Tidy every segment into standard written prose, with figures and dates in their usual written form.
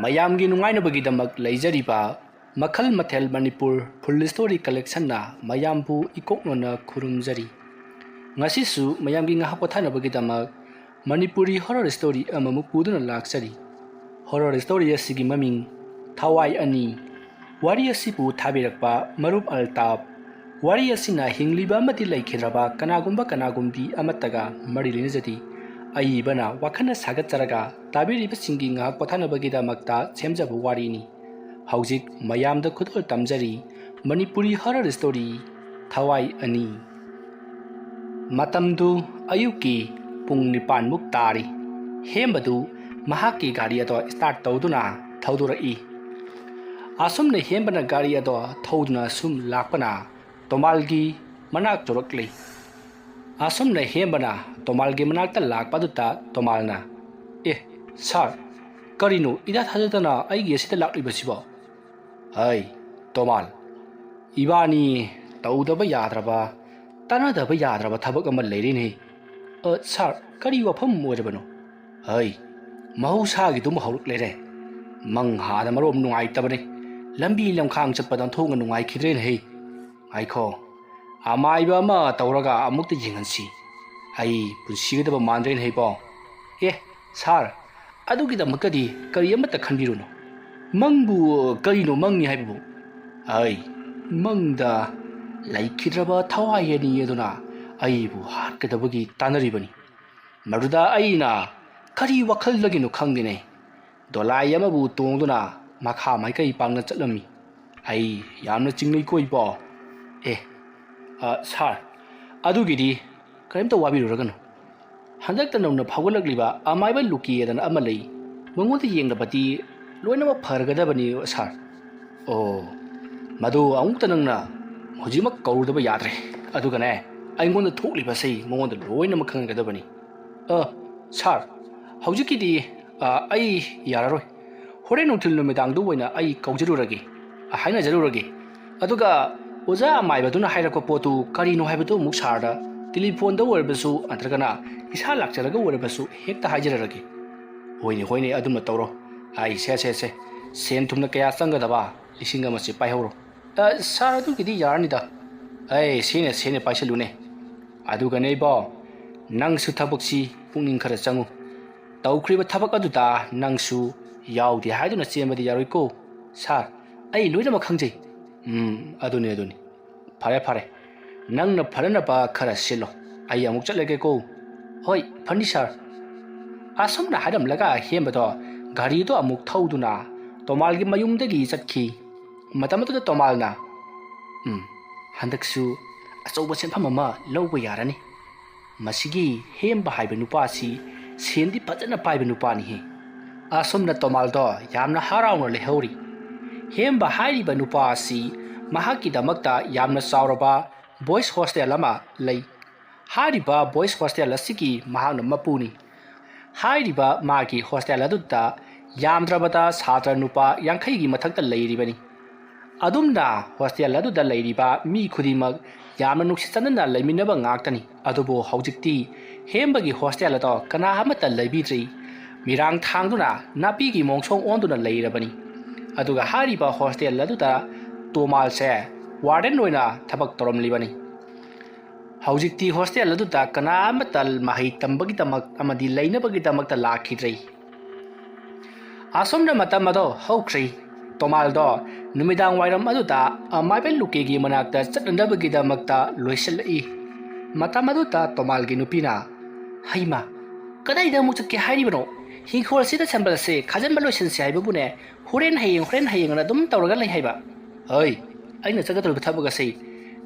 ꯃꯌꯥꯝꯒꯤ ꯅꯨꯡꯉꯥꯏꯅꯕꯒꯤꯗꯃꯛ ꯂꯩꯖꯔꯤꯕ ꯃꯈꯜ ꯃꯊꯦꯜ ꯃꯅꯤꯄꯨꯔ ꯐꯨꯜ ꯁ꯭ꯇꯣꯔꯤ ꯀꯂꯦꯛꯁꯟꯅ ꯃꯌꯥꯝꯕꯨ ꯏꯀꯣꯛꯅꯅ ꯈꯨꯔꯨꯝꯖꯔꯤ꯫ ꯉꯁꯤꯁꯨ ꯃꯌꯥꯝꯒꯤ ꯉꯥꯏꯍꯥꯛ ꯄꯣꯊꯥꯅꯕꯒꯤꯗꯃꯛ ꯃꯅꯤꯄꯨꯔꯤ ꯍꯣꯔꯔ ꯁ꯭ꯇꯣꯔꯤ ꯑꯃꯃꯨꯛ ꯄꯨꯗꯨꯅ ꯂꯥꯛꯆꯔꯤ꯫ ꯍꯣꯔꯔ ꯁ꯭ꯇꯣꯔꯤ ꯑꯁꯤꯒꯤ ꯃꯃꯤꯡ ꯊꯋꯥꯏ ꯑꯅꯤ꯫ ꯋꯥꯔꯤ ꯑꯁꯤꯕꯨ ꯊꯥꯕꯤꯔꯛꯄ ꯃꯔꯨꯞ ꯑꯜꯇꯥꯞ꯫ ꯋꯥꯔꯤ ꯑꯁꯤꯅ ꯍꯤꯡꯂꯤꯕ ꯑꯃꯗꯤ ꯂꯩꯈꯤꯗ꯭ꯔꯕ ꯀꯅꯥꯒꯨꯝꯕꯤ ꯑꯃꯠꯇꯒ ꯃꯔꯤ ꯂꯩꯅꯖꯗꯦ꯫ ꯑꯏꯕꯅ ꯋꯥꯈꯜꯅ ꯁꯥꯒꯠꯆꯔꯒ ꯇꯥꯕꯤꯔꯤꯕꯁꯤꯡꯒꯤ ꯉꯥꯏꯍꯥꯛ ꯄꯣꯊꯥꯅꯕꯒꯤꯗꯃꯛꯇ ꯁꯦꯝꯖꯕ ꯋꯥꯔꯤꯅꯤ꯫ ꯍꯧꯖꯤꯛ ꯃꯌꯥꯝꯗ ꯈꯨꯗꯣꯜ ꯇꯝꯖꯔꯤ ꯃꯅꯤꯄꯨꯔꯤ ꯍꯣꯔꯔ ꯁ꯭ꯇꯣꯔꯤ ꯊꯋꯥꯏ ꯑꯅꯤ꯫ ꯃꯇꯝꯗꯨ ꯑꯌꯨꯛꯀꯤ ꯄꯨꯡ 9ꯃꯨꯛ ꯇꯥꯔꯤ꯫ ꯍꯦꯝꯕꯗꯨ ꯃꯍꯥꯛꯀꯤ ꯒꯥꯔꯤ ꯑꯗꯣ ꯁ꯭ꯇꯥꯔꯠ ꯇꯧꯗꯨꯅ ꯊꯧꯗꯣꯔꯛꯏ꯫ ꯑꯁꯨꯝꯅ ꯍꯦꯝꯕꯅ ꯒꯥꯔꯤ ꯑꯗꯣ ꯊꯧꯗꯨꯅ ꯁꯨꯝ ꯂꯥꯛꯄꯅ ꯇꯣꯃꯥꯜꯒꯤ ꯃꯅꯥꯛ ꯌꯧꯔꯛꯂꯤ꯫ ꯑꯁꯨꯝꯅ ꯍꯦꯝꯕꯅ ꯇꯣꯃꯥꯜꯒꯤ ꯃꯅꯥꯛꯇ ꯂꯥꯛꯄꯗꯨꯗ ꯇꯣꯃꯥꯜꯅ "ꯑꯦ ꯁꯥꯔ, ꯀꯔꯤꯅꯣ ꯏꯊꯥ ꯊꯥꯖꯗꯅ ꯑꯩꯒꯤ ꯑꯁꯤꯗ ꯂꯥꯛꯂꯤꯕꯁꯤꯕꯣ?" "ꯍꯩ ꯇꯣꯃꯥꯜ, ꯏꯕꯥꯅꯤ ꯇꯧꯗꯕ ꯌꯥꯗ꯭ꯔꯕ ꯇꯥꯟꯅꯗꯕ ꯌꯥꯗ꯭ꯔꯕ ꯊꯕꯛ ꯑꯃ ꯂꯩꯔꯦꯅꯦ." "ꯁꯥꯔ, ꯀꯔꯤ ꯋꯥꯐꯝ ꯑꯣꯏꯔꯕꯅꯣ?" "ꯍꯩ, ꯃꯍꯧꯁꯥꯒꯤꯗꯨꯝ ꯍꯧꯔꯛ ꯂꯩꯔꯦ꯫ ꯃꯪ ꯍꯥꯗ ꯃꯔꯣꯝ ꯅꯨꯡꯉꯥꯏꯇꯕꯅꯤ꯫ ꯂꯝꯕꯤ ꯂꯝꯈꯥꯡ ꯆꯠꯄꯗ ꯑꯣꯟꯊꯣꯛꯅ ꯅꯨꯡꯉꯥꯏꯈꯤꯗ꯭ꯔꯦꯅꯦꯍꯦ꯫ ꯉꯥꯏꯈꯣ, ꯑꯃꯥꯏꯕ ꯑꯃ ꯇꯧꯔꯒ ꯑꯃꯨꯛꯇ ꯌꯦꯡꯍꯟꯁꯤ꯫ ꯑꯩ ꯄꯨꯟꯁꯤꯒꯗꯕ ꯃꯥꯟꯗ꯭ꯔꯦꯅꯦꯍꯦꯕꯣ." "ꯑꯦ ꯁꯥꯔ, ꯑꯗꯨꯒꯤꯗꯃꯛꯇꯗꯤ ꯀꯔꯤ ꯑꯃꯠꯇ ꯈꯟꯕꯤꯔꯨꯅꯨ꯫ ꯃꯪꯕꯨ ꯀꯔꯤꯅꯣ ꯃꯪꯅꯤ ꯍꯥꯏꯕꯕꯨ? ꯑꯩ ꯃꯪꯗ ꯂꯩꯈꯤꯗ꯭ꯔꯕ ꯊꯋꯥꯏ ꯑꯅꯤ ꯑꯗꯨꯅ ꯑꯩꯕꯨ ꯍꯥꯠꯀꯗꯕꯒꯤ ꯇꯥꯟꯅꯔꯤꯕꯅꯤ꯫ ꯃꯗꯨꯗ ꯑꯩꯅ ꯀꯔꯤ ꯋꯥꯈꯜꯗꯒꯤꯅꯣ ꯈꯪꯗꯦꯅꯦ, ꯗꯣꯂꯥꯏ ꯑꯃꯕꯨ ꯇꯣꯡꯗꯨꯅ ꯃꯈꯥ ꯃꯥꯏꯀꯩ ꯄꯥꯡꯅ ꯆꯠꯂꯝꯃꯤ꯫ ꯑꯩ ꯌꯥꯝꯅ ꯆꯤꯡꯅꯩꯀꯣ ꯏꯕꯣ." "ꯑꯦ ꯁꯥꯔ, ꯑꯗꯨꯒꯤꯗꯤ ꯀꯔꯤꯝꯇ ꯋꯥꯕꯤꯔꯨꯔꯒꯅꯨ꯫ ꯍꯟꯗꯛꯇ ꯅꯧꯅ ꯐꯥꯎꯒꯠꯂꯛꯂꯤꯕ ꯑꯃꯥꯏꯕ ꯂꯨꯀꯤ ꯑꯗꯅ ꯑꯃ ꯂꯩ꯫ ꯃꯉꯣꯟꯗ ꯌꯦꯡꯂꯕꯗꯤ ꯂꯣꯏꯅꯃꯛ ꯐꯔꯒꯗꯕꯅꯤ ꯁꯥꯔ." "ꯑꯣ, ꯃꯗꯨ ꯑꯃꯨꯛꯇ ꯅꯪꯅ ꯍꯧꯖꯤꯛꯃꯛ ꯀꯧꯔꯨꯗꯕ ꯌꯥꯗ꯭ꯔꯦ꯫ ꯑꯗꯨꯒꯅꯦ, ꯑꯩꯉꯣꯟꯗ ꯊꯣꯛꯂꯤꯕꯁꯤ ꯃꯉꯣꯟꯗ ꯂꯣꯏꯅꯃꯛ ꯈꯪꯍꯟꯒꯗꯕꯅꯤ." "ꯁꯥꯔ, ꯍꯧꯖꯤꯛꯀꯤꯗꯤ ꯑꯩ ꯌꯥꯔꯔꯣꯏ꯫ ꯍꯣꯔꯦꯟ ꯅꯨꯡꯊꯤꯜ ꯅꯨꯃꯤꯗꯥꯡꯗ ꯑꯣꯏꯅ ꯑꯩ ꯀꯧꯖꯔꯨꯔꯒꯦ, ꯍꯥꯏꯅꯖꯔꯨꯔꯒꯦ꯫ ꯑꯗꯨꯒ ꯑꯣꯖꯥ ꯑꯃꯥꯏꯕꯗꯨꯅ ꯍꯥꯏꯔꯛꯄ ꯄꯣꯠꯇꯨ ꯀꯔꯤꯅꯣ ꯍꯥꯏꯕꯗꯨ ꯑꯃꯨꯛ ꯁꯥꯔꯗ ꯇꯦꯂꯤꯐꯣꯟꯗ ꯑꯣꯏꯔꯕꯁꯨ ꯅꯠꯇ꯭ꯔꯒꯅ ꯏꯁꯥ ꯂꯥꯛꯆꯔꯒ ꯑꯣꯏꯔꯕꯁꯨ ꯍꯦꯛꯇ ꯍꯥꯏꯖꯔꯛꯑꯒꯦ." "ꯍꯣꯏꯅꯦ, ꯑꯗꯨꯝꯅ ꯇꯧꯔꯣ꯫ ꯑꯩ ꯁꯦ ꯁꯦꯟ ꯊꯨꯝꯅ ꯀꯌా ꯆꯪꯒꯗꯕ 1,000 ꯄꯥꯏꯍꯧꯔꯣ." "ꯁꯥꯔ, ꯑꯗꯨꯒꯤꯗꯤ ꯌꯥꯔꯅꯤꯗ." "ꯁꯦꯅꯦ ꯄꯥꯏꯁꯜꯂꯨꯅꯦ꯫ ꯑꯗꯨꯒꯅꯦ ꯏꯕꯣ, ꯅꯪꯁꯨ ꯊꯕꯛꯁꯤ ꯄꯨꯛꯅꯤꯡ ꯈꯔ ꯆꯪꯉꯨ꯫ ꯇꯧꯈ꯭ꯔꯤꯕ ꯊꯕꯛ ꯑꯗꯨꯗ ꯅꯪꯁꯨ ꯌꯥꯎꯗꯦ ꯍꯥꯏꯗꯨꯅ ꯆꯦꯟꯕꯗꯤ ꯌꯥꯔꯣꯏꯀꯣ." "ꯁꯥꯔ, ꯑꯩ ꯂꯣꯏꯅꯃꯛ ꯈꯪꯖꯩ." ꯑꯗꯨꯅꯤ. ꯐꯔꯦ. ꯅꯪꯅ ꯐꯅꯅꯕ ꯈꯔ ꯁꯤꯜꯂꯣ꯫ ꯑꯩ ꯑꯃꯨꯛ ꯆꯠꯂꯒꯦꯀꯣ." "ꯍꯣꯏ, ꯐꯅꯤ ꯁꯥꯔ." ꯑꯁꯨꯝꯅ ꯍꯥꯏꯔꯝꯂꯒ ꯍꯦꯝꯕꯗꯣ ꯒꯥꯔꯤꯗꯣ ꯑꯃꯨꯛ ꯊꯧꯗꯨꯅ ꯇꯣꯃꯥꯜꯒꯤ ꯃꯌꯨꯝꯗꯒꯤ ꯆꯠꯈꯤ꯫ ꯃꯇꯝ ꯑꯗꯨꯗ ꯇꯣꯃꯥꯜꯅ "ꯍꯟꯗꯛꯁꯨ ꯑꯆꯧꯕ ꯁꯦꯟꯐꯝ ꯑꯃ ꯂꯧꯕ ꯌꯥꯔꯅꯤ. ꯃꯁꯤꯒꯤ ꯍꯦꯝꯕ ꯍꯥꯏꯕ ꯅꯨꯄꯥꯁꯤ ꯁꯦꯟꯗꯤ ꯐꯖꯅ ꯄꯥꯏꯕ ꯅꯨꯄꯥꯅꯤꯍꯦ." ꯑꯁꯨꯝꯅ ꯇꯣꯃꯥꯜꯗꯣ ꯌꯥꯝꯅ ꯍꯔꯥꯎꯅ ꯂꯩꯍꯧꯔꯤ꯫ ꯍꯦꯝꯕ ꯍꯥꯏꯔꯤꯕ ꯅꯨꯄꯥ ꯑꯁꯤ ꯃꯍꯥꯛꯀꯤꯗꯃꯛꯇ ꯌꯥꯝꯅ ꯆꯥꯎꯔꯕ ꯕꯣꯏꯁ ꯍꯣꯁꯇꯦꯜ ꯑꯃ ꯂꯩ꯫ ꯍꯥꯏꯔꯤꯕ ꯕꯣꯏꯁ ꯍꯣꯁꯇꯦꯜ ꯑꯁꯤꯒꯤ ꯃꯍꯥꯛꯅ ꯃꯄꯨꯅꯤ꯫ ꯍꯥꯏꯔꯤꯕ ꯃꯥꯒꯤ ꯍꯣꯁꯇꯦꯜ ꯑꯗꯨꯗ ꯌꯥꯝꯗ꯭ꯔꯕꯗ ꯁꯥꯇ꯭ꯔ ꯅꯨꯄꯥ 50ꯒꯤ ꯃꯊꯛꯇ ꯂꯩꯔꯤꯕꯅꯤ꯫ ꯑꯗꯨꯝꯅ ꯍꯣꯁꯇꯦꯜ ꯑꯗꯨꯗ ꯂꯩꯔꯤꯕ ꯃꯤ ꯈꯨꯗꯤꯡꯃꯛ ꯌꯥꯝꯅ ꯅꯨꯡꯁꯤ ꯆꯥꯟꯅꯅ ꯂꯩꯃꯤꯟꯅꯕ ꯉꯥꯛꯇꯅꯤ꯫ ꯑꯗꯨꯕꯨ ꯍꯧꯖꯤꯛꯇꯤ ꯍꯦꯝꯕꯒꯤ ꯍꯣꯁꯇꯦꯜ ꯑꯗꯣ ꯀꯅꯥ ꯑꯃꯠꯇ ꯂꯩꯕꯤꯗ꯭ꯔꯤ꯫ ꯃꯤꯔꯥꯡ ꯊꯥꯡꯗꯨꯅ ꯅꯥꯄꯤꯒꯤ ꯃꯣꯡꯁꯣꯡ ꯑꯣꯟꯗꯨꯅ ꯂꯩꯔꯕꯅꯤ꯫ ꯑꯗꯨꯒ ꯍꯥꯏꯔꯤꯕ ꯍꯣꯁꯇꯦꯜ ꯑꯗꯨꯗ ꯇꯣꯃꯥꯜꯁꯦ ꯋꯥꯔꯗꯦꯟ ꯑꯣꯏꯅ ꯊꯕꯛ ꯇꯧꯔꯝꯂꯤꯕꯅꯤ꯫ ꯍꯧꯖꯤꯛꯇꯤ ꯍꯣꯁꯇꯦꯜ ꯑꯗꯨꯗ ꯀꯅꯥ ꯑꯃꯠꯇ ꯃꯍꯩ ꯇꯝꯕꯒꯤꯗꯃꯛ ꯑꯃꯗꯤ ꯂꯩꯅꯕꯒꯤꯗꯃꯛꯇ ꯂꯥꯛꯈꯤꯗ꯭ꯔꯦ꯫ ꯑꯁꯨꯝꯅ ꯃꯇꯝ ꯑꯗꯣ ꯍꯧꯈ꯭ꯔꯦ꯫ ꯇꯣꯃꯥꯜꯗꯣ ꯅꯨꯃꯤꯗꯥꯡ ꯋꯥꯏꯔꯝ ꯑꯗꯨꯗ ꯑꯃꯥꯏꯕ ꯂꯨꯀꯤꯒꯤ ꯃꯅꯥꯛꯇ ꯆꯠꯅꯅꯕꯒꯤꯗꯃꯛꯇ ꯂꯣꯏꯁꯤꯜꯂꯛꯏ꯫ ꯃꯇꯝ ꯑꯗꯨꯗ ꯇꯣꯃꯥꯜꯒꯤ ꯅꯨꯄꯤꯅ "ꯍꯩꯃꯥ, ꯀꯗꯥꯏꯗ ꯑꯃꯨꯛ ꯆꯠꯀꯦ ꯍꯥꯏꯔꯤꯕꯅꯣ? ꯍꯤꯡꯈꯣꯜꯁꯤꯗ ꯁꯝꯕꯜꯁꯦ ꯈꯥꯖꯤꯟꯕ ꯂꯣꯏꯁꯤꯟꯁꯦ ꯍꯥꯏꯕꯕꯨꯅꯦ ꯍꯣꯔꯦꯟ ꯍꯌꯦꯡ ꯑꯗꯨꯝ ꯇꯧꯔꯒ ꯂꯩ ꯍꯥꯏꯕ." "ꯍꯩ, ꯑꯩꯅ ꯆꯠꯀꯗꯧꯔꯤꯕ ꯊꯕꯛ ꯑꯁꯤ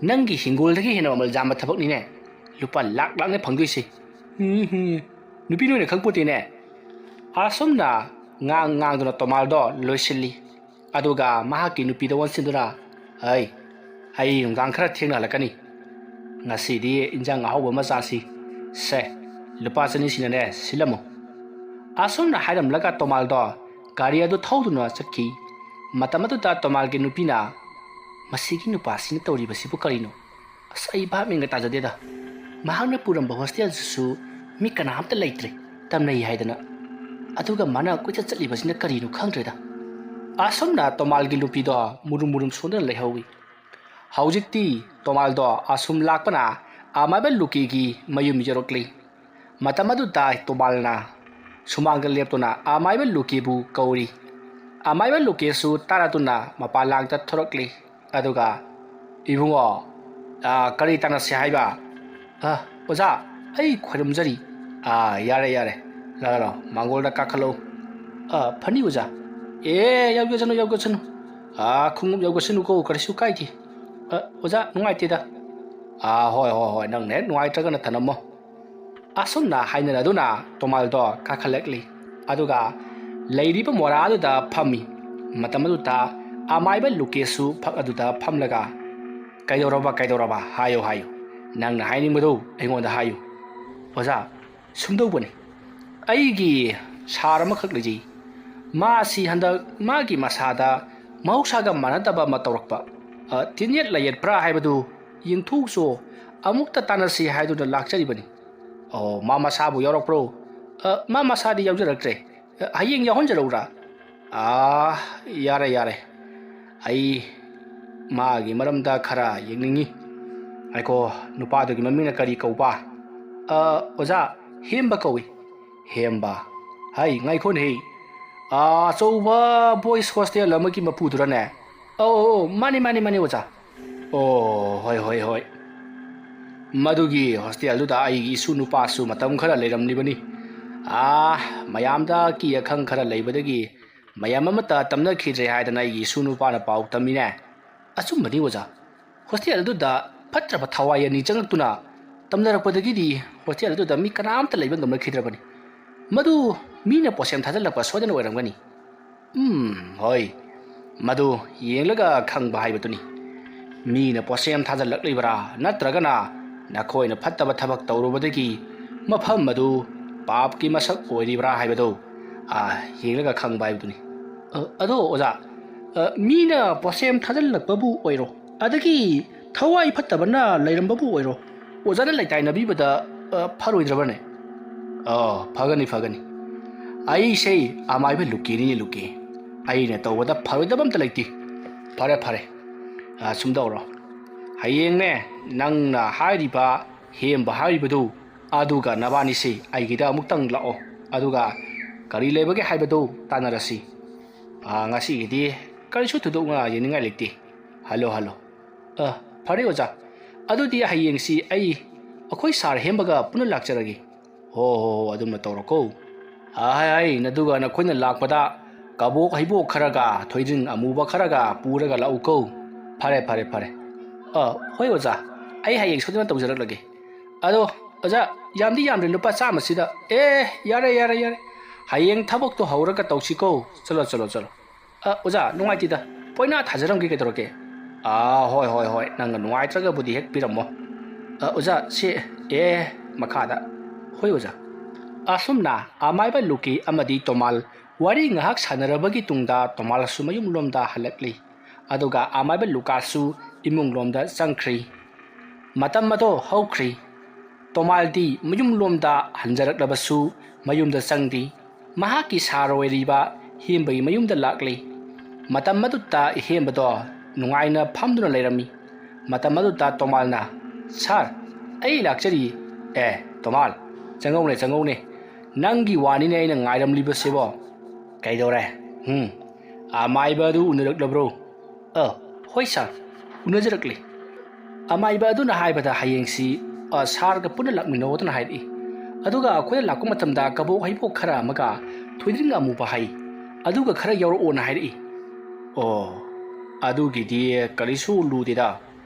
ꯅꯪꯒꯤ ꯍꯤꯡꯒꯣꯜꯗꯒꯤ ꯍꯦꯟꯅ ꯃꯃꯜ ꯌꯥꯝꯕ ꯊꯕꯛꯅꯤꯅꯦ꯫ ꯂꯨꯄꯥ ꯂꯥꯛꯅꯦ ꯐꯪꯗꯣꯏꯁꯤ." "ꯅꯨꯄꯤ ꯅꯣꯏꯅ ꯈꯪꯄꯣꯠꯇꯦꯅꯦ." ꯑꯁꯨꯝꯅ ꯉꯥꯡꯗꯨꯅ ꯇꯣꯃꯥꯜꯗꯣ ꯂꯣꯏꯁꯤꯜꯂꯤ꯫ ꯑꯗꯨꯒ ꯃꯍꯥꯛꯀꯤ ꯅꯨꯄꯤꯗ ꯑꯣꯟꯁꯤꯟꯗꯨꯅ "ꯑꯩ ꯅꯨꯡꯗꯥꯡ ꯈꯔ ꯊꯦꯡꯅ ꯍꯜꯂꯛꯀꯅꯤ. ꯉꯁꯤꯗꯤ ꯏꯟꯖꯥꯡ ꯑꯍꯥꯎꯕ ꯑꯃ ꯆꯥꯁꯤ. ꯁꯦ, ꯂꯨꯄꯥ 200 ꯁꯤꯜꯂꯝꯃꯨ." ꯑꯁꯨꯝꯅ ꯍꯥꯏꯔꯝꯂꯒ ꯇꯣꯃꯥꯜꯗꯣ ꯒꯥꯔꯤ ꯑꯗꯨ ꯊꯧꯗꯨꯅ ꯆꯠꯈꯤ꯫ ꯃꯇꯝ ꯑꯗꯨꯗ ꯇꯣꯃꯥꯜꯒꯤ ꯅꯨꯄꯤꯅ "ꯃꯁꯤꯒꯤ ꯅꯨꯄꯥꯁꯤꯅ ꯇꯧꯔꯤꯕꯁꯤꯕꯨ ꯀꯔꯤꯅꯣ? ꯑꯩ ꯚꯥꯞ ꯃꯦꯟꯒ ꯇꯥꯖꯗꯦꯗ. ꯃꯍꯥꯛꯅ ꯄꯨꯔꯝꯕ ꯍꯣꯁꯇꯦꯜꯁꯤꯁꯨ ꯃꯤ ꯀꯅꯥꯝꯇ ꯂꯩꯇ꯭ꯔꯦ, ꯇꯝꯅꯩ ꯍꯥꯏꯗꯅ. ꯑꯗꯨꯒ ꯃꯥꯅ ꯀꯣꯏꯆꯠ ꯆꯠꯂꯤꯕꯁꯤꯅ ꯀꯔꯤꯅꯣ ꯈꯪꯗ꯭ꯔꯦꯗ." asomna tomalgi lupido murum murum sundana lehawi haujikti tomaldo asum lakpana amaiba lukigi mayum jorokli matamadu dai tomalna sumangga leptuna amaiba lukibu kauri amaiba lukesu taratuna mapalangta thorokli aduga ibungo kari tanasi haiba oza ai khwarimjari yare yare la mangolda kakhalo phani oza yaugo chanu khungum yaugo sinu ko karisu kaiti oza nungai tida hoi nang ne nungai tragana thanamo asumna hainara duna tomaldo kakhalekli aduga leiriba moradu da phami matamadu ta amaiba lukesu phak aduda phamlaga kaidoraba hayo nang na hainingmadu aingonda hayo oza sumdobani aigi sarama khakleji masi handak magi masada mausaga manadaba matawrakpa tinyet layet pra haibadu yingthukso amukta tanasi haiduna lakcharibani mama sabu yorokpro mama sadi yawjaraktre hayeng yahonjarura yare ai magi maramda khara yengningi aiko nupadugi mamina kari kauba oza hemba kawi hemba hai ngai khon hei chouba boys hostel amaki mapudurane mani oza hoi madugi hostel du da ai isu nupa su matam khara leiramni bani mayamda ki akhang khara leibadagi mayam amata tamna khidre haidana ai isu nupa na pau tamine achum bani oza hostel du da patra thawai ani changtuna tamnarakpadagi di hostel du da mi kanamta leiba ngamna khidrabani madu mina posem thajalakpa sodana oiramgani hoi madu yenglaga khangba haibaduni mina posem thajalakleibra natragana nakoina phattaba thabak tawrubadagi mafam madu pap ki masak oiribra haibado yenglaga khangba haibaduni ado oza mina posem thajalakpabu oiro adagi thawai phattabana leirambabu oiro ozana laitainabibada pharoidrabane fagani ai sei amaiba luki aina tawada pharoidabam ta laiti phare sumdauro hayeng ne nangna hairiba hemba hairibadu aduga nabani se aigida amuktang lao aduga kari lebage haibadu tanarasi ngasi gidi karisu thudu nga yeninga lekti halo phare oja adudi hayeng si ai akhoi sar hembaga puna lakcharagi adumna tawrako ai naduga na khoina lakpada kabok haibo kharaga thoiding amuba kharaga puraga lauko phare hoi oja ai hayeng sodina tawjarak lage ado oja yamdi yamre lupa chama sida yare hayeng thabok to hauraga tawsiko chalo oja nungai tida poina thajaram ge kedoroke hoi nanga nungai traga budi hek piramo oja se makada hoi oja asumna amaiba luki amadi tomal wari ngahak sanarabagi tungda tomal sumayum lomda halakli aduga amaiba lukasu imung lomda changkhri matam mato haukri tomaldi mayum lomda hanjaraklabasu mayumda changdi mahaki saroiriba hembagi mayumda lakli matam madutta hembado nungaina phamduna leirami matam madutta tomalna sar ai lakchari tomal changone nangi wani ne ina ngairam liba sebo kaidore amaiba du unaраklabro hoi sar unajarakli amaiba du na haibada hayengsi sar ga puna lakmino tana haidi aduga akhoi lakku matamda kabo haibo khara amaga thoidringa mu ba hai aduga khara yawro ona haidi adugi di kalisu ludida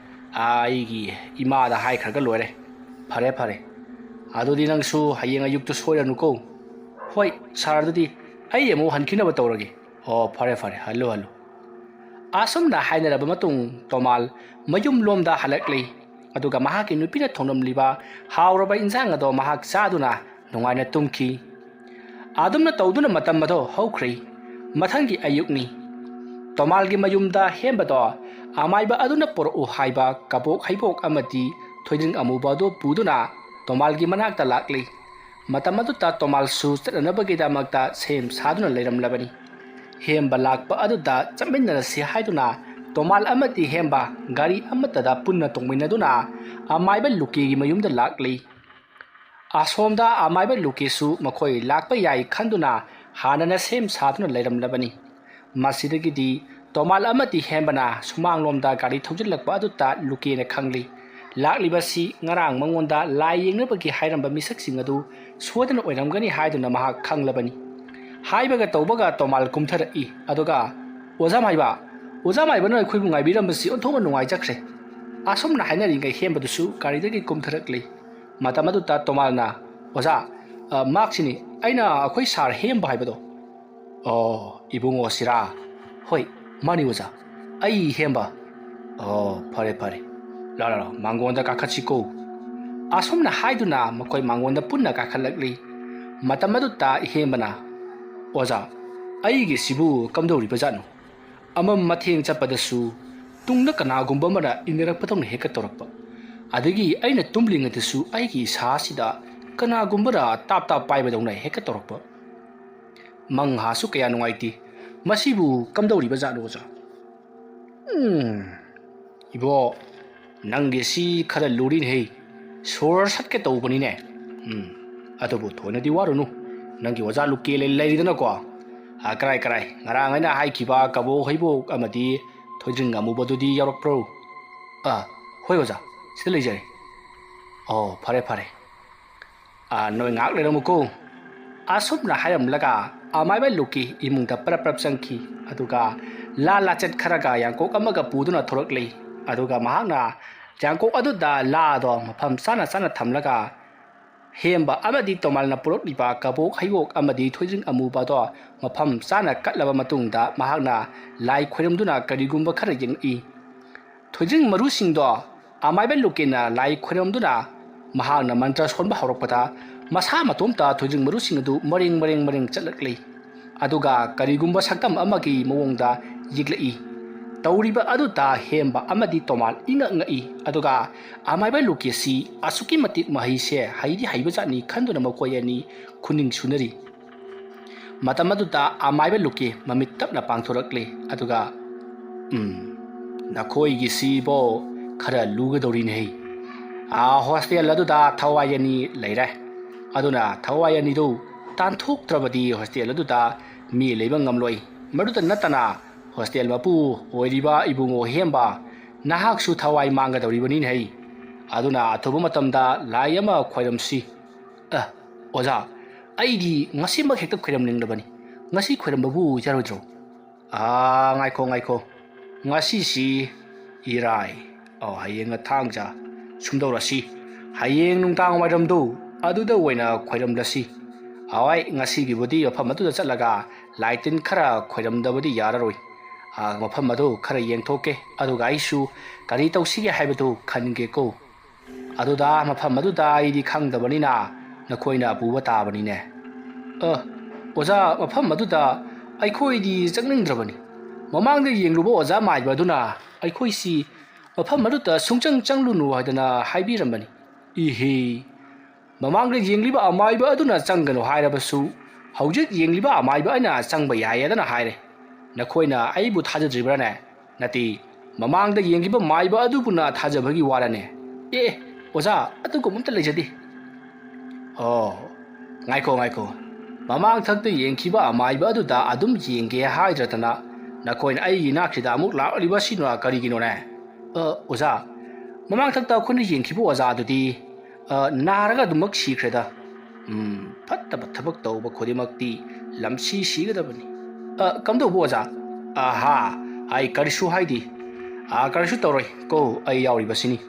aigi imada hai kharga loire phare adudi nangsu hayeng ayuktu soiranuko hoi saradudi ai emo hankinaba tawrage phare hallo asumna hainaraba matung tomal mayum lomda halakli aduga mahaki nupina thonamliba hauraba injang ado mahak saduna nungaina tumki adumna tawduna matam mado haukhri mathangi ayukni tomalgi mayumda hembado amaiba aduna poru haiba kabok haibok amati thoiding amuba do puduna tomalgi manakta lakli matamadu ta tomal su chanabagi damakta sem saduna leiramlabani ꯍꯦꯝꯕ ꯂꯥꯛꯄ ꯑꯗꯨꯗ ꯆꯠꯃꯤꯟꯅꯔꯁꯤ ꯍꯥꯏꯗꯨꯅ ꯇꯣꯃꯥꯜ ꯑꯃꯗꯤ ꯍꯦꯝꯕ ꯒꯥꯔꯤ ꯑꯃꯠꯇꯗ ꯄꯨꯟꯅ ꯇꯣꯡꯃꯤꯟꯅꯗꯨꯅ ꯑꯃꯥꯏꯕ ꯂꯨꯀꯤꯒꯤ ꯃꯌꯨꯝꯗ ꯂꯥꯛꯂꯤ꯫ ꯑꯁꯣꯝꯗ ꯑꯃꯥꯏꯕ ꯂꯨꯀꯤꯁꯨ ꯃꯈꯣꯏ ꯂꯥꯛꯄ ꯌꯥꯏ ꯈꯟꯗꯨꯅ ꯍꯥꯟꯅꯅ ꯁꯦꯝ ꯁꯥꯗꯨꯅ ꯂꯩꯔꯝꯂꯕꯅꯤ꯫ ꯃꯁꯤꯗꯒꯤꯗꯤ ꯇꯣꯃꯥꯜ ꯑꯃꯗꯤ ꯍꯦꯝꯕꯅ ꯁꯨꯃꯥꯡꯂꯣꯝꯗ ꯒꯥꯔꯤ ꯊꯧꯖꯤꯜꯂꯛꯄ ꯑꯗꯨꯗ ꯂꯨꯀꯤꯅ ꯈꯪꯂꯤ꯫ ꯂꯥꯛꯂꯤꯕꯁꯤ ꯉꯔꯥꯡ ꯃꯉꯣꯟꯗ ꯂꯥꯏ ꯌꯦꯡꯅꯕꯒꯤ ꯍꯥꯏꯔꯝꯕ ꯃꯤꯁꯛꯁꯤꯡ ꯑꯗꯨ ꯁꯣꯏꯗꯅ ꯑꯣꯏꯔꯝꯒꯅꯤ ꯍꯥꯏꯗꯨꯅ ꯃꯍꯥꯛ ꯈꯪꯂꯕꯅꯤ꯫ ꯍꯥꯏꯕꯒ ꯇꯧꯕꯒ ꯇꯣꯃꯥꯜ ꯀꯨꯝꯊꯔꯛꯏ ꯑꯗꯨꯒ ꯑꯣꯖꯥ ꯃꯥꯏꯕꯅ ꯑꯩꯈꯣꯏꯕꯨ ꯉꯥꯏꯕꯤꯔꯝꯕꯁꯤ ꯑꯣꯟꯊꯣꯛꯅ ꯅꯨꯡꯉꯥꯏꯖꯈ꯭ꯔꯦ꯫ ꯑꯁꯨꯝꯅ ꯍꯥꯏꯅꯔꯤꯉꯩ ꯍꯦꯝꯕꯗꯨꯁꯨ ꯒꯥꯔꯤꯗꯒꯤ ꯀꯨꯝꯊꯔꯛꯂꯤ꯫ ꯃꯇꯝ ꯑꯗꯨꯗ ꯇꯣꯃꯥꯜꯅ ꯑꯣꯖꯥ ꯃꯥꯛꯁꯤꯅꯤ ꯑꯩꯅ ꯑꯩꯈꯣꯏ ꯁꯥꯔ ꯍꯦꯝꯕ ꯍꯥꯏꯕꯗꯣ꯫ ꯑꯣ ꯏꯕꯨꯡꯉꯣ ꯁꯤꯔꯥ? ꯍꯣꯏ ꯃꯥꯅꯤ ꯑꯣꯖꯥ ꯑꯩ ꯍꯦꯝꯕ꯫ ꯑꯣ ꯐꯔꯦ ꯂꯥꯛꯑꯣ ꯃꯥꯡꯒꯣꯟꯗ ꯀꯥꯈꯠꯁꯤꯀꯣ꯫ ꯑꯁꯨꯝꯅ ꯍꯥꯏꯗꯨꯅ ꯃꯈꯣꯏ ꯃꯥꯡꯒꯣꯟꯗ ꯄꯨꯟꯅ ꯀꯥꯈꯠꯂꯛꯂꯤ꯫ ꯃꯇꯝ ꯑꯗꯨꯗ ꯍꯦꯝꯕꯅ ꯑꯣꯖꯥ ꯑꯩꯒꯤꯁꯤꯕꯨ ꯀꯝꯗꯧꯔꯤꯕꯖꯥꯠꯅꯣ? ꯑꯃꯝ ꯃꯊꯦꯡ ꯆꯠꯄꯗꯁꯨ ꯇꯨꯡꯗ ꯀꯅꯥꯒꯨꯝꯕ ꯑꯃꯅ ꯏꯟꯅꯔꯛꯄꯗꯧꯅ ꯍꯦꯛꯇ ꯇꯧꯔꯛꯄ꯫ ꯑꯗꯒꯤ ꯑꯩꯅ ꯇꯨꯝꯂꯤꯉꯩꯗꯁꯨ ꯑꯩꯒꯤ ꯏꯁꯥꯁꯤꯗ ꯀꯅꯥꯒꯨꯝꯕꯅ ꯇꯥꯞ ꯄꯥꯏꯕꯗꯧꯅ ꯍꯦꯛꯇ ꯇꯧꯔꯛꯄ꯫ ꯃꯪꯍꯥꯁꯨ ꯀꯌꯥ ꯅꯨꯡꯉꯥꯏꯇꯦ꯫ ꯃꯁꯤꯕꯨ ꯀꯝꯗꯧꯔꯤꯕꯖꯥꯠꯅꯣ ꯑꯣꯖꯥ? ꯏꯕꯣ ꯅꯪꯒꯤꯁꯤ ꯈꯔ ꯂꯨꯔꯤꯅꯦꯍꯦ, ꯁꯣꯔ ꯁꯠꯀꯦ ꯇꯧꯕꯅꯤꯅꯦ꯫ ꯑꯗꯨꯕꯨ ꯊꯣꯏꯅꯗꯤ ꯋꯥꯔꯨꯅꯨ, ꯅꯪꯒꯤ ꯑꯣꯖꯥ ꯂꯨꯀꯦ ꯂꯩꯔꯤꯗꯅꯀꯣ꯫ ꯀꯔꯥꯏ ꯉꯔꯥꯡ ꯑꯩꯅ ꯍꯥꯏꯈꯤꯕ ꯀꯕꯣꯛ ꯍꯩꯕꯣꯛ ꯑꯃꯗꯤ ꯊꯣꯏꯗ꯭ꯔꯤꯡ ꯑꯃꯨꯕꯗꯨꯗꯤ ꯌꯥꯎꯔꯛꯄ꯭ꯔꯣ? ꯍꯣꯏ ꯑꯣꯖꯥ ꯁꯤꯗ ꯂꯩꯖꯔꯦ꯫ ꯑꯣ ꯐꯔꯦ ꯅꯣꯏ ꯉꯥꯏꯍꯥꯛ ꯂꯩꯔꯝꯃꯨꯀꯣ꯫ ꯑꯁꯨꯝꯅ ꯍꯥꯏꯔꯝꯂꯒ ꯑꯃꯥꯏꯕ ꯂꯨꯀꯤ ꯏꯃꯨꯡꯗ ꯄꯔꯞ ꯆꯪꯈꯤ ꯑꯗꯨꯒ ꯂꯥꯆꯠ ꯈꯔꯒ ꯌꯥꯡꯀꯣꯛ ꯑꯃꯒ ꯄꯨꯗꯨꯅ ꯊꯣꯔꯛꯂꯤ꯫ ꯑꯗꯨꯒ ꯃꯍꯥꯛꯅ ꯌꯥꯡꯀꯣꯛ ꯑꯗꯨꯗ ꯂꯥꯗꯣ ꯃꯐꯝ ꯆꯥꯅ ꯊꯝꯂꯒ ꯍꯦꯝꯕ ꯑꯃꯗꯤ ꯇꯣꯃꯥꯜꯅ ꯄꯨꯔꯛꯂꯤꯕ ꯀꯕꯣꯛ ꯍꯩꯕꯣꯛ ꯑꯃꯗꯤ ꯊꯣꯏꯗ꯭ꯔꯤꯡ ꯑꯃꯨꯕꯗꯣ ꯃꯐꯝ ꯆꯥꯅ ꯀꯠꯂꯕ ꯃꯇꯨꯡꯗ ꯃꯍꯥꯛꯅ ꯂꯥꯏ ꯈꯣꯏꯔꯝꯗꯨꯅ ꯀꯔꯤꯒꯨꯝꯕ ꯈꯔ ꯌꯦꯡꯉꯛꯏ꯫ ꯊꯣꯏꯗ꯭ꯔꯤꯡ ꯃꯔꯨꯁꯤꯡꯗꯣ ꯑꯃꯥꯏꯕ ꯂꯨꯀꯤꯅ ꯂꯥꯏ ꯈꯣꯏꯔꯝꯗꯨꯅ ꯃꯍꯥꯛꯅ ꯃꯟꯇ꯭ꯔ ꯁꯣꯟꯕ ꯍꯧꯔꯛꯄꯗ ꯃꯁꯥ ꯃꯇꯣꯝꯇ ꯊꯣꯏꯗ꯭ꯔꯤꯡ ꯃꯔꯨꯁꯤꯡ ꯑꯗꯨ ꯃꯔꯦꯡ ꯆꯠꯂꯛꯂꯤ꯫ ꯑꯗꯨꯒ ꯀꯔꯤꯒꯨꯝꯕ ꯁꯛꯇꯝ ꯑꯃꯒꯤ ꯃꯑꯣꯡꯗ ꯌꯦꯛꯂꯛꯏ꯫ ꯇꯧꯔꯤꯕ ꯑꯗꯨꯗ ꯍꯦꯝꯕ ꯑꯃꯗꯤ ꯇꯣꯃꯥꯜ ꯏꯉꯛꯏ꯫ ꯑꯗꯨꯒ ꯑꯃꯥꯏꯕ ꯂꯨꯀꯤꯁꯤ ꯑꯁꯨꯛꯀꯤ ꯃꯇꯤꯛ ꯃꯍꯩꯁꯦ ꯍꯩꯗꯤ ꯍꯩꯕꯖꯥꯠꯅꯤ ꯈꯟꯗꯨꯅ ꯃꯈꯣꯏ ꯑꯅꯤ ꯈꯨꯅꯤꯡ ꯁꯨꯅꯔꯤ꯫ ꯃꯇꯝ ꯑꯗꯨꯗ ꯑꯃꯥꯏꯕ ꯂꯨꯀꯤ ꯃꯃꯤꯠ ꯇꯞꯅ ꯄꯥꯡꯊꯣꯔꯛꯂꯤ ꯑꯗꯨꯒ ꯅꯈꯣꯏꯒꯤꯁꯤꯕꯣ ꯈꯔ ꯂꯨꯒꯗꯧꯔꯤꯅꯦꯍꯦ꯫ ꯍꯣꯁꯇꯦꯜ ꯑꯗꯨꯗ ꯊꯋꯥꯏ ꯑꯅꯤ ꯂꯩꯔꯦ, ꯑꯗꯨꯅ ꯊꯋꯥꯏ ꯑꯅꯤꯗꯨ ꯇꯥꯟꯊꯣꯛꯇ꯭ꯔꯕꯗꯤ ꯍꯣꯁꯇꯦꯜ ꯑꯗꯨꯗ ꯃꯤ ꯂꯩꯕ ꯉꯝꯂꯣꯏ꯫ ꯃꯗꯨꯇ ꯅꯠꯇꯅ ꯍꯣꯁꯇꯦꯜ ꯃꯄꯨ ꯑꯣꯏꯔꯤꯕ ꯏꯕꯨꯡꯉꯣ ꯍꯦꯝꯕ ꯅꯍꯥꯛꯁꯨ ꯊꯋꯥꯏ ꯃꯥꯡꯒꯗꯧꯔꯤꯕꯅꯤꯅꯦꯍꯦ꯫ ꯑꯗꯨꯅ ꯑꯊꯨꯕ ꯃꯇꯝꯗ ꯂꯥꯏ ꯑꯃ ꯈꯣꯏꯔꯝꯁꯤ꯫ ꯑꯣꯖꯥ ꯑꯩꯗꯤ ꯉꯁꯤꯃꯛ ꯍꯦꯛꯇ ꯈꯣꯏꯔꯝꯅꯤꯡꯂꯕꯅꯤ, ꯉꯁꯤ ꯈꯣꯏꯔꯝꯕꯕꯨ ꯌꯥꯔꯣꯏꯗ꯭ꯔꯣ? ꯉꯥꯏꯈꯣ ꯉꯁꯤꯁꯤ ꯏꯔꯥꯏ, ꯍꯌꯦꯡꯅ ꯊꯥꯡꯖ, ꯁꯨꯝꯗꯧꯔꯁꯤ ꯍꯌꯦꯡ ꯅꯨꯡꯗꯥꯡ ꯋꯥꯏꯔꯝꯗꯨ ꯑꯗꯨꯗ ꯑꯣꯏꯅ ꯈꯣꯏꯔꯝꯂꯁꯤ꯫ ꯍꯣꯏ ꯉꯁꯤꯒꯤꯕꯨꯗꯤ ꯃꯐꯝ ꯑꯗꯨꯗ ꯆꯠꯂꯒ ꯂꯥꯏ ꯇꯤꯟ ꯈꯔ ꯈꯣꯏꯔꯝꯗꯕꯗꯤ ꯌꯥꯔꯔꯣꯏ꯫ ꯃꯐꯝ ꯑꯗꯨꯈꯔ ꯌꯦꯡꯊꯣꯛꯀꯦ ꯑꯗꯨꯒ ꯑꯩꯁꯨ ꯀꯔꯤ ꯇꯧꯁꯤꯒꯦ ꯍꯥꯏꯕꯗꯨ ꯈꯟꯒꯦꯀꯣ꯫ ꯑꯗꯨꯗ ꯃꯐꯝ ꯑꯗꯨꯗ ꯑꯩꯗꯤ ꯈꯪꯗꯕꯅꯤꯅ ꯅꯈꯣꯏꯅ ꯄꯨꯕ ꯇꯥꯕꯅꯤꯅꯦ꯫ ꯑꯣꯖꯥ ꯃꯐꯝ ꯑꯗꯨꯗ ꯑꯩꯈꯣꯏꯗꯤ ꯆꯪꯅꯤꯡꯗ꯭ꯔꯕꯅꯤ꯫ ꯃꯃꯥꯡꯗ ꯌꯦꯡꯂꯨꯕ ꯑꯣꯖꯥ ꯃꯥꯏꯕ ꯑꯗꯨꯅ ꯑꯩꯈꯣꯏꯁꯤ ꯃꯐꯝ ꯑꯗꯨꯗ ꯁꯨꯡꯆꯪ ꯆꯪꯂꯨꯅꯨ ꯍꯥꯏꯗꯅ ꯍꯥꯏꯕꯤꯔꯝꯕꯅꯤ꯫ ꯏꯍꯦ, ꯃꯃꯥꯡꯗ ꯌꯦꯡꯂꯤꯕ ꯑꯃꯥꯏꯕ ꯑꯗꯨꯅ ꯆꯪꯒꯅꯨ ꯍꯥꯏꯔꯕꯁꯨ ꯍꯧꯖꯤꯛ ꯌꯦꯡꯂꯤꯕ ꯑꯃꯥꯏꯕ ꯑꯩꯅ ꯆꯪꯕ ꯌꯥꯏꯌꯦꯗꯅ ꯍꯥꯏꯔꯦ꯫ ꯅꯈꯣꯏꯅ ꯑꯩꯕꯨ ꯊꯥꯖꯗ꯭ꯔꯤꯕ꯭ꯔꯥꯅꯦ? ꯅꯠꯇꯦ ꯃꯃꯥꯡꯗ ꯌꯦꯡꯂꯤꯕ ꯃꯥꯏꯕ ꯑꯗꯨꯕꯨꯅ ꯊꯥꯖꯕꯒꯤ ꯋꯥꯔꯅꯦ? ꯑꯣꯖꯥ ꯑꯗꯨꯒꯨꯝꯕ ꯑꯝꯇ ꯂꯩꯖꯗꯦ꯫ ꯉꯥꯏꯈꯣ ꯃꯃꯥꯡ ꯊꯛꯇ ꯌꯦꯡꯈꯤꯕ ꯑꯃꯥꯏꯕ ꯑꯗꯨꯗ ꯑꯗꯨꯝ ꯌꯦꯡꯒꯦ ꯍꯥꯏꯗ꯭ꯔꯗꯅ ꯅꯈꯣꯏꯅ ꯑꯩꯒꯤ ꯅꯥꯛꯁꯤꯗ ꯑꯃꯨꯛ ꯂꯥꯛꯂꯤꯕꯁꯤꯅ ꯀꯔꯤꯒꯤꯅꯣꯅꯦ? ꯑꯣꯖꯥ ꯃꯃꯥꯡ ꯊꯛꯇ ꯑꯩꯈꯣꯏꯅ ꯌꯦꯡꯈꯤꯕ ꯑꯣꯖꯥ ꯑꯗꯨꯗꯤ ꯅꯥꯔꯒ ꯑꯗꯨꯃꯛ ꯁꯤꯈ꯭ꯔꯦꯗ꯫ ꯐꯠꯇꯕ ꯊꯕꯛ ꯇꯧꯕ ꯈꯨꯗꯤꯡꯃꯛꯇꯤ ꯂꯝꯁꯤ ꯁꯤꯒꯗꯕꯅꯤ꯫ ꯀꯝꯗꯧꯕ ꯑꯣꯖꯥ? ꯑꯩ ꯀꯔꯤꯁꯨ ꯍꯥꯏꯗꯦ, ꯀꯔꯤꯁꯨ ꯇꯧꯔꯣꯏ ꯀꯣ, ꯑꯩ ꯌꯥꯎꯔꯤꯕꯁꯤꯅꯤ꯫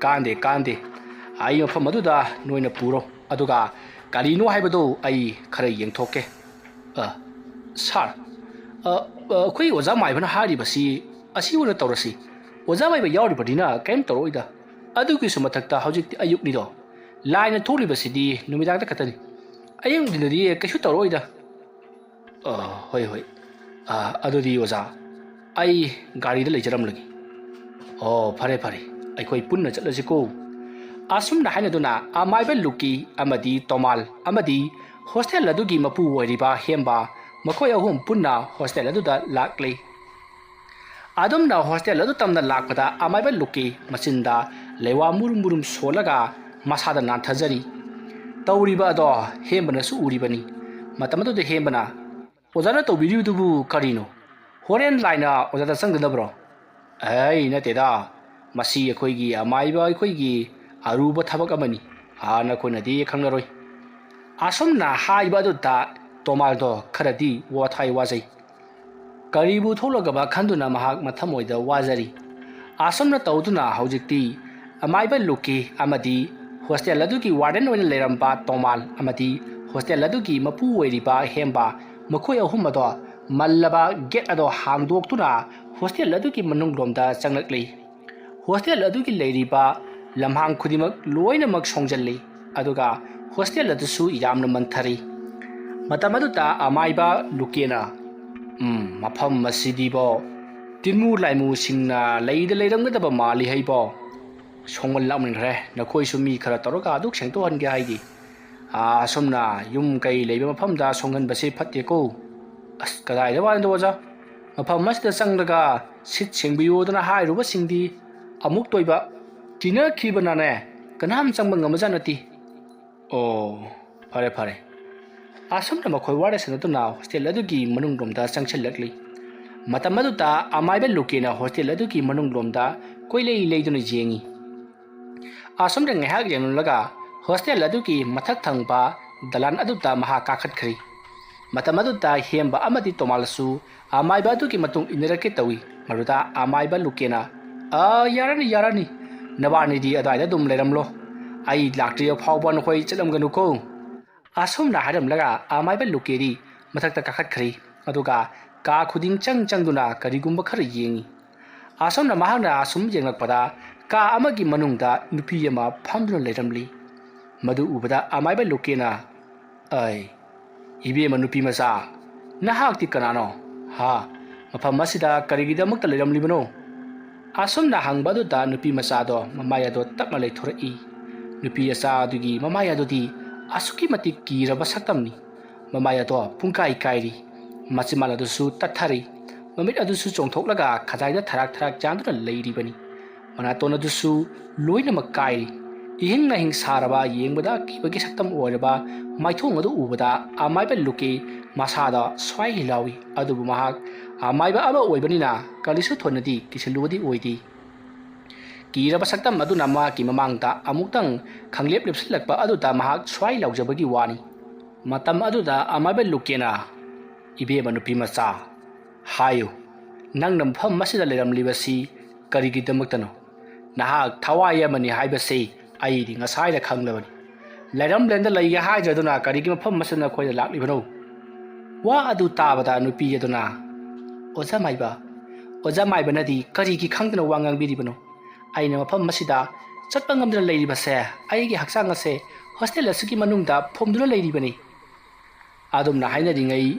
ꯀꯥꯟꯗꯦ ꯑꯩ ꯃꯐꯝ ꯑꯗꯨꯗ ꯅꯣꯏꯅ ꯄꯨꯔꯣ ꯑꯗꯨꯒ ꯀꯔꯤꯅꯣ ꯍꯥꯏꯕꯗꯨ ꯑꯩ ꯈꯔ ꯌꯦꯡꯊꯣꯛꯀꯦ꯫ ꯁꯥꯔ ꯑꯩꯈꯣꯏ ꯑꯣꯖꯥ ꯃꯥꯏꯕꯅ ꯍꯥꯏꯔꯤꯕꯁꯤ ꯑꯁꯤ ꯑꯣꯏꯅ ꯇꯧꯔꯁꯤ꯫ ꯑꯣꯖꯥ ꯃꯥꯏꯕ ꯌꯥꯎꯔꯤꯕꯅꯤꯅ ꯀꯔꯤꯝ ꯇꯧꯔꯛꯑꯣꯏꯗ꯫ ꯑꯗꯨꯒꯤꯁꯨ ꯃꯊꯛꯇ ꯍꯧꯖꯤꯛꯇꯤ ꯑꯌꯨꯛꯅꯤꯗꯣ, ꯂꯥꯏꯅ ꯊꯣꯛꯂꯤꯕꯁꯤꯗꯤ ꯅꯨꯃꯤꯗꯥꯡꯗ ꯈꯛꯇꯅꯤ, ꯑꯌꯨꯛ ꯅꯨꯡꯊꯤꯜꯗꯗꯤ ꯀꯩꯁꯨ ꯇꯧꯔꯛꯑꯣꯏꯗ꯫ ꯍꯣꯏ ꯑꯗꯨꯗꯤ ꯑꯣꯖꯥ ꯑꯩ ꯒꯥꯔꯤꯗ ꯂꯩꯖꯔꯝꯂꯒꯦ꯫ ꯐꯔꯦ ꯑꯩꯈꯣꯏ ꯄꯨꯟꯅ ꯆꯠꯂꯁꯤꯀꯣ꯫ ꯑꯁꯨꯝꯅ ꯍꯥꯏꯅꯗꯨꯅ ꯑꯃꯥꯏꯕ ꯂꯨꯀꯤ ꯑꯃꯗꯤ ꯇꯣꯃꯥꯜ ꯑꯃꯗꯤ ꯍꯣꯁꯇꯦꯜ ꯑꯗꯨꯒꯤ ꯃꯄꯨ ꯑꯣꯏꯔꯤꯕ ꯍꯦꯝꯕ ꯃꯈꯣꯏ ꯑꯍꯨꯝ ꯄꯨꯟꯅ ꯍꯣꯁꯇꯦꯜ ꯑꯗꯨꯗ ꯂꯥꯛꯂꯤ ꯑꯗꯨꯝꯅ ꯍꯣꯁꯇꯦꯜ ꯑꯗꯨ ꯇꯝꯅ ꯂꯥꯛꯄꯗ ꯑꯃꯥꯏꯕ ꯂꯨꯀꯤ ꯃꯆꯤꯟꯗ ꯂꯩꯋꯥ ꯃꯨꯔꯨꯝ ꯃꯨꯔꯨꯝ ꯁꯣꯜꯂꯒ ꯃꯁꯥꯗ ꯅꯥꯟꯊꯖꯔꯤ ꯇꯧꯔꯤꯕ ꯑꯗꯣ ꯍꯦꯝꯕꯅꯁꯨ ꯎꯔꯤꯕꯅꯤ ꯃꯇꯝ ꯑꯗꯨꯗ ꯍꯦꯝꯕꯅ ꯑꯣꯖꯥꯅ ꯇꯧꯕꯤꯔꯤꯕꯗꯨꯕꯨ ꯀꯔꯤꯅꯣ ꯍꯣꯔꯦꯟ ꯂꯥꯏꯅ ꯑꯣꯖꯥꯗ ꯆꯪꯒꯗꯕ꯭ꯔꯣ ꯑꯩ ꯅꯠꯇꯦꯗ ꯃꯁꯤ ꯑꯩꯈꯣꯏꯒꯤ ꯑꯃꯥꯏꯕ ꯑꯩꯈꯣꯏꯒꯤ ꯑꯔꯨꯕ ꯊꯕꯛ ꯑꯃꯅꯤ ꯅꯈꯣꯏꯅꯗꯤ ꯈꯪꯂꯔꯣꯏ ꯑꯁꯨꯝꯅ ꯍꯥꯏꯕ ꯑꯗꯨꯗ ꯇꯣꯃꯥꯜꯗꯣ ꯈꯔꯗꯤ ꯋꯥꯊꯥꯏ ꯋꯥꯖꯩ ꯀꯔꯤꯕꯨ ꯊꯣꯛꯂꯒꯕ ꯈꯟꯗꯨꯅ ꯃꯍꯥꯛ ꯃꯊꯃꯣꯏꯗ ꯋꯥꯖꯔꯤ ꯑꯁꯨꯝꯅ ꯇꯧꯗꯨꯅ ꯍꯧꯖꯤꯛꯇꯤ ꯑꯃꯥꯏꯕ ꯂꯨꯀꯤ ꯑꯃꯗꯤ ꯍꯣꯁꯇꯦꯜ ꯑꯗꯨꯒꯤ ꯋꯥꯔꯗꯦꯟ ꯑꯣꯏꯅ ꯂꯩꯔꯝꯕ ꯇꯣꯃꯥꯜ ꯑꯃꯗꯤ ꯍꯣꯁꯇꯦꯜ ꯑꯗꯨꯒꯤ ꯃꯄꯨ ꯑꯣꯏꯔꯤꯕ ꯍꯦꯝꯕ ꯃꯈꯣꯏ ꯑꯍꯨꯝ ꯑꯗꯣ ꯃꯜꯂꯕ ꯒꯦꯠ ꯑꯗꯣ ꯍꯥꯡꯗꯣꯛꯇꯨꯅ ꯍꯣꯁꯇꯦꯜ ꯑꯗꯨꯒꯤ ꯃꯅꯨꯡꯂꯣꯝꯗ ꯆꯪꯂꯛꯂꯤ ꯍꯣꯁꯇꯦꯜ ꯑꯗꯨꯒꯤ ꯂꯩꯔꯤꯕ ꯂꯝꯍꯥꯡ ꯈꯨꯗꯤꯡꯃꯛ ꯂꯣꯏꯅꯃꯛ ꯁꯣꯡꯖꯜꯂꯤ ꯑꯗꯨꯒ ꯍꯣꯁꯇꯦꯜ ꯑꯗꯨꯁꯨ ꯌꯥꯝꯅ ꯃꯟꯊꯔꯤ ꯃꯇꯝ ꯑꯗꯨꯗ ꯑꯃꯥꯏꯕ ꯂꯨꯀꯦꯅ ꯃꯐꯝ ꯑꯁꯤꯗꯤꯕꯣ ꯇꯤꯟꯃꯨ ꯂꯥꯏꯃꯨꯁꯤꯡꯅ ꯂꯩꯗ ꯂꯩꯔꯝꯒꯗꯕ ꯃꯥꯜꯂꯤ ꯍꯩꯕꯣ ꯁꯣꯡꯃꯜꯂꯛꯃꯟꯈ꯭ꯔꯦ ꯅꯈꯣꯏꯁꯨ ꯃꯤ ꯈꯔ ꯇꯧꯔꯒ ꯑꯗꯨꯛ ꯁꯦꯡꯇꯣꯛꯍꯟꯒꯦ ꯍꯥꯏꯗꯤ ꯑꯁꯨꯝꯅ ꯌꯨꯝ ꯀꯩ ꯂꯩꯕ ꯃꯐꯝꯗ ꯁꯣꯡꯍꯟꯕꯁꯤ ꯐꯠꯇꯦꯀꯣ ꯑꯁ ꯀꯗꯥꯏꯗ ꯋꯥꯅꯣ ꯑꯣꯖꯥ ꯃꯐꯝ ꯑꯁꯤꯗ ꯆꯪꯂꯒ ꯁꯤꯠ ꯁꯦꯡꯕꯤꯌꯨꯗꯅ ꯍꯥꯏꯔꯨꯕꯁꯤꯡꯗꯤ ꯑꯃꯨꯛ ꯇꯣꯏꯕ ꯀꯤꯅꯈꯤꯕꯅꯅꯦ ꯀꯅꯥꯝ ꯆꯪꯕ ꯉꯝꯕꯖꯥꯠ ꯅꯠꯇꯦ ꯑꯣ ꯐꯔꯦ ꯐꯔꯦ ꯑꯁꯨꯝꯅ ꯃꯈꯣꯏ ꯋꯥꯔꯤ ꯁꯥꯟꯅꯗꯨꯅ ꯍꯣꯁꯇꯦꯜ ꯑꯗꯨꯒꯤ ꯃꯅꯨꯡꯂꯣꯝꯗ ꯆꯪꯁꯤꯜꯂꯛꯂꯤ ꯃꯇꯝ ꯑꯗꯨꯗ ꯑꯃꯥꯏꯕ ꯂꯨꯀꯦꯅ ꯍꯣꯁꯇꯦꯜ ꯑꯗꯨꯒꯤ ꯃꯅꯨꯡꯂꯣꯝꯗ ꯀꯣꯏꯂꯩ ꯂꯩꯗꯨꯅ ꯌꯦꯡꯉꯤ ꯑꯁꯨꯝꯅ ꯉꯥꯏꯍꯥꯛ ꯌꯦꯡꯂꯒ ꯍꯣꯁꯇꯦꯜ ꯑꯗꯨꯒꯤ ꯃꯊꯛ ꯊꯪꯕ ꯗꯂꯥꯟ ꯑꯗꯨꯗ ꯃꯍꯥꯛ ꯀꯥꯈꯠꯈ꯭ꯔꯤ ꯃꯇꯝ ꯑꯗꯨꯗ ꯍꯦꯝꯕ ꯑꯃꯗꯤ ꯇꯣꯃꯥꯜꯁꯨ ꯑꯃꯥꯏꯕ ꯑꯗꯨꯒꯤ ꯃꯇꯨꯡ ꯏꯟꯅꯔꯛꯀꯦ ꯇꯧꯏ ꯃꯗꯨꯗ ꯑꯃꯥꯏꯕ ꯂꯨꯀꯦꯅ ꯌꯥꯔꯅꯤ ꯅꯕꯥꯅꯤꯗꯤ ꯑꯗꯨꯋꯥꯏꯗ ꯑꯗꯨꯝ ꯂꯩꯔꯝꯂꯣ ꯑꯩ ꯂꯥꯛꯇ꯭ꯔꯤꯕ ꯐꯥꯎꯕ ꯅꯈꯣꯏ ꯆꯠꯂꯝꯒꯅꯨꯀꯣ ꯑꯁꯨꯝꯅ ꯍꯥꯏꯔꯝꯂꯒ ꯑꯃꯥꯏꯕ ꯂꯨꯀꯦꯗꯤ ꯃꯊꯛꯇ ꯀꯥꯈꯠꯈ꯭ꯔꯤ ꯑꯗꯨꯒ ꯀꯥ ꯈꯨꯗꯤꯡ ꯆꯪꯗꯨꯅ ꯀꯔꯤꯒꯨꯝꯕ ꯈꯔ ꯌꯦꯡꯉꯤ ꯑꯁꯨꯝꯅ ꯃꯍꯥꯛꯅ ꯑꯁꯨꯝ ꯌꯦꯡꯂꯛꯄꯗ ꯀꯥ ꯑꯃꯒꯤ ꯃꯅꯨꯡꯗ ꯅꯨꯄꯤ ꯑꯃ ꯐꯝꯗꯨꯅ ꯂꯩꯔꯝꯂꯤ ꯃꯗꯨ ꯎꯕꯗ ꯑꯃꯥꯏꯕ ꯂꯨꯀꯦꯅ ꯏꯕꯦꯝꯃ ꯅꯨꯄꯤ ꯃꯆꯥ ꯅꯍꯥꯛꯇꯤ ꯀꯅꯥꯅꯣ ꯃꯐꯝ ꯑꯁꯤꯗ ꯀꯔꯤꯒꯤꯗꯃꯛꯇ ꯂꯩꯔꯝꯂꯤꯕꯅꯣ ꯑꯁꯨꯝꯅ ꯍꯪꯕ ꯑꯗꯨꯗ ꯅꯨꯄꯤ ꯃꯆꯥꯗꯣ ꯃꯃꯥꯏ ꯑꯗꯣ ꯇꯞꯅ ꯂꯩꯊꯣꯔꯛꯏ ꯅꯨꯄꯤ ꯃꯆꯥ ꯑꯗꯨꯒꯤ ꯃꯃꯥꯏ ꯑꯗꯨꯗꯤ ꯑꯁꯨꯛꯀꯤ ꯃꯇꯤꯛ ꯀꯤꯔꯕ ꯁꯛꯇꯝꯅꯤ ꯃꯃꯥꯏ ꯑꯗꯣ ꯄꯨꯡꯀꯥꯏ ꯀꯥꯏꯔꯤ ꯃꯆꯤꯟꯕꯥꯜ ꯑꯗꯨꯁꯨ ꯇꯠꯊꯔꯤ ꯃꯃꯤꯠ ꯑꯗꯨꯁꯨ ꯆꯣꯡꯊꯣꯛꯂꯒ ꯈꯖꯥꯏꯗ ꯊꯔꯥꯛ ꯆꯥꯟꯗꯨꯅ ꯂꯩꯔꯤꯕꯅꯤ ꯃꯅꯥꯇꯣꯟ ꯑꯗꯨꯁꯨ ꯂꯣꯏꯅꯃꯛ ꯀꯥꯏꯔꯤ ꯏꯍꯤꯡ ꯅꯥꯍꯤꯡ ꯁꯥꯔꯕ ꯌꯦꯡꯕꯗ ꯀꯤꯕꯒꯤ ꯁꯛꯇꯝ ꯑꯣꯏꯔꯕ ꯃꯥꯏꯊꯣꯡ ꯑꯗꯨ ꯎꯕꯗ ꯑꯃꯥꯏꯕ ꯂꯨꯀꯦ ꯃꯁꯥꯗ ꯁ꯭ꯋꯥꯏ ꯂꯥꯎꯏ ꯑꯗꯨꯕꯨ ꯃꯍꯥꯛ ꯑꯃꯥꯏꯕ ꯑꯃ ꯑꯣꯏꯕꯅꯤꯅ ꯀꯔꯤꯁꯨ ꯊꯣꯏꯅꯗꯤ ꯀꯤꯁꯤꯜꯂꯨꯕꯗꯤ ꯑꯣꯏꯗꯦ ꯀꯤꯔꯕ ꯁꯛꯇꯝ ꯑꯗꯨꯅ ꯃꯍꯥꯛꯀꯤ ꯃꯃꯥꯡꯗ ꯑꯃꯨꯛꯇꯪ ꯈꯪꯂꯦꯞ ꯂꯦꯞꯁꯤꯜꯂꯛꯄ ꯑꯗꯨꯗ ꯃꯍꯥꯛ ꯁ꯭ꯋꯥꯏ ꯂꯥꯎꯖꯕꯒꯤ ꯋꯥꯅꯤ ꯃꯇꯝ ꯑꯗꯨꯗ ꯑꯃꯥꯏꯕ ꯂꯨꯀꯦꯅ ꯏꯕꯦꯝꯃ ꯅꯨꯄꯤ ꯃꯆꯥ ꯍꯥꯏꯌꯨ ꯅꯪꯅ ꯃꯐꯝ ꯑꯁꯤꯗ ꯂꯩꯔꯝꯂꯤꯕꯁꯤ ꯀꯔꯤꯒꯤꯗꯃꯛꯇꯅꯣ ꯅꯍꯥꯛ ꯊꯋꯥꯏ ꯑꯃꯅꯤ ꯍꯥꯏꯕꯁꯤ ꯑꯩꯗꯤ ꯉꯁꯥꯏꯅ ꯈꯪꯂꯕꯅꯤ ꯂꯩꯔꯝꯂꯦꯟꯗ ꯂꯩꯒꯦ ꯍꯥꯏꯗ꯭ꯔꯗꯨꯅ ꯀꯔꯤꯒꯤ ꯃꯐꯝ ꯑꯁꯤꯗ ꯑꯩꯈꯣꯏꯗ ꯂꯥꯛꯂꯤꯕꯅꯣ ꯋꯥ ꯑꯗꯨ ꯇꯥꯕꯗ ꯅꯨꯄꯤ ꯑꯗꯨꯅ ꯑꯣꯖꯥ ꯃꯥꯏꯕꯅꯗꯤ ꯀꯔꯤꯒꯤ ꯈꯪꯗꯅ ꯋꯥ ꯉꯥꯡꯕꯤꯔꯤꯕꯅꯣ ꯑꯩꯅ ꯃꯐꯝ ꯑꯁꯤꯗ ꯆꯠꯄ ꯉꯝꯗꯅ ꯂꯩꯔꯤꯕꯁꯦ ꯑꯩꯒꯤ ꯍꯛꯆꯥꯡ ꯑꯁꯦ ꯍꯣꯁꯇꯦꯜ ꯑꯁꯤꯒꯤ ꯃꯅꯨꯡꯗ ꯐꯣꯝꯗꯨꯅ ꯂꯩꯔꯤꯕꯅꯤ ꯑꯗꯨꯝꯅ ꯍꯥꯏꯅꯔꯤꯉꯩ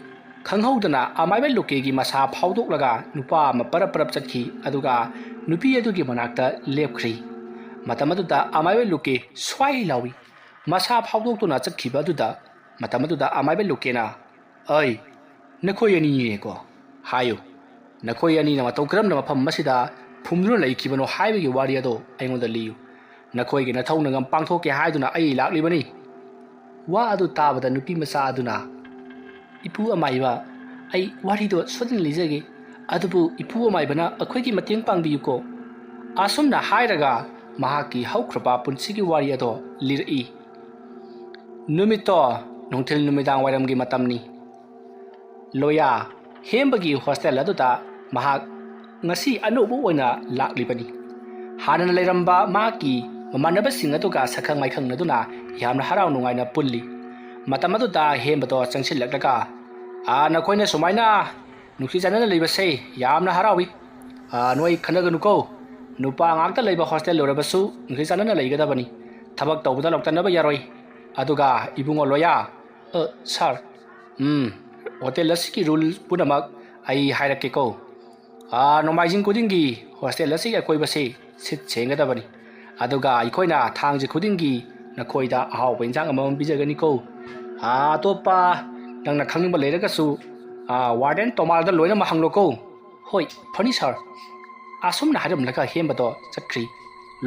ꯈꯪꯍꯧꯗꯅ ꯑꯃꯥꯏꯕ ꯂꯨꯀꯦꯒꯤ ꯃꯁꯥ ꯐꯥꯎꯗꯣꯛꯂꯒ ꯅꯨꯄꯥ ꯑꯃ ꯄꯔꯞ ꯆꯠꯈꯤ ꯑꯗꯨꯒ ꯅꯨꯄꯤ ꯑꯗꯨꯒꯤ ꯃꯅꯥꯛꯇ ꯂꯦꯞꯈ꯭ꯔꯤ ꯃꯇꯝ ꯑꯗꯨꯗ ꯑꯃꯥꯏꯕ ꯂꯨꯀꯦ ꯁ꯭ꯋꯥꯏ ꯂꯥꯎꯏ ꯃꯁꯥ ꯐꯥꯎꯗꯣꯛꯇꯨꯅ ꯆꯠꯈꯤꯕ ꯑꯗꯨꯗ ꯃꯇꯝ ꯑꯗꯨꯗ ꯑꯃꯥꯏꯕ ꯂꯨꯀꯦꯅ ꯅꯈꯣꯏ ꯑꯅꯤꯅꯦꯀꯣ ꯍꯥꯏꯌꯨ ꯅꯈꯣꯏ ꯑꯅꯤꯅ ꯃꯇꯧ ꯀꯔꯝꯅ ꯃꯐꯝ ꯑꯁꯤꯗ ꯐꯨꯝꯗꯨꯅ ꯂꯩꯈꯤꯕꯅꯣ ꯍꯥꯏꯕꯒꯤ ꯋꯥꯔꯤ ꯑꯗꯣ ꯑꯩꯉꯣꯟꯗ ꯂꯤꯌꯨ ꯅꯈꯣꯏꯒꯤ ꯅꯊꯧꯅꯉꯝ ꯄꯥꯡꯊꯣꯛꯀꯦ ꯍꯥꯏꯗꯨꯅ ꯑꯩ ꯂꯥꯛꯂꯤꯕꯅꯤ ꯋꯥ ꯑꯗꯨ ꯇꯥꯕꯗ ꯅꯨꯄꯤ ꯃꯆꯥ ꯑꯗꯨꯅ ꯏꯄꯨ ꯑꯃꯥꯏꯕ ꯑꯩ ꯋꯥꯔꯤꯗꯣ ꯁꯣꯏꯗꯅ ꯂꯤꯖꯒꯦ ꯑꯗꯨꯕꯨ ꯏꯄꯨ ꯑꯃꯥꯏꯕꯅ ꯑꯩꯈꯣꯏꯒꯤ ꯃꯇꯦꯡ ꯄꯥꯡꯕꯤꯌꯨꯀꯣ ꯑꯁꯨꯝꯅ ꯍꯥꯏꯔꯒ ꯃꯍꯥꯛꯀꯤ ꯍꯧꯈ꯭ꯔꯕ ꯄꯨꯟꯁꯤꯒꯤ ꯋꯥꯔꯤ ꯑꯗꯣ ꯂꯤꯔꯛꯏ ꯅꯨꯃꯤꯠꯇꯣ ꯅꯨꯡꯊꯤꯜ ꯅꯨꯃꯤꯗꯥꯡ ꯋꯥꯏꯔꯝꯒꯤ ꯃꯇꯝꯅꯤ ꯂꯣꯌꯥ ꯍꯦꯝꯕꯒꯤ ꯍꯣꯁꯇꯦꯜ ꯑꯗꯨꯗ ꯃꯍꯥꯛ ꯉꯁꯤ ꯑꯅꯧꯕ ꯑꯣꯏꯅ ꯂꯥꯛꯂꯤꯕꯅꯤ ꯍꯥꯟꯅ ꯂꯩꯔꯝꯕ ꯃꯍꯥꯛꯀꯤ ꯃꯃꯥꯟꯅꯕꯁꯤꯡ ꯑꯗꯨꯒ ꯁꯛꯈꯪ ꯃꯥꯏꯈꯪꯅꯗꯨꯅ ꯌꯥꯝꯅ ꯍꯔꯥꯎ ꯅꯨꯡꯉꯥꯏꯅ ꯄꯨꯜꯂꯤ ꯃꯇꯝ ꯑꯗꯨꯗ ꯍꯦꯝꯕꯗꯣ ꯆꯪꯁꯤꯜꯂꯛꯂꯒ ꯅꯈꯣꯏꯅ ꯁꯨꯃꯥꯏꯅ ꯅꯨꯡꯁꯤ ꯆꯥꯟꯅꯅ ꯂꯩꯕꯁꯦ ꯌꯥꯝꯅ ꯍꯔꯥꯎꯏ ꯅꯣꯏ ꯈꯟꯅꯒꯅꯨꯀꯣ ꯅꯨꯄꯥ ꯉꯥꯛꯇ ꯂꯩꯕ ꯍꯣꯁꯇꯦꯜ ꯑꯣꯏꯔꯕꯁꯨ ꯅꯨꯡꯁꯤ ꯆꯥꯟꯅꯅ ꯂꯩꯒꯗꯕꯅꯤ ꯊꯕꯛ ꯇꯧꯕꯗ ꯂꯧꯇꯅꯕ ꯌꯥꯔꯣꯏ ꯑꯗꯨꯒ ꯏꯕꯨꯡꯉꯣ ꯂꯣꯌꯥ ꯁꯥꯔ ꯍꯣꯇꯦꯜ ꯑꯁꯤꯒꯤ ꯔꯨꯜ ꯄꯨꯝꯅꯃꯛ ꯑꯩ ꯍꯥꯏꯔꯛꯀꯦꯀꯣ ꯅꯣꯡꯃꯥꯏꯖꯤꯡ ꯈꯨꯗꯤꯡꯒꯤ ꯍꯣꯁꯇꯦꯜ ꯑꯁꯤꯒꯤ ꯑꯀꯣꯏꯕꯁꯤ ꯁꯤꯠ ꯁꯦꯡꯒꯗꯕꯅꯤ ꯑꯗꯨꯒ ꯑꯩꯈꯣꯏꯅ ꯊꯥꯡꯖ ꯈꯨꯗꯤꯡꯒꯤ ꯅꯈꯣꯏꯗ ꯑꯍꯥꯎꯕ ꯏꯟꯖꯥꯡ ꯑꯃꯃꯝ ꯄꯤꯖꯒꯅꯤꯀꯣ ꯑꯇꯣꯞꯄ ꯅꯪꯅ ꯈꯪꯅꯤꯡꯕ ꯂꯩꯔꯒꯁꯨ वार्डन तोमालदा लोइना महंगलोको होय फनी सर असुमना हारमलगा हेमबदो चक्री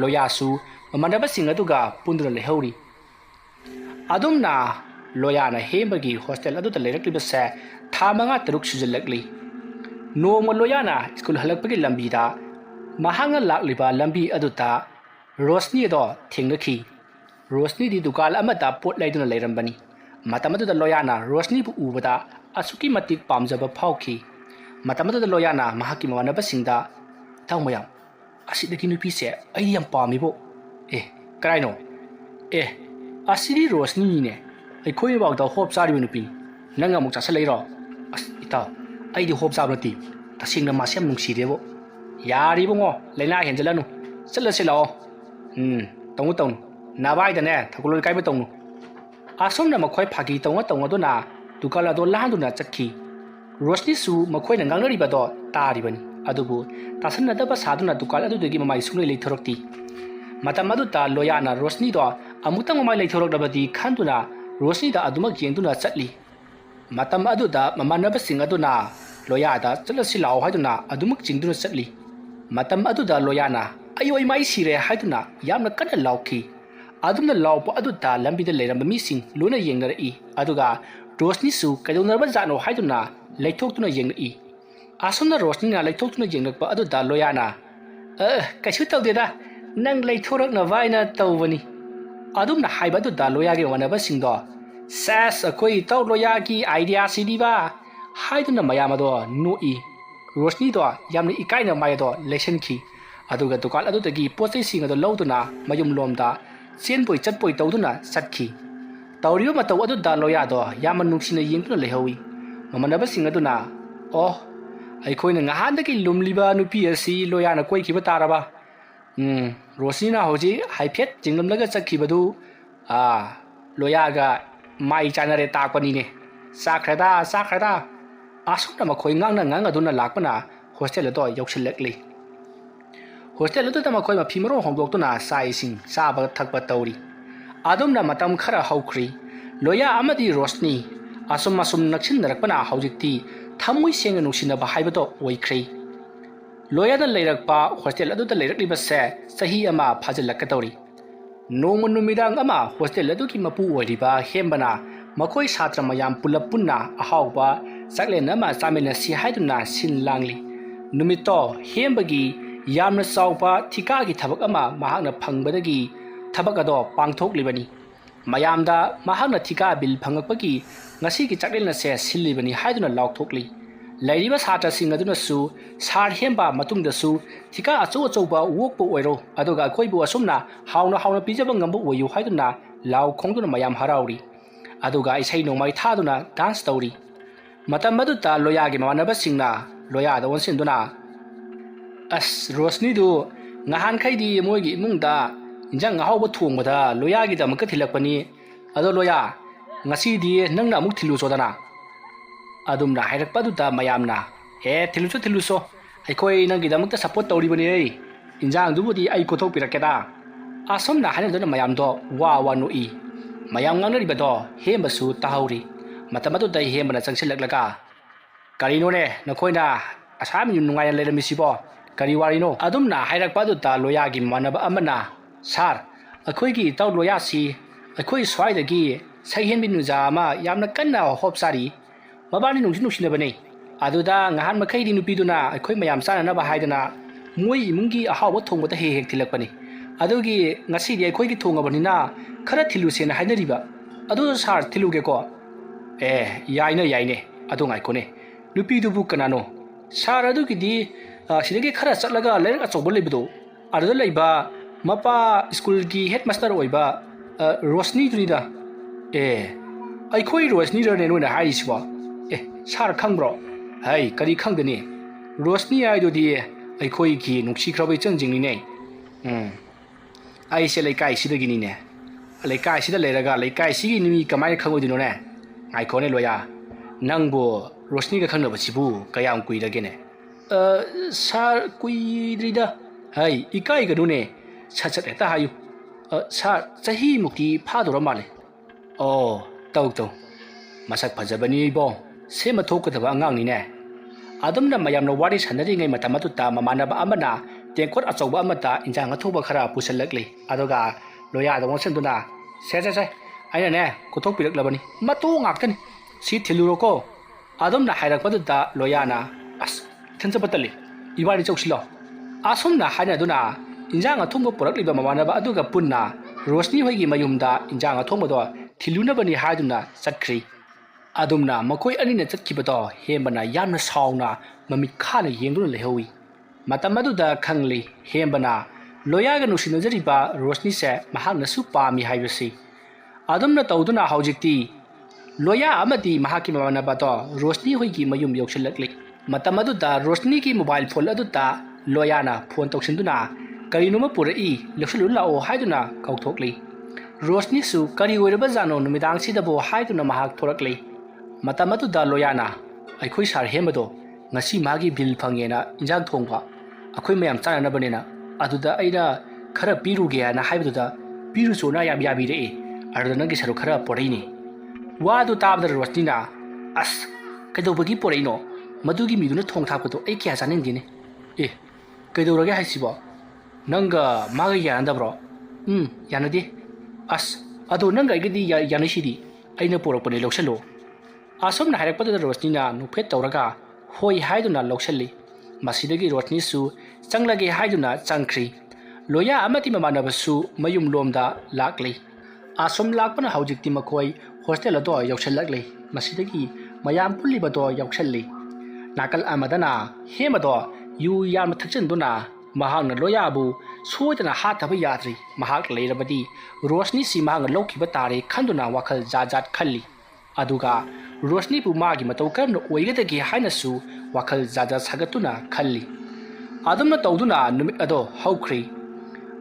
लोयासु ममनबसिंग अदुगा पुंदुना लेहौरी अदुमना लोयाना हेमबगी हॉस्टल अदुदा लेरक्लिबसे था मंगा तरुक सुजलकली नोंग लोयाना स्कूल हलकपगी लंबीदा महांगा लाक्लिबा लंबी अदुता रोशनी दो थेंगनखी रोशनी दी दुकान अमदा पोट लैदुना लेरंबनी मतम अदुदा लोयाना रोशनी बु उबदा असुकी मतिक पामजबा फाउखी मतम अदुदा लोयाना महाकी ममानबसिंगदा ताउ मयाम असिदगी नुपीसे आई याम पामिबो कराइनो असिदी रोशनी ने अखोई बागदा होप चारिबो नुपी नंग अमुक चासल लेरो अस इताउ आइदी होप चाब नती तसिंगना मासेम नुंसीदेबो यारिबोंगो लेना हेंजलनु चलसे लाओ तौनु तौनु नाबाइदने थकुलोल काइबो तौनु आसोमना मखोय फागी तौंगा तौंगदुना दुकालादो लांदुना चक्की रोशनी सु मखोयना ngangnaribado तारिबनी अदुबु तासनदबा सादुना दुकाल अदुदगी ममाई सुंगले लेथोरक्ती मतम अदुता लोयाना रोशनी दो अमुतंग ममाई लेथोरक्दबदी खानदुना रोशनी दा अदुमक येंदुना चटली मतम अदुदा ममानबसिंग अदुना लोयादा चलसि लाओ हाइदुना अदुमक चिंगदुना चटली मतम अदुदा लोयाना अयोय माई सिरे हाइदुना यामना कन्ना लाउखी अदुमना लाउप अदुदा लंबीदा लेरंबा मिसिंग लोना येंगनरई अदुगा रोशनी सु कदौनरबा जानो हाइदुना लेथोक्तुना येंगनई आसुमना रोशनीना लेथोक्तुना येंगनकपा अदुदा लोयाना कैसु तौदेदा नंग लेथोरकना वाइना तौबनी अदुमना हाइबा अदुदा लोयागे वनबसिंगदो सेस अखोई तौ लोयागी आइडिया सिदीबा हाइदुना मयामदो नोई रोशनी दो यामना इकाइना मायदो लेसनखी अदुगा दुकान अदुदगी पोचै सिंगदो लौदुना मयुम लोमदा चेनपोई चटपोई तौदुना चटखी तौरिबा मतौ अदुदा लोयादो यामन नुंसिना येंदुना लेहौई ममनबसिंग अदुना अखोइना ngahadagi lumliba nupi asi loyana koikiba taraba रोशनीना होजी हाइफेट जिंगमलगा चखिबदु लोयागा माई चानरे ताकपनीने साखरदा आसुमना मखोय ngang लाकपना हॉस्टेल अदो यौसिलकली हॉस्टेल अदुदा मखोय मफिमरो होंदोक्तुना साइसिंग साबा थकपा तौरी आदुमना मतम खरा हौख्री लोया अमदी रोशनी असुम नक्सिनरकपना हौजिक्ति थमुई सेंग नुसिनबा हाइबदो ओइख्री लोयादा लेरकपा हॉस्टेल अदुदा लेरकलिबसे सही अमा फाजलकतौरी नोंग नुमिदांग अमा हॉस्टेल अदुकी मपु ओइरिबा हेमबना मखोय छात्र मयाम पुलप पुन्ना अहावबा चकलेन अमा चामेलसी हाइदुना सिन लांगली नुमितो हेमबगी यामना चावपा थिकागी थबक अमा महांगना फंगबदगी थबक अदो पांगथोकलिबनी मयामदा महांगना थिका bill फंगकपगी ngasi chaklen se silibani haiduna laukthokli lairiba satra sing aduna su sar hemba matung da su thika acho ba wokpo oiro aduga khoibu asumna hauna pijaba ngambu oyu haiduna law khongduna mayam harauri aduga isai nongmai thaduna dance tauri matam madu ta loya gi mamanaba singna loya da wonsinduna as rosni du ngahan khaidi moigi imungda injang hawba thongbada loya gi da makka thilakpani ado loya ngasi nangna amuk thilu sodana adumna hairakpaduda mayamna thiluso aikoi nangi damakta support tawribani injang dubudi ai kothok pirakeda asomna hanaduna mayamdo wa noi mayam nganaribado hembasu tahauri matamadu dai hembana changsilaklaga karino ne nakoina asam nungai leremisibo kari warino adumna hairakpaduda loyagi manaba amana sar akoi gi taw loyasi akoi swaidagi Sahihan binuja ama yamna kanna hop sari mabani nungsi bane aduda ngahan makai di nupiduna akhoi mayam sana na bahaidana moi imungi ahawa thongba he hek thilakpani adugi ngasi di akhoi gi thongabani khara thilu sena hainariba adu sar thiluge ko yaine adu ngai kone nupidu bu kanano sar adugi di sidagi khara chatlaga lerek achobol lebido aduda leiba mapa school gi headmaster oiba Rosni dunida अखोई रोशनी रेनोना हाइसिबो सार खंग्रो हाय करी खंगदनी रोशनी आइदोदी अखोई की नुक्सिख्रबै चंजिंगनिने आइसे लेकाइ सिदगिनिने लेकाइ सिदा लेरगा लेकाइ सिगी निमि कमाय खंगोदिनोने आइखोने लोया नंगबो रोशनी का खंगनबसिबु कयाम कुइरगेने सार कुइद्रिदा हाय इकाइ गनुने सचत एता हायु सार सही मुक्ति फादोर माले तौ मसक फजबनी बो ꯁꯦꯝꯕ ꯊꯣꯛꯀꯗꯕ ꯑꯉꯥꯡꯅꯤꯅꯦ ꯑꯗꯨꯝꯅ ꯃꯌꯥꯝꯅ ꯋꯥꯔꯤ ꯁꯥꯟꯅꯔꯤꯉꯩ ꯃꯇꯝ ꯑꯗꯨꯗ ꯃꯃꯥꯟꯅꯕ ꯑꯃꯅ ꯇꯦꯡꯀꯣꯠ ꯑꯆꯧꯕ ꯑꯃꯗ ꯏꯟꯖꯥꯡ ꯑꯊꯨꯕ ꯈꯔ ꯄꯨꯁꯜꯂꯛꯂꯤ ꯑꯗꯨꯒ ꯂꯣꯌꯥꯗ ꯑꯣꯟꯁꯤꯟꯗꯨꯅ ꯁꯦ ꯑꯩꯅꯅꯦ ꯀꯣꯊꯣꯛꯄꯤꯔꯛꯂꯕꯅꯤ ꯃꯇꯨ ꯉꯥꯛꯇꯅꯤ ꯁꯤ ꯊꯤꯜꯂꯨꯔꯣꯀꯣ ꯑꯗꯨꯝꯅ ꯍꯥꯏꯔꯛꯄꯗꯨꯗ ꯂꯣꯌꯥꯅ ꯑꯁ ꯏꯊꯟ ꯆꯠꯄ ꯇꯜꯂꯤ ꯏꯕꯥꯅꯤ ꯆꯧꯁꯤꯜꯂꯣ ꯑꯁꯨꯝꯅ ꯍꯥꯏꯅꯗꯨꯅ ꯏꯟꯖꯥꯡ ꯑꯊꯣꯡꯕ ꯄꯨꯔꯛꯂꯤꯕ ꯃꯃꯥꯟꯅꯕ ꯑꯗꯨꯒ ꯄꯨꯟꯅ ꯔꯣꯁꯅꯤ ꯍꯣꯏꯒꯤ ꯃꯌꯨꯝꯗ ꯏꯟꯖꯥꯡ ꯑꯊꯣꯡꯕꯗꯣ ꯊꯤꯜꯂꯨꯅꯕꯅꯤ ꯍꯥꯏꯗꯨꯅ ꯆꯠꯈ꯭ꯔꯤ ꯑꯗꯨꯝꯅ ꯃꯈꯣꯏ ꯑꯅꯤꯅ ꯆꯠꯈꯤꯕꯗꯣ ꯍꯦꯝꯕꯅ ꯌꯥꯝꯅ ꯁꯥꯎꯅ ꯃꯃꯤꯠ ꯈꯥꯅ ꯌꯦꯡꯗꯨꯅ ꯂꯩꯍꯧꯏ ꯃꯇꯝ ꯑꯗꯨꯗ ꯈꯪꯂꯤ ꯍꯦꯝꯕꯅ ꯂꯣꯌꯥꯒ ꯅꯨꯡꯁꯤꯅꯖꯔꯤꯕ ꯔꯣꯁꯅꯤꯁꯦ ꯃꯍꯥꯛꯅꯁꯨ ꯄꯥꯝꯃꯤ ꯍꯥꯏꯕꯁꯤ ꯑꯗꯨꯝꯅ ꯇꯧꯗꯨꯅ ꯍꯧꯖꯤꯛꯇꯤ ꯂꯣꯌꯥ ꯑꯃꯗꯤ ꯃꯍꯥꯛꯀꯤ ꯃꯃꯥꯟꯅꯕꯗꯣ ꯔꯣꯁꯅꯤ ꯍꯣꯏꯒꯤ ꯃꯌꯨꯝ ꯌꯧꯁꯤꯜꯂꯛꯂꯤ ꯃꯇꯝ ꯑꯗꯨꯗ ꯔꯣꯁꯅꯤꯒꯤ ꯃꯣꯕꯥꯏꯜ ꯐꯣꯟ ꯑꯗꯨꯗ ꯂꯣꯌꯥꯅ ꯐꯣꯟ ꯇꯧꯁꯤꯟꯗꯨꯅ ꯀꯔꯤꯅꯣꯃ ꯄꯨꯔꯛꯏ ꯂꯧꯁꯤꯜꯂꯨ ꯂꯥꯛꯑꯣ ꯍꯥꯏꯗꯨꯅ ꯀꯧꯊꯣꯛꯂꯤ ꯔꯣꯁꯅꯤꯁꯨ ꯀꯔꯤ ꯑꯣꯏꯔꯕꯖꯥꯠꯅꯣ ꯅꯨꯃꯤꯗꯥꯡꯁꯤꯗꯕꯨ ꯍꯥꯏꯗꯨꯅ ꯃꯍꯥꯛ ꯊꯣꯔꯛꯂꯤ ꯃꯇꯝ ꯑꯗꯨꯗ ꯂꯣꯌꯥꯅ ꯑꯩꯈꯣꯏ ꯁꯥꯔ ꯍꯦꯝꯕꯗꯣ ꯉꯁꯤ ꯃꯥꯒꯤ ꯕꯤꯜ ꯐꯪꯉꯦꯅ ꯏꯟꯖꯥꯡ ꯊꯣꯡꯕ ꯑꯩꯈꯣꯏ ꯃꯌꯥꯝ ꯆꯥꯅꯅꯕꯅꯤꯅ ꯑꯗꯨꯗ ꯑꯩꯅ ꯈꯔ ꯄꯤꯔꯨꯒꯦ ꯍꯥꯏꯅ ꯍꯥꯏꯕꯗꯨꯗ ꯄꯤꯔꯨꯆꯣꯅ ꯌꯥꯝ ꯌꯥꯕꯤꯔꯛꯏ ꯑꯗꯨꯗ ꯅꯪꯒꯤ ꯁꯔꯨꯛ ꯈꯔ ꯄꯣꯔꯛꯏꯅꯤ ꯋꯥꯗꯨ ꯇꯥꯕꯗ ꯔꯣꯁꯅꯤꯅ ꯑꯁ ꯀꯩꯗꯧꯕꯒꯤ ꯄꯣꯔꯛꯏꯅꯣ ꯃꯗꯨꯒꯤ ꯃꯤꯗꯨꯅ ꯊꯣꯡ ꯊꯥꯛꯄꯗꯣ ꯑꯩ ꯀꯌꯥ ꯆꯥꯅꯤꯡꯗꯦꯅꯦ ꯀꯩꯗꯧꯔꯒꯦ ꯍꯥꯏꯁꯤꯕꯣ ꯅꯪꯒ ꯃꯥꯒ ꯌꯥꯅꯗꯕ꯭ꯔꯣ ꯌꯥꯅꯗꯦ ꯑꯁ ꯑꯗꯣ ꯅꯪꯒ ꯑꯩꯒꯗꯤ ꯌꯥꯅꯩꯁꯤꯗꯤ ꯑꯩꯅ ꯄꯣꯔꯛꯄꯅꯦ ꯂꯧꯁꯜꯂꯣ ꯑꯁꯨꯝꯅ ꯍꯥꯏꯔꯛꯄꯗꯨꯗ ꯔꯣꯁꯅꯤꯅ ꯅꯣꯛꯐꯦꯠ ꯇꯧꯔꯒ ꯍꯣꯏ ꯍꯥꯏꯗꯨꯅ ꯂꯧꯁꯜꯂꯤ ꯃꯁꯤꯗꯒꯤ ꯔꯣꯁꯅꯤꯁꯨ ꯆꯪꯂꯒꯦ ꯍꯥꯏꯗꯨꯅ ꯆꯪꯈ꯭ꯔꯤ ꯂꯣꯌꯥ ꯑꯃꯗꯤ ꯃꯃꯥꯟꯅꯕꯁꯨ ꯃꯌꯨꯝ ꯂꯣꯝꯗ ꯂꯥꯛꯂꯤ ꯑꯁꯨꯝ ꯂꯥꯛꯄꯅ ꯍꯧꯖꯤꯛꯇꯤ ꯃꯈꯣꯏ ꯍꯣꯁꯇꯦꯜ ꯑꯗꯣ ꯌꯧꯁꯤꯜꯂꯛꯂꯤ ꯃꯁꯤꯗꯒꯤ ꯃꯌꯥꯝ ꯄꯨꯜꯂꯤꯕꯗꯣ ꯌꯧꯁꯜꯂꯤ ꯅꯥꯀꯜ ꯑꯃꯗꯅ ꯍꯦꯝꯕꯗꯣ ꯌꯨ ꯌꯥꯝꯅ ꯊꯛꯆꯤꯟꯗꯨꯅ ꯃꯍꯥꯛꯅ ꯂꯣꯌꯥꯕꯨ ꯁꯣꯏꯗꯅ ꯍꯥꯠꯇꯕ ꯌꯥꯗ꯭ꯔꯤ ꯃꯍꯥꯛ ꯂꯩꯔꯕꯗꯤ ꯔꯣꯁꯅꯤꯁꯤ ꯃꯍꯥꯛꯅ ꯂꯧꯈꯤꯕ ꯇꯥꯔꯦ ꯈꯟꯗꯨꯅ ꯋꯥꯈꯜ ꯖꯥꯠ ꯈꯜꯂꯤ ꯑꯗꯨꯒ ꯔꯣꯁꯅꯤꯕꯨ ꯃꯥꯒꯤ ꯃꯇꯧ ꯀꯔꯝꯅ ꯑꯣꯏꯒꯗꯒꯦ ꯍꯥꯏꯅꯁꯨ ꯋꯥꯈꯜ ꯖꯥꯠ ꯁꯥꯒꯠꯇꯨꯅ ꯈꯜꯂꯤ ꯑꯗꯨꯝꯅ ꯇꯧꯗꯨꯅ ꯅꯨꯃꯤꯠ ꯑꯗꯣ ꯍꯧꯈ꯭ꯔꯤ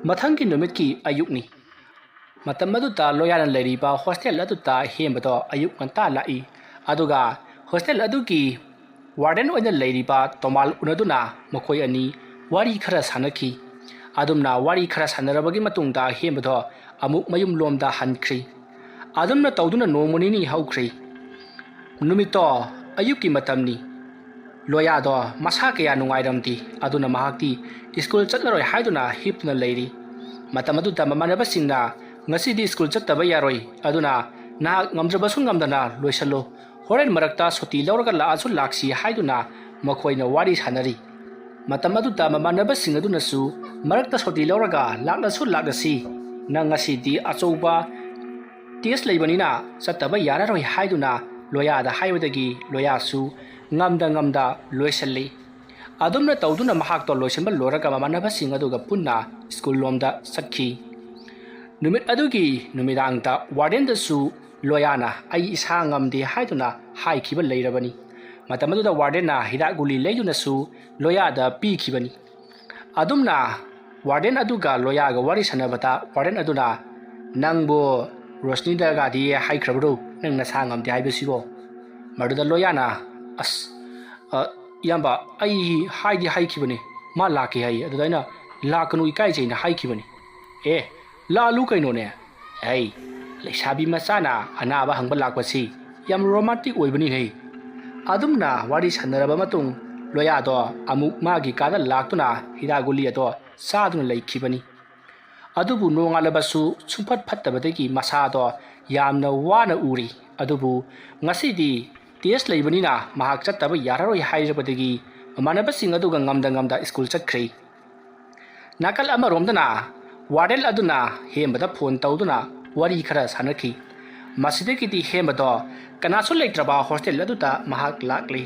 ꯃꯊꯪꯒꯤ ꯅꯨꯃꯤꯠꯀꯤ ꯑꯌꯨꯛꯅꯤ ꯃꯇꯝ ꯑꯗꯨꯗ ꯂꯣꯌꯥꯅ ꯂꯩꯔꯤꯕ ꯍꯣꯁꯇꯦꯜ ꯑꯗꯨꯗ ꯍꯦꯝꯕꯗꯣ ꯑꯌꯨꯛ ꯉꯟꯇꯥ ꯂꯥꯛꯏ ꯑꯗꯨꯒ ꯍꯣꯁꯇꯦꯜ ꯑꯗꯨꯒꯤ ꯋꯥꯔꯗꯦꯟ ꯑꯣꯏꯅ ꯂꯩꯔꯤꯕ ꯇꯣꯃꯥꯜ ꯎꯅꯗꯨꯅ ꯃꯈꯣꯏ ꯑꯅꯤ ꯋꯥꯔꯤ ꯈꯔ ꯁꯥꯟꯅꯈꯤ ꯑꯗꯨꯝꯅ ꯋꯥꯔꯤ ꯈꯔ ꯁꯥꯟꯅꯔꯕꯒꯤ ꯃꯇꯨꯡꯗ ꯍꯦꯝꯕꯗꯣ ꯑꯃꯨꯛ ꯃꯌꯨꯝ ꯂꯣꯝꯗ ꯍꯟꯈ꯭ꯔꯤ ꯑꯗꯨꯝꯅ ꯇꯧꯗꯨꯅ ꯅꯣꯡꯃ ꯅꯤꯅꯤ ꯍꯧꯈ꯭ꯔꯤ ꯅꯨꯃꯤꯠꯇꯣ ꯑꯌꯨꯛꯀꯤ ꯃꯇꯝꯅꯤ ꯂꯣꯌꯥꯗꯣ ꯃꯁꯥ ꯀꯌꯥ ꯅꯨꯡꯉꯥꯏꯔꯝꯗꯦ ꯑꯗꯨꯅ ꯃꯍꯥꯛꯇꯤ ꯁ꯭ꯀꯨꯜ ꯆꯠꯂꯔꯣꯏ ꯍꯥꯏꯗꯨꯅ ꯍꯤꯞꯇꯨꯅ ꯂꯩꯔꯤ ꯃꯇꯝ ꯑꯗꯨꯗ ꯃꯃꯥꯟꯅꯕꯁꯤꯡꯅ ꯉꯁꯤꯗꯤ ꯁ꯭ꯀꯨꯜ ꯆꯠꯇꯕ ꯌꯥꯔꯣꯏ ꯑꯗꯨꯅ ꯅꯍꯥꯛ ꯉꯝꯗ꯭ꯔꯕꯁꯨ ꯉꯝꯗꯅ ꯂꯣꯏꯁꯜꯂꯨ ꯍꯣꯔꯦꯟ ꯃꯔꯛꯇ ꯁꯨꯇꯤ ꯂꯧꯔꯒ ꯂꯥꯛꯑꯁꯨ ꯂꯥꯛꯁꯤ ꯍꯥꯏꯗꯨꯅ ꯃꯈꯣꯏꯅ ꯋꯥꯔꯤ ꯁꯥꯟꯅꯔꯤ ꯃꯇꯝ ꯑꯗꯨꯗ ꯃꯃꯥꯟꯅꯕꯁꯤꯡ ꯑꯗꯨꯅꯁꯨ ꯃꯔꯛꯇ ꯁꯨꯇꯤ ꯂꯧꯔꯒ ꯂꯥꯛꯂꯁꯨ ꯂꯥꯛꯂꯁꯤ ꯅꯪ ꯉꯁꯤꯗꯤ ꯑꯆꯧꯕ ꯇꯦꯁ ꯂꯩꯕꯅꯤꯅ ꯆꯠꯇꯕ ꯌꯥꯔꯔꯣꯏ ꯍꯥꯏꯗꯨꯅ ꯂꯣꯌꯥꯗ ꯍꯥꯏꯕꯗꯒꯤ ꯂꯣꯌꯥꯁꯨ ꯉꯝꯗ ꯂꯣꯏꯁꯜꯂꯤ ꯑꯗꯨꯝꯅ ꯇꯧꯗꯨꯅ ꯃꯍꯥꯛꯇꯣ ꯂꯣꯏꯁꯤꯟꯕ ꯂꯣꯏꯔꯒ ꯃꯃꯥꯟꯅꯕꯁꯤꯡ ꯑꯗꯨꯒ ꯄꯨꯟꯅ ꯁ꯭ꯀꯨꯜ ꯂꯣꯝꯗ ꯆꯠꯈꯤ ꯅꯨꯃꯤꯠ ꯑꯗꯨꯒꯤ ꯅꯨꯃꯤꯗꯥꯡꯗ ꯋꯥꯔꯗꯦꯟꯗꯁꯨ ꯂꯣꯌꯥꯅ ꯑꯩ ꯏꯁꯥ ꯉꯝꯗꯦ ꯍꯥꯏꯗꯨꯅ ꯍꯥꯏꯈꯤꯕ ꯂꯩꯔꯕꯅꯤ ꯃꯇꯝ ꯑꯗꯨꯗ ꯋꯥꯔꯗꯦꯟꯅ ꯍꯤꯗꯥꯛ ꯒꯨꯂꯤ ꯂꯩꯗꯨꯅꯁꯨ ꯂꯣꯌꯥꯗ ꯄꯤꯈꯤꯕꯅꯤ ꯑꯗꯨꯝꯅ ꯋꯥꯔꯗꯦꯟ ꯑꯗꯨꯒ ꯂꯣꯌꯥꯒ ꯋꯥꯔꯤ ꯁꯥꯟꯅꯕꯗ ꯋꯥꯔꯗꯦꯟ ꯑꯗꯨꯅ ꯅꯪꯕꯨ ꯔꯣꯁꯅꯤꯗꯒꯗꯤ ꯍꯥꯏꯈ꯭ꯔꯕ꯭ꯔꯣ ꯅꯪ ꯅꯁꯥ ꯉꯝꯗꯦ ꯍꯥꯏꯕꯁꯤꯕꯣ ꯃꯗꯨꯗ ꯂꯣꯌꯥꯅ ꯑꯁ ꯏꯌꯥꯝꯕ ꯑꯩ ꯍꯥꯏꯈꯤꯕꯅꯤ ꯃꯥ ꯂꯥꯛꯀꯦ ꯍꯥꯏꯌꯦ ꯑꯗꯨꯗ ꯑꯩꯅ ꯂꯥꯛꯀꯅꯨ ꯏꯀꯥꯏꯖꯩꯅ ꯍꯥꯏꯈꯤꯕꯅꯤ ꯂꯥꯛꯂꯨ ꯀꯩꯅꯣꯅꯦ ꯂꯩꯁꯥꯕꯤ ꯃꯆꯥꯅ ꯑꯅꯥꯕ ꯍꯪꯕ ꯂꯥꯛꯄꯁꯤ ꯌꯥꯝ ꯔꯣꯃꯥꯟꯇꯤꯛ ꯑꯣꯏꯕꯅꯤꯅꯦ ꯑꯗꯨꯝꯅ ꯋꯥꯔꯤ ꯁꯥꯟꯅꯔꯕ ꯃꯇꯨꯡ ꯂꯣꯌꯥꯗꯣ ꯑꯃꯨꯛ ꯃꯥꯒꯤ ꯀꯥꯗ ꯂꯥꯛꯇꯨꯅ ꯍꯤꯗꯥꯛ ꯒꯨꯂꯤ ꯑꯗꯣ ꯆꯥꯗꯨꯅ ꯂꯩꯈꯤꯕꯅꯤ ꯑꯗꯨꯕꯨ ꯅꯣꯡꯉꯥꯜꯂꯕꯁꯨ ꯁꯨꯡꯐꯠ ꯐꯠꯇꯕꯗꯒꯤ ꯃꯁꯥꯗꯣ ꯌꯥꯝꯅ ꯋꯥꯅ ꯎꯔꯤ ꯑꯗꯨꯕꯨ ꯉꯁꯤꯗꯤ ꯇꯦꯁ ꯂꯩꯕꯅꯤꯅ ꯃꯍꯥꯛ ꯆꯠꯇꯕ ꯌꯥꯔꯔꯣꯏ ꯍꯥꯏꯔꯕꯗꯒꯤ ꯃꯃꯥꯟꯅꯕꯁꯤꯡ ꯑꯗꯨꯒ ꯉꯝꯗ ꯁ꯭ꯀꯨꯜ ꯆꯠꯈ꯭ꯔꯤ ꯅꯥꯀꯜ ꯑꯃꯔꯣꯝꯗꯅ ꯋꯥꯔꯗꯦꯟ ꯑꯗꯨꯅ ꯍꯦꯝꯕꯗ ꯐꯣꯟ ꯇꯧꯗꯨꯅ ꯋꯥꯔꯤ ꯈꯔ ꯁꯥꯟꯅꯈꯤ ꯃꯁꯤꯗꯒꯤꯗꯤ ꯍꯦꯝꯕꯗꯣ ꯀꯅꯥꯁꯨ ꯂꯩꯇ꯭ꯔꯕ ꯍꯣꯁꯇꯦꯜ ꯑꯗꯨꯗ ꯃꯍꯥꯛ ꯂꯥꯛꯂꯤ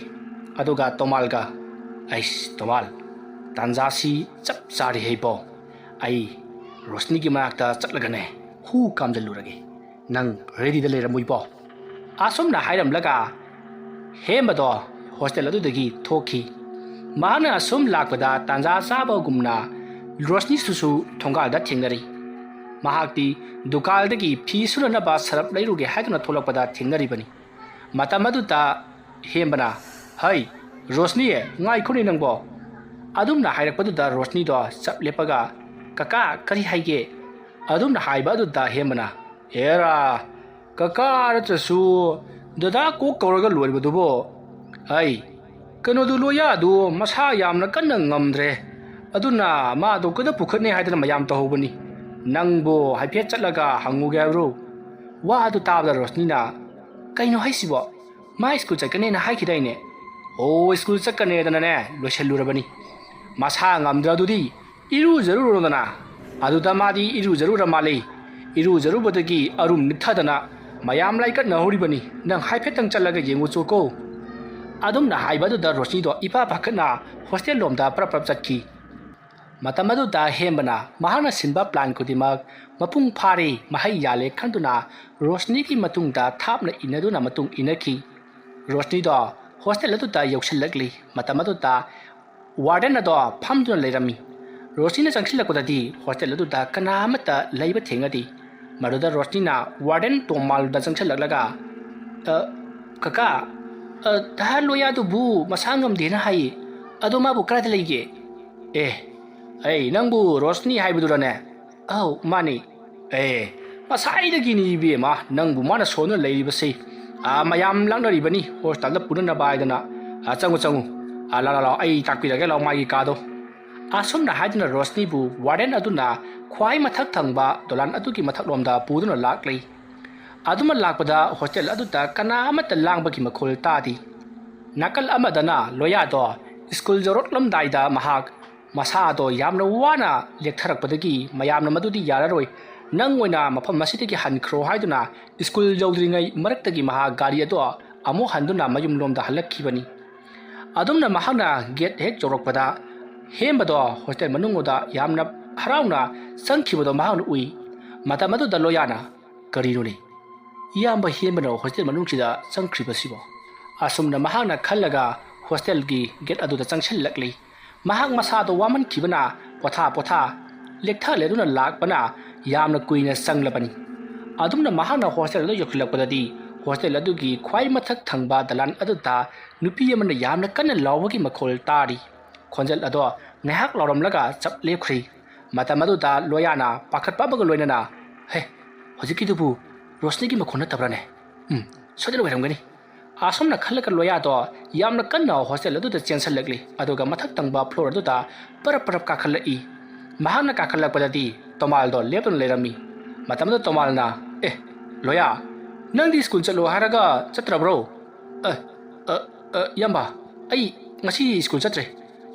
ꯑꯗꯨꯒ ꯇꯣꯃꯥꯜꯒ ꯇꯣꯃꯥꯜ ꯇꯥꯟꯖꯥꯁꯤ ꯆꯞ ꯆꯥꯔꯤ ꯍꯩꯕꯣ ꯑꯩ ꯔꯣꯁꯅꯤꯒꯤ ꯃꯅꯥꯛꯇ ꯆꯠꯂꯒꯅꯦ ꯍꯨ ꯀꯥꯝꯖꯜꯂꯨꯔꯒꯦ ꯅꯪ ꯔꯦꯗꯤꯗ ꯂꯩꯔꯝꯃꯨꯏꯕꯣ ꯑꯁꯨꯝꯅ ꯍꯥꯏꯔꯝꯂꯒ ꯍꯦꯝꯕꯗꯣ ꯍꯣꯁꯇꯦꯜ ꯑꯗꯨꯗꯒꯤ ꯊꯣꯛꯈꯤ ꯃꯍꯥꯛꯅ ꯑꯁꯨꯝ ꯂꯥꯛꯄꯗ ꯇꯥꯟꯖꯥ ꯆꯥꯕꯒꯨꯝꯅ ꯔꯣꯁꯅꯤꯁꯨ ꯊꯣꯡꯒꯥꯜꯗ ꯊꯦꯡꯅꯔꯤ ꯃꯍꯥꯛꯇꯤ ꯗꯨꯀꯥꯟꯗꯒꯤ ꯐꯤ ꯁꯨꯅꯅꯕ ꯁꯔꯞ ꯂꯩꯔꯨꯒꯦ ꯍꯥꯏꯗꯨꯅ ꯊꯣꯛꯂꯛꯄꯗ ꯊꯦꯡꯅꯔꯤꯕꯅꯤ ꯃꯇꯝ ꯑꯗꯨꯗ ꯍꯦꯝꯕꯅ ꯍꯩ ꯔꯣꯁꯅꯤ ꯉꯥꯏꯈꯣꯅꯦ ꯅꯪꯕꯣ ꯑꯗꯨꯝꯅ ꯍꯥꯏꯔꯛꯄꯗꯨꯗ ꯔꯣꯁꯅꯤꯗꯣ ꯆꯞ ꯂꯦꯞꯄꯒ ꯀꯀꯥ ꯀꯔꯤ ꯍꯥꯏꯒꯦ ꯑꯗꯨꯝꯅ ꯍꯥꯏꯕ ꯑꯗꯨꯗ ꯍꯦꯝꯕꯅ ꯍꯦꯔꯥ ꯀꯀꯥ ꯅꯠꯇ꯭ꯔꯁꯨ ꯗꯗꯥ ꯀꯣꯛ ꯀꯧꯔꯒ ꯂꯣꯏꯕꯗꯨꯕꯣ ꯑꯩ ꯀꯩꯅꯣꯗꯨ ꯂꯣꯌꯥꯗꯨ ꯃꯁꯥ ꯌꯥꯝꯅ ꯀꯟꯅ ꯉꯝꯗ꯭ꯔꯦ ꯑꯗꯨꯅ ꯃꯥꯗꯣ ꯀꯗ ꯄꯨꯈꯠꯅꯤ ꯍꯥꯏꯗꯅ ꯃꯌꯥꯝ ꯇꯧꯍꯧꯕꯅꯤ ꯅꯪꯕꯨ ꯍꯥꯏꯐꯦꯠ ꯆꯠꯂꯒ ꯍꯪꯉꯨꯒꯦ ꯍꯥꯏꯕ꯭ꯔꯣ ꯋꯥ ꯑꯗꯨ ꯇꯥꯕꯗ ꯔꯣꯁꯅꯤꯅ ꯀꯩꯅꯣ ꯍꯥꯏꯁꯤꯕꯣ ꯃꯥ ꯁ꯭ꯀꯨꯜ ꯆꯠꯀꯅꯦꯅ ꯍꯥꯏꯈꯤꯗꯥꯏꯅꯦ ꯑꯣ ꯁ꯭ꯀꯨꯜ ꯆꯠꯀꯅꯦꯗꯅꯅꯦ ꯂꯣꯏꯁꯤꯜꯂꯨꯔꯕꯅꯤ ꯃꯁꯥ ꯉꯝꯗ꯭ꯔꯗꯨꯗꯤ ꯏꯔꯨꯖꯔꯨꯔꯣꯗꯅ ꯑꯗꯨꯗ ꯃꯥꯗꯤ ꯏꯔꯨꯖꯔꯨꯔ ꯃꯥꯜꯂꯤ ꯏꯔꯨꯖꯔꯨꯕꯗꯒꯤ ꯑꯔꯨꯝ ꯅꯤꯛꯊꯗꯅ ꯃꯌꯥꯝ ꯂꯥꯏꯀꯠꯅꯍꯧꯔꯤꯕꯅꯤ ꯅꯪ ꯍꯥꯏꯐꯦꯠꯇꯪ ꯆꯠꯂꯒ ꯌꯦꯡꯉꯨꯆꯣꯀꯣ ꯑꯗꯨꯝꯅ ꯍꯥꯏꯕꯗꯨꯗ ꯔꯣꯁꯅꯤꯗꯣ ꯏꯄꯥ ꯄꯥꯈꯠꯅ ꯍꯣꯁꯇꯦꯜ ꯂꯣꯝꯗ ꯄ꯭ꯔꯞ ꯆꯠꯈꯤ ꯃꯇꯝ ꯑꯗꯨꯗ ꯍꯦꯝꯕꯅ ꯃꯍꯥꯛꯅ ꯁꯤꯟꯕ ꯄ꯭ꯂꯥꯟ ꯈꯨꯗꯤꯡꯃꯛ ꯃꯄꯨꯡ ꯐꯥꯔꯦ ꯃꯍꯩ ꯌꯥꯜꯂꯦ ꯈꯟꯗꯨꯅ ꯔꯣꯁꯅꯤꯒꯤ ꯃꯇꯨꯡꯗ ꯊꯥꯞꯅ ꯏꯟꯅꯗꯨꯅ ꯃꯇꯨꯡ ꯏꯟꯅꯈꯤ ꯔꯣꯁꯅꯤꯗꯣ ꯍꯣꯁꯇꯦꯜ ꯑꯗꯨꯗ ꯌꯧꯁꯤꯜꯂꯛꯂꯤ ꯃꯇꯝ ꯑꯗꯨꯗ ꯋꯥꯔꯗꯦꯟ ꯑꯗꯣ ꯐꯝꯗꯨꯅ ꯂꯩꯔꯝꯃꯤ ꯔꯣꯁꯅꯤꯅ ꯆꯪꯁꯤꯜꯂꯛꯄꯗꯗꯤ ꯍꯣꯁꯇꯦꯜ ꯑꯗꯨꯗ ꯀꯅꯥ ꯑꯃꯠꯇ ꯂꯩꯕ ꯊꯦꯡꯅꯗꯦ ꯃꯗꯨꯗ ꯔꯣꯁꯅꯤꯅ ꯋꯥꯔꯗꯦꯟ ꯇꯣꯝꯃꯥꯜꯗ ꯆꯪꯁꯤꯜꯂꯛꯂꯒ ꯀꯀꯥ ꯗꯍꯥ ꯂꯣꯌꯥꯗꯨꯕꯨ ꯃꯁꯥ ꯉꯝꯗꯦꯅ ꯍꯥꯏꯌꯦ ꯑꯗꯣ ꯃꯥꯕꯨ ꯀꯗꯥꯏꯗ ꯂꯩꯒꯦ ꯑꯦ ꯑꯩ ꯅꯪꯕꯨ ꯔꯣꯁꯅꯤ ꯍꯥꯏꯕꯗꯨꯔꯅꯦ ꯑꯧ ꯃꯥꯅꯤ ꯑꯦ ꯉꯁꯥꯏꯗꯒꯤꯅꯤ ꯏꯕꯦꯝꯃ ꯅꯪꯕꯨ ꯃꯥꯅ ꯁꯣꯟꯅ ꯂꯩꯔꯤꯕꯁꯤ ꯃꯌꯥꯝ ꯂꯥꯛꯅꯔꯤꯕꯅꯤ ꯍꯣꯁꯄꯤꯇꯥꯜꯗ ꯄꯨꯅꯅꯕ ꯍꯥꯏꯗꯅ ꯆꯪꯉꯨ ꯂꯥꯛꯑꯣ ꯑꯩ ꯇꯥꯛꯄꯤꯔꯒꯦ ꯂꯥꯛꯑꯣ ꯃꯥꯒꯤ ꯀꯥꯗꯣ ꯑꯁꯨꯝꯅ ꯍꯥꯏꯗꯨꯅ ꯔꯣꯁꯅꯤꯕꯨ ꯋꯥꯔꯗꯦꯟ ꯑꯗꯨꯅ ꯈ꯭ꯋꯥꯏ ꯃꯊꯛ ꯊꯪꯕ ꯗꯣꯂꯥꯟ ꯑꯗꯨꯒꯤ ꯃꯊꯛꯂꯣꯝꯗ ꯄꯨꯗꯨꯅ ꯂꯥꯛꯂꯤ ꯑꯗꯨꯃ ꯂꯥꯛꯄꯗ ꯍꯣꯁꯇꯦꯜ ꯑꯗꯨꯗ ꯀꯅꯥ ꯑꯃꯠꯇ ꯂꯥꯡꯕꯒꯤ ꯃꯈꯣꯜ ꯇꯥꯗꯦ ꯅꯥꯀꯜ ꯑꯃꯗꯅ ꯂꯣꯌꯥꯗꯣ ꯁ꯭ꯀꯨꯜ ꯌꯧꯔꯛꯂꯝꯗꯥꯏꯗ ꯃꯍꯥꯛ ꯃꯁꯥꯗꯣ ꯌꯥꯝꯅ ꯋꯥꯅ ꯂꯦꯛꯊꯔꯛꯄꯗꯒꯤ ꯃꯌꯥꯝꯅ ꯃꯗꯨꯗꯤ ꯌꯥꯔꯔꯣꯏ ꯅꯪ ꯑꯣꯏꯅ ꯃꯐꯝ ꯑꯁꯤꯗꯒꯤ ꯍꯟꯈ꯭ꯔꯣ ꯍꯥꯏꯗꯨꯅ ꯁ꯭ꯀꯨꯜ ꯌꯧꯗ꯭ꯔꯤꯉꯩ ꯃꯔꯛꯇꯒꯤ ꯃꯍꯥꯛ ꯒꯥꯔꯤ ꯑꯗꯣ ꯑꯃꯨꯛ ꯍꯟꯗꯨꯅ ꯃꯌꯨꯝꯂꯣꯝꯗ ꯍꯜꯂꯛꯈꯤꯕꯅꯤ ꯑꯗꯨꯝꯅ ꯃꯍꯥꯛꯅ ꯒꯦꯠ ꯍꯦꯛ ꯌꯧꯔꯛꯄꯗ ꯍꯦꯝꯕꯗꯣ ꯍꯣꯁꯇꯦꯜ ꯃꯅꯨꯡꯗ ꯌꯥꯝꯅ ꯍꯔꯥꯎꯅ ꯆꯪꯈꯤꯕꯗꯣ ꯃꯍꯥꯛꯅ ꯎꯏ ꯃꯇꯝ ꯑꯗꯨꯗ ꯂꯣꯌꯥꯅ ꯀꯔꯤꯅꯣꯅꯦ ꯏꯌꯥꯝꯕ ꯍꯦꯝꯕꯅ ꯍꯣꯁꯇꯦꯜ ꯃꯅꯨꯡꯁꯤꯗ ꯆꯪꯈ꯭ꯔꯤꯕꯁꯤꯕꯣ ꯑꯁꯨꯝꯅ ꯃꯍꯥꯛꯅ ꯈꯜꯂꯒ ꯍꯣꯁꯇꯦꯜꯒꯤ ꯒꯦꯠ ꯑꯗꯨꯗ ꯆꯪꯁꯤꯜꯂꯛꯂꯤ ꯃꯍꯥꯛ ꯃꯁꯥꯗꯣ ꯋꯥꯃꯟꯈꯤꯕꯅ ꯄꯣꯊꯥ ꯂꯦꯛꯊꯂꯦꯗꯨꯅ ꯂꯥꯛꯄꯅ ꯌꯥꯝꯅ ꯀꯨꯏꯅ ꯆꯪꯂꯕꯅꯤ ꯑꯗꯨꯝꯅ ꯃꯍꯥꯛꯅ ꯍꯣꯁꯇꯦꯜ ꯑꯗꯨ ꯌꯧꯁꯤꯜꯂꯛꯄꯗꯗꯤ ꯍꯣꯁꯇꯦꯜ ꯑꯗꯨꯒꯤ ꯈ꯭ꯋꯥꯏ ꯃꯊꯛ ꯊꯪꯕ ꯗꯂꯥꯟ ꯑꯗꯨꯗ ꯅꯨꯄꯤ ꯑꯃꯅ ꯌꯥꯝꯅ ꯀꯟꯅ ꯂꯥꯎꯕꯒꯤ ꯃꯈꯣꯜ ꯇꯥꯔꯤ ꯈꯣꯟꯖꯦꯜ ꯑꯗꯣ ꯉꯥꯏꯍꯥꯛ ꯂꯥꯎꯔꯝꯂꯒ ꯆꯞ ꯂꯦꯞꯈ꯭ꯔꯤ ꯃꯇꯝ ꯑꯗꯨꯗ ꯂꯣꯌꯥꯅ ꯄꯥꯈꯠꯄ ꯑꯃꯒ ꯂꯣꯏꯅꯅ ꯍꯦ ꯍꯧꯖꯤꯛꯀꯤꯗꯨꯕꯨ ꯔꯣꯁꯅꯤꯒꯤ ꯃꯈꯣꯟ ꯅꯠꯇꯕ꯭ꯔꯅꯦ ꯁꯣꯏꯗꯅ ꯑꯣꯏꯔꯝꯒꯅꯤ ꯑꯁꯨꯝꯅ ꯈꯜꯂꯒ ꯂꯣꯌꯥꯗꯣ ꯌꯥꯝꯅ ꯀꯟꯅ ꯍꯣꯁꯇꯦꯜ ꯑꯗꯨꯗ ꯆꯦꯟꯁꯤꯜꯂꯛꯂꯤ ꯑꯗꯨꯒ ꯃꯊꯛ ꯊꯪꯕ ꯐ꯭ꯂꯣꯔ ꯑꯗꯨꯗ ꯄꯔꯞ ꯀꯥꯈꯠꯂꯛꯏ ꯃꯍꯥꯛꯅ ꯀꯥꯈꯠꯂꯛꯄꯗꯗꯤ ꯇꯣꯃꯥꯜꯗꯣ ꯂꯦꯞꯇꯨꯅ ꯂꯩꯔꯝꯃꯤ ꯃꯇꯝꯗ ꯇꯣꯃꯥꯜꯅ ꯂꯣꯌꯥ ꯅꯪꯗꯤ ꯁ꯭ꯀꯨꯜ ꯆꯠꯂꯣ ꯍꯥꯏꯔꯒ ꯆꯠꯇ꯭ꯔꯕ꯭ꯔꯣ ꯏꯌꯥꯝꯕ ꯑꯩ ꯉꯁꯤ ꯁ꯭ꯀꯨꯜ ꯆꯠꯇ꯭ꯔꯦ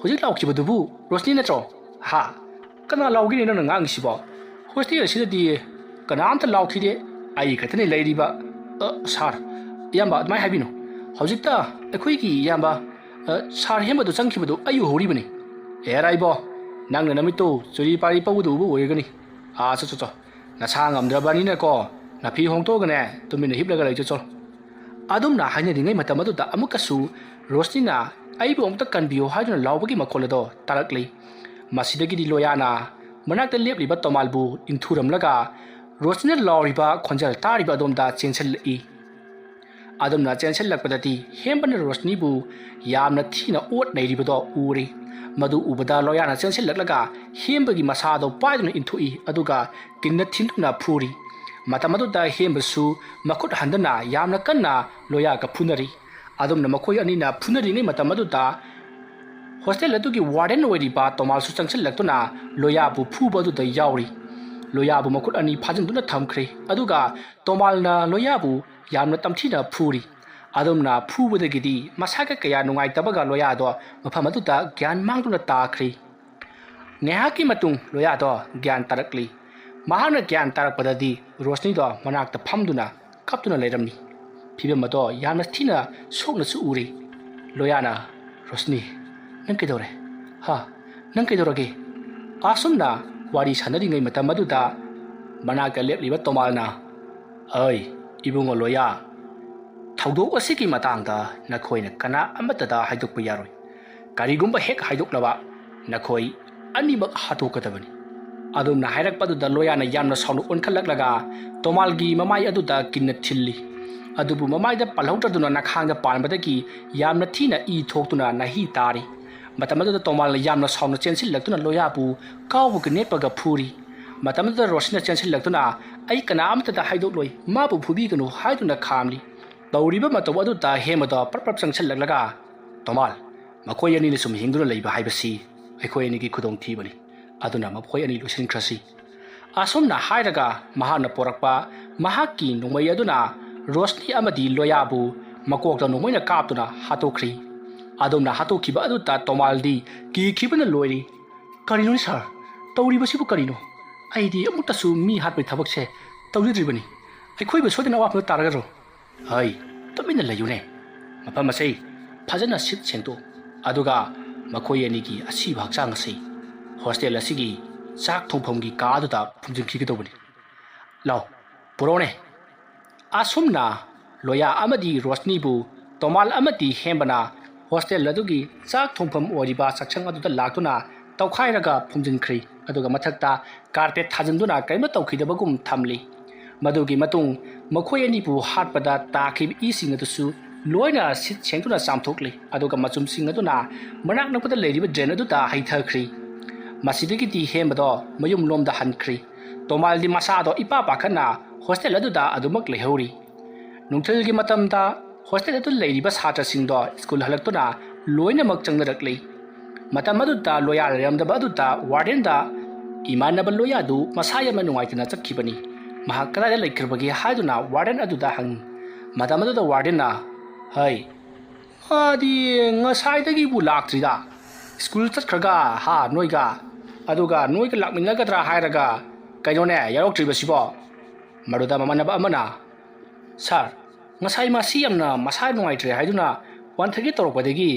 ꯍꯧꯖꯤꯛ ꯂꯥꯎꯈꯤꯕꯗꯨꯕꯨ ꯔꯣꯁꯅꯤ ꯅꯠꯇ꯭ꯔꯣ ꯍꯥ ꯀꯅꯥ ꯂꯥꯎꯈꯤꯅꯦ ꯅꯪꯅ ꯉꯥꯡꯉꯤꯁꯤꯕꯣ ꯍꯣꯁꯇꯦꯜ ꯑꯁꯤꯗꯗꯤ ꯀꯅꯥꯝꯇ ꯂꯥꯎꯈꯤꯗꯦ ꯑꯩ ꯈꯛꯇꯅꯤ ꯂꯩꯔꯤꯕ ꯁꯥꯔ ꯏꯌꯥꯝꯕ ꯑꯗꯨꯃꯥꯏꯅ ꯍꯥꯏꯕꯤꯅꯨ ꯍꯧꯖꯤꯛꯇ ꯑꯩꯈꯣꯏꯒꯤ ꯏꯌꯥꯝꯕ ꯁꯥꯔ ꯍꯦꯝꯕꯗꯨ ꯆꯪꯈꯤꯕꯗꯨ ꯑꯩ ꯎꯍꯧꯔꯤꯕꯅꯤ ꯑꯦꯔꯥ ꯏꯕꯣ ꯅꯪꯅ ꯅꯃꯤꯠꯇꯨ ꯆꯨꯔꯤ ꯄꯥꯔꯤ ꯄꯧꯕꯗꯨ ꯎꯕ ꯑꯣꯏꯔꯒꯅꯤ ꯆꯣ ꯅꯁꯥ ꯉꯝꯗ꯭ꯔꯕꯅꯤꯅꯀꯣ ꯅꯥꯐꯤ ꯍꯣꯡꯇꯣꯛꯑꯒꯅꯦ ꯇꯨꯃꯤꯟꯅ ꯍꯤꯞꯂꯒ ꯂꯩ ꯆꯣ ꯑꯗꯨꯝꯅ ꯍꯥꯏꯅꯔꯤꯉꯩ ꯃꯇꯝ ꯑꯗꯨꯗ ꯑꯃꯨꯛꯀꯁꯨ ꯔꯣꯁꯅꯤꯅ ꯑꯩꯕꯨ ꯑꯃꯨꯛꯇ ꯀꯟꯕꯤꯌꯨ ꯍꯥꯏꯗꯨꯅ ꯂꯥꯎꯕꯒꯤ ꯃꯈꯣꯜ ꯑꯗꯣ ꯇꯥꯔꯛꯂꯤ ꯃꯁꯤꯗꯒꯤꯗꯤ ꯂꯣꯌꯥꯅ ꯃꯅꯥꯛꯇ ꯂꯦꯞꯂꯤꯕ ꯇꯣꯃꯥꯜꯕꯨ ꯏꯟꯊꯨꯔꯝꯂꯒ ꯔꯣꯁꯅꯤꯅ ꯂꯥꯎꯔꯤꯕ ꯈꯣꯟꯖꯦꯜ ꯇꯥꯔꯤꯕ ꯑꯗꯣꯝꯗ ꯆꯦꯟꯁꯤꯜꯂꯛꯏ ꯑꯗꯨꯝꯅ ꯆꯦꯟꯁꯤꯜꯂꯛꯄꯗꯗꯤ ꯍꯦꯝꯕꯅ ꯔꯣꯁꯅꯤꯕꯨ ꯌꯥꯝꯅ ꯊꯤꯅ ꯑꯣꯠ ꯅꯩꯔꯤꯕꯗꯣ ꯎꯔꯤ ꯃꯗꯨ ꯎꯕꯗ ꯂꯣꯌꯥꯅ ꯆꯦꯟꯁꯤꯜꯂꯛꯂꯒ ꯍꯦꯝꯕꯒꯤ ꯃꯁꯥꯗꯣ ꯄꯥꯏꯗꯨꯅ ꯏꯟꯊꯣꯛꯏ ꯑꯗꯨꯒ ꯀꯤꯟꯅ ꯊꯤꯟꯗꯨꯅ ꯐꯨꯔꯤ ꯃꯇꯝ ꯑꯗꯨꯗ ꯍꯦꯝꯕꯁꯨ ꯃꯈꯨꯠ ꯍꯟꯗꯨꯅ ꯌꯥꯝꯅ ꯀꯟꯅ ꯂꯣꯌꯥꯒ ꯐꯨꯅꯔꯤ ꯑꯗꯨꯝꯅ ꯃꯈꯣꯏ ꯑꯅꯤꯅ ꯐꯨꯅꯔꯤꯉꯩ ꯃꯇꯝ ꯑꯗꯨꯗ ꯍꯣꯁꯇꯦꯜ ꯑꯗꯨꯒꯤ ꯋꯥꯔꯗꯦꯟ ꯑꯣꯏꯔꯤꯕ ꯇꯣꯃꯥꯜꯁꯨ ꯆꯪꯁꯤꯜꯂꯛꯇꯨꯅ ꯂꯣꯌꯥꯕꯨ ꯐꯨꯕ ꯑꯗꯨꯗ ꯌꯥꯎꯔꯤ ꯂꯣꯌꯥꯕꯨ ꯃꯈꯨꯠ ꯑꯅꯤ ꯐꯥꯖꯤꯟꯗꯨꯅ ꯊꯝꯈ꯭ꯔꯦ ꯑꯗꯨꯒ ꯇꯣꯃꯥꯜꯅ ꯂꯣꯌꯥꯕꯨ ꯌꯥꯝꯅ ꯇꯝꯊꯤꯅ ꯐꯨꯔꯤ ꯑꯗꯨꯝꯅ ꯐꯨꯕꯗꯒꯤꯗꯤ ꯃꯁꯥꯒ ꯀꯌꯥ ꯅꯨꯡꯉꯥꯏꯇꯕꯒ ꯂꯣꯌꯥꯗꯣ ꯃꯐꯝ ꯑꯗꯨꯗ ꯒ꯭ꯌꯥꯟ ꯃꯥꯡꯗꯨꯅ ꯇꯥꯈ꯭ꯔꯤ ꯉꯥꯏꯍꯥꯛꯀꯤ ꯃꯇꯨꯡ ꯂꯣꯌꯥꯗꯣ ꯒ꯭ꯌꯥꯟ ꯇꯥꯔꯛꯂꯤ ꯃꯍꯥꯛꯅ ꯒ꯭ꯌꯥꯟ ꯇꯥꯔꯛꯄꯗꯗꯤ ꯔꯣꯁꯅꯤꯗꯣ ꯃꯅꯥꯛꯇ ꯐꯝꯗꯨꯅ ꯀꯞꯇꯨꯅ ꯂꯩꯔꯝꯃꯤ ꯐꯤꯕꯝ ꯑꯗꯣ ꯌꯥꯝꯅ ꯊꯤꯅ ꯁꯣꯛꯅꯁꯨ ꯎꯔꯤ ꯂꯣꯌꯥꯅ ꯔꯣꯁꯅꯤ ꯅꯪ ꯀꯩꯗꯧꯔꯦ ꯅꯪ ꯀꯩꯗꯧꯔꯒꯦ ꯑꯁꯨꯝꯅ ꯋꯥꯔꯤ ꯁꯥꯟꯅꯔꯤꯉꯩ ꯃꯇꯝ ꯑꯗꯨꯗ ꯃꯅꯥꯛꯇ ꯂꯦꯞꯂꯤꯕ ꯇꯣꯃꯥꯜꯅ ꯏꯕꯨꯡꯉꯣ ꯂꯣꯌꯥ ꯊꯧꯗꯣꯛ ꯑꯁꯤꯒꯤ ꯃꯇꯥꯡꯗ ꯅꯈꯣꯏꯅ ꯀꯅꯥ ꯑꯃꯠꯇꯗ ꯍꯥꯏꯗꯣꯛꯄ ꯌꯥꯔꯣꯏ ꯀꯔꯤꯒꯨꯝꯕ ꯍꯦꯛ ꯍꯥꯏꯗꯣꯛꯂꯕ ꯅꯈꯣꯏ ꯑꯅꯤꯃꯛ ꯍꯥꯠꯇꯣꯛꯀꯗꯕꯅꯤ ꯑꯗꯨꯝꯅ ꯍꯥꯏꯔꯛꯄꯗꯨꯗ ꯂꯣꯌꯥꯅ ꯌꯥꯝꯅ ꯁꯥꯎꯅ ꯑꯣꯟꯈꯠꯂꯛꯂꯒ ꯇꯣꯃꯥꯜꯒꯤ ꯃꯃꯥꯏ ꯑꯗꯨꯗ ꯀꯤꯟꯅ ꯊꯤꯜꯂꯤ ꯑꯗꯨꯕꯨ ꯃꯃꯥꯏꯗ ꯄꯜꯍꯧꯗ꯭ꯔꯗꯨꯅ ꯅꯈꯥꯡꯗ ꯄꯥꯟꯕꯗꯒꯤ ꯌꯥꯝꯅ ꯊꯤꯅ ꯏ ꯊꯣꯛꯇꯨꯅ ꯅꯥꯍꯤ ꯇꯥꯔꯤ ꯃꯇꯝ ꯑꯗꯨꯗ ꯇꯣꯃꯥꯜꯅ ꯌꯥꯝꯅ ꯁꯥꯎꯅ ꯆꯦꯟꯁꯤꯜꯂꯛꯇꯨꯅ ꯂꯣꯌꯥꯕꯨ ꯀꯥꯎꯕꯒ ꯅꯦꯠꯄꯒ ꯐꯨꯔꯤ ꯃꯇꯝ ꯑꯗꯨꯗ ꯔꯣꯁꯅꯤꯅ ꯆꯦꯟꯁꯤꯜꯂꯛꯇꯨꯅ ꯑꯩ ꯀꯅꯥ ꯑꯃꯠꯇꯗ ꯍꯥꯏꯗꯣꯛꯂꯣꯏ ꯃꯥꯕꯨ ꯐꯨꯕꯤꯒꯅꯨ ꯍꯥꯏꯗꯨꯅ ꯈꯥꯝꯂꯤ ꯇꯧꯔꯤꯕ ꯃꯇꯧ ꯑꯗꯨꯗ ꯍꯦꯟꯕꯗꯣ ꯄ꯭ꯔꯞ ꯆꯪꯁꯤꯜꯂꯛꯂꯒ ꯇꯣꯃꯥꯜ ꯃꯈꯣꯏ ꯑꯅꯤꯅ ꯁꯨꯝ ꯍꯤꯡꯗꯨꯅ ꯂꯩꯕ ꯍꯥꯏꯕꯁꯤ ꯑꯩꯈꯣꯏ ꯑꯅꯤꯒꯤ ꯈꯨꯗꯣꯡꯊꯤꯕꯅꯤ ꯑꯗꯨꯅ ꯃꯈꯣꯏ ꯑꯅꯤ ꯂꯣꯏꯁꯤꯟꯈ꯭ꯔꯁꯤ ꯑꯁꯨꯝꯅ ꯍꯥꯏꯔꯒ ꯃꯍꯥꯛꯅ ꯄꯣꯔꯛꯄ ꯃꯍꯥꯛꯀꯤ ꯅꯣꯡꯃꯩ ꯑꯗꯨꯅ ꯔꯣꯁꯅꯤ ꯑꯃꯗꯤ ꯂꯣꯌꯥꯕꯨ ꯃꯀꯣꯛꯇ ꯅꯣꯡꯃꯩꯅ ꯀꯥꯞꯇꯨꯅ ꯍꯥꯠꯇꯣꯛꯈ꯭ꯔꯤ ꯑꯗꯨꯝꯅ ꯍꯥꯠꯇꯣꯛꯈꯤꯕ ꯑꯗꯨꯗ ꯇꯣꯃꯥꯜꯗꯤ ꯀꯤꯈꯤꯕꯅ ꯂꯣꯏꯔꯤ ꯀꯔꯤꯅꯣ ꯁꯥꯔ ꯇꯧꯔꯤꯕꯁꯤꯕꯨ ꯀꯔꯤꯅꯣ ꯑꯩꯗꯤ ꯑꯃꯨꯛꯇꯁꯨ ꯃꯤ ꯍꯥꯠꯄꯒꯤ ꯊꯕꯛꯁꯦ ꯇꯧꯖꯗ꯭ꯔꯤꯕꯅꯤ ꯑꯩꯈꯣꯏꯕꯨ ꯁꯣꯏꯗꯅ ꯑꯋꯥꯐꯝꯗ ꯇꯥꯔꯒꯗ꯭ꯔꯣ ꯍꯩ ꯇꯨꯃꯤꯟꯅ ꯂꯩꯌꯨꯅꯦ ꯃꯐꯝ ꯑꯁꯤ ꯐꯖꯅ ꯁꯤꯠ ꯁꯦꯡꯗꯣꯛ ꯑꯗꯨꯒ ꯃꯈꯣꯏ ꯑꯅꯤꯒꯤ ꯑꯁꯤꯕ ꯍꯛꯆꯥꯡ ꯑꯁꯤ ꯍꯣꯁꯇꯦꯜ ꯑꯁꯤꯒꯤ ꯆꯥꯛ ꯊꯣꯡꯐꯝꯒꯤ ꯀꯥ ꯑꯗꯨꯗ ꯐꯨꯝꯖꯤꯟꯈꯤꯒꯗꯧꯕꯅꯤ ꯂꯥꯎ ꯄꯨꯔꯛꯎꯅꯦ ꯑꯁꯨꯝꯅ ꯂꯣꯌꯥ ꯑꯃꯗꯤ ꯔꯣꯁꯅꯤꯕꯨ ꯇꯣꯃꯥꯜ ꯑꯃꯗꯤ ꯍꯦꯝꯕꯅ ꯍꯣꯁꯇꯦꯜ ꯑꯗꯨꯒꯤ ꯆꯥꯛ ꯊꯣꯡꯐꯝ ꯑꯣꯏꯔꯤꯕ ꯆꯥꯛꯁꯪ ꯑꯗꯨꯗ ꯂꯥꯛꯇꯨꯅ ꯇꯧꯈꯥꯏꯔꯒ ꯐꯨꯝꯖꯤꯟꯈ꯭ꯔꯤ ꯑꯗꯨꯒ ꯃꯊꯛꯇ ꯀꯥꯔꯄꯦꯠ ꯊꯥꯖꯤꯟꯗꯨꯅ ꯀꯔꯤꯝꯇ ꯇꯧꯈꯤꯗꯕꯒꯨꯝ ꯊꯝꯂꯤ ꯃꯗꯨꯒꯤ ꯃꯇꯨꯡ ꯃꯈꯣꯏ ꯑꯅꯤꯕꯨ ꯍꯥꯠꯄꯗ ꯇꯥꯈꯤꯕ ꯏꯁꯤꯡ ꯑꯗꯨꯁꯨ ꯂꯣꯏꯅ ꯁꯤꯠ ꯁꯦꯡꯗꯨꯅ ꯆꯥꯝꯊꯣꯛꯂꯤ ꯑꯗꯨꯒ ꯃꯆꯨꯝꯁꯤꯡ ꯑꯗꯨꯅ ꯃꯅꯥꯛ ꯅꯛꯄꯗ ꯂꯩꯔꯤꯕ ꯗ꯭ꯔꯦꯟ ꯑꯗꯨꯗ ꯍꯩꯊꯈ꯭ꯔꯤ ꯃꯁꯤꯗꯒꯤꯗꯤ ꯍꯦꯟꯕꯗꯣ ꯃꯌꯨꯝ ꯂꯣꯝꯗ ꯍꯟꯈ꯭ꯔꯤ ꯇꯣꯃꯥꯜꯗꯤ ꯃꯁꯥꯗꯣ ꯏꯄꯥ ꯄꯥꯈꯠꯅ ꯍꯣꯁꯇꯦꯜ ꯑꯗꯨꯗ ꯑꯗꯨꯃꯛ ꯂꯩꯍꯧꯔꯤ ꯅꯨꯡꯊꯤꯜꯒꯤ ꯃꯇꯝꯗ ꯍꯣꯁꯇꯦꯜ ꯑꯗꯨ ꯂꯩꯔꯤꯕ ꯁꯥꯇ꯭ꯔꯁꯤꯡꯗꯣ ꯁ꯭ꯀꯨꯜ ꯍꯜꯂꯛꯇꯨꯅ ꯂꯣꯏꯅꯃꯛ ꯆꯪꯅꯔꯛꯂꯤ ꯃꯇꯝ ꯑꯗꯨꯗ ꯂꯣꯌꯥ ꯂꯩꯔꯝꯗꯕ ꯑꯗꯨꯗ ꯋꯥꯔꯗꯦꯟꯗ ꯏꯃꯥꯟꯅꯕ ꯂꯣꯌꯥꯗꯨ ꯃꯁꯥ ꯌꯥꯝꯅ ꯅꯨꯡꯉꯥꯏꯇꯅ ꯆꯠꯈꯤꯕꯅꯤ ꯃꯍꯥꯛ ꯀꯗꯥꯏꯗ ꯂꯩꯈ꯭ꯔꯕꯒꯦ ꯍꯥꯏꯗꯨꯅ ꯋꯥꯔꯗꯦꯟ ꯑꯗꯨꯗ ꯍꯪꯉꯤ ꯃꯇꯝ ꯑꯗꯨꯗ ꯋꯥꯔꯗꯦꯟꯅ ꯍꯩ ꯃꯥꯗꯤ ꯉꯁꯥꯏꯗꯒꯤꯕꯨ ꯂꯥꯛꯇ꯭ꯔꯤꯗ ꯁ꯭ꯀꯨꯜ ꯆꯠꯈ꯭ꯔꯒ ꯅꯣꯏꯒ ꯑꯗꯨꯒ ꯅꯣꯏꯒ ꯂꯥꯛꯃꯤꯟꯅꯒꯗ꯭ꯔꯥ ꯍꯥꯏꯔꯒ ꯀꯩꯅꯣꯅꯦ ꯌꯥꯎꯔꯛꯇ꯭ꯔꯤꯕꯁꯤꯕꯣ ꯃꯗꯨꯗ ꯃꯃꯥꯟꯅꯕ ꯑꯃꯅ ꯁꯥꯔ ꯉꯁꯥꯏ ꯃꯥꯁꯤ ꯌꯥꯝꯅ ꯃꯁꯥ ꯅꯨꯡꯉꯥꯏꯇ꯭ꯔꯦ ꯍꯥꯏꯗꯨꯅ ꯋꯥꯟꯊꯒꯦ ꯇꯧꯔꯛꯄꯗꯒꯤ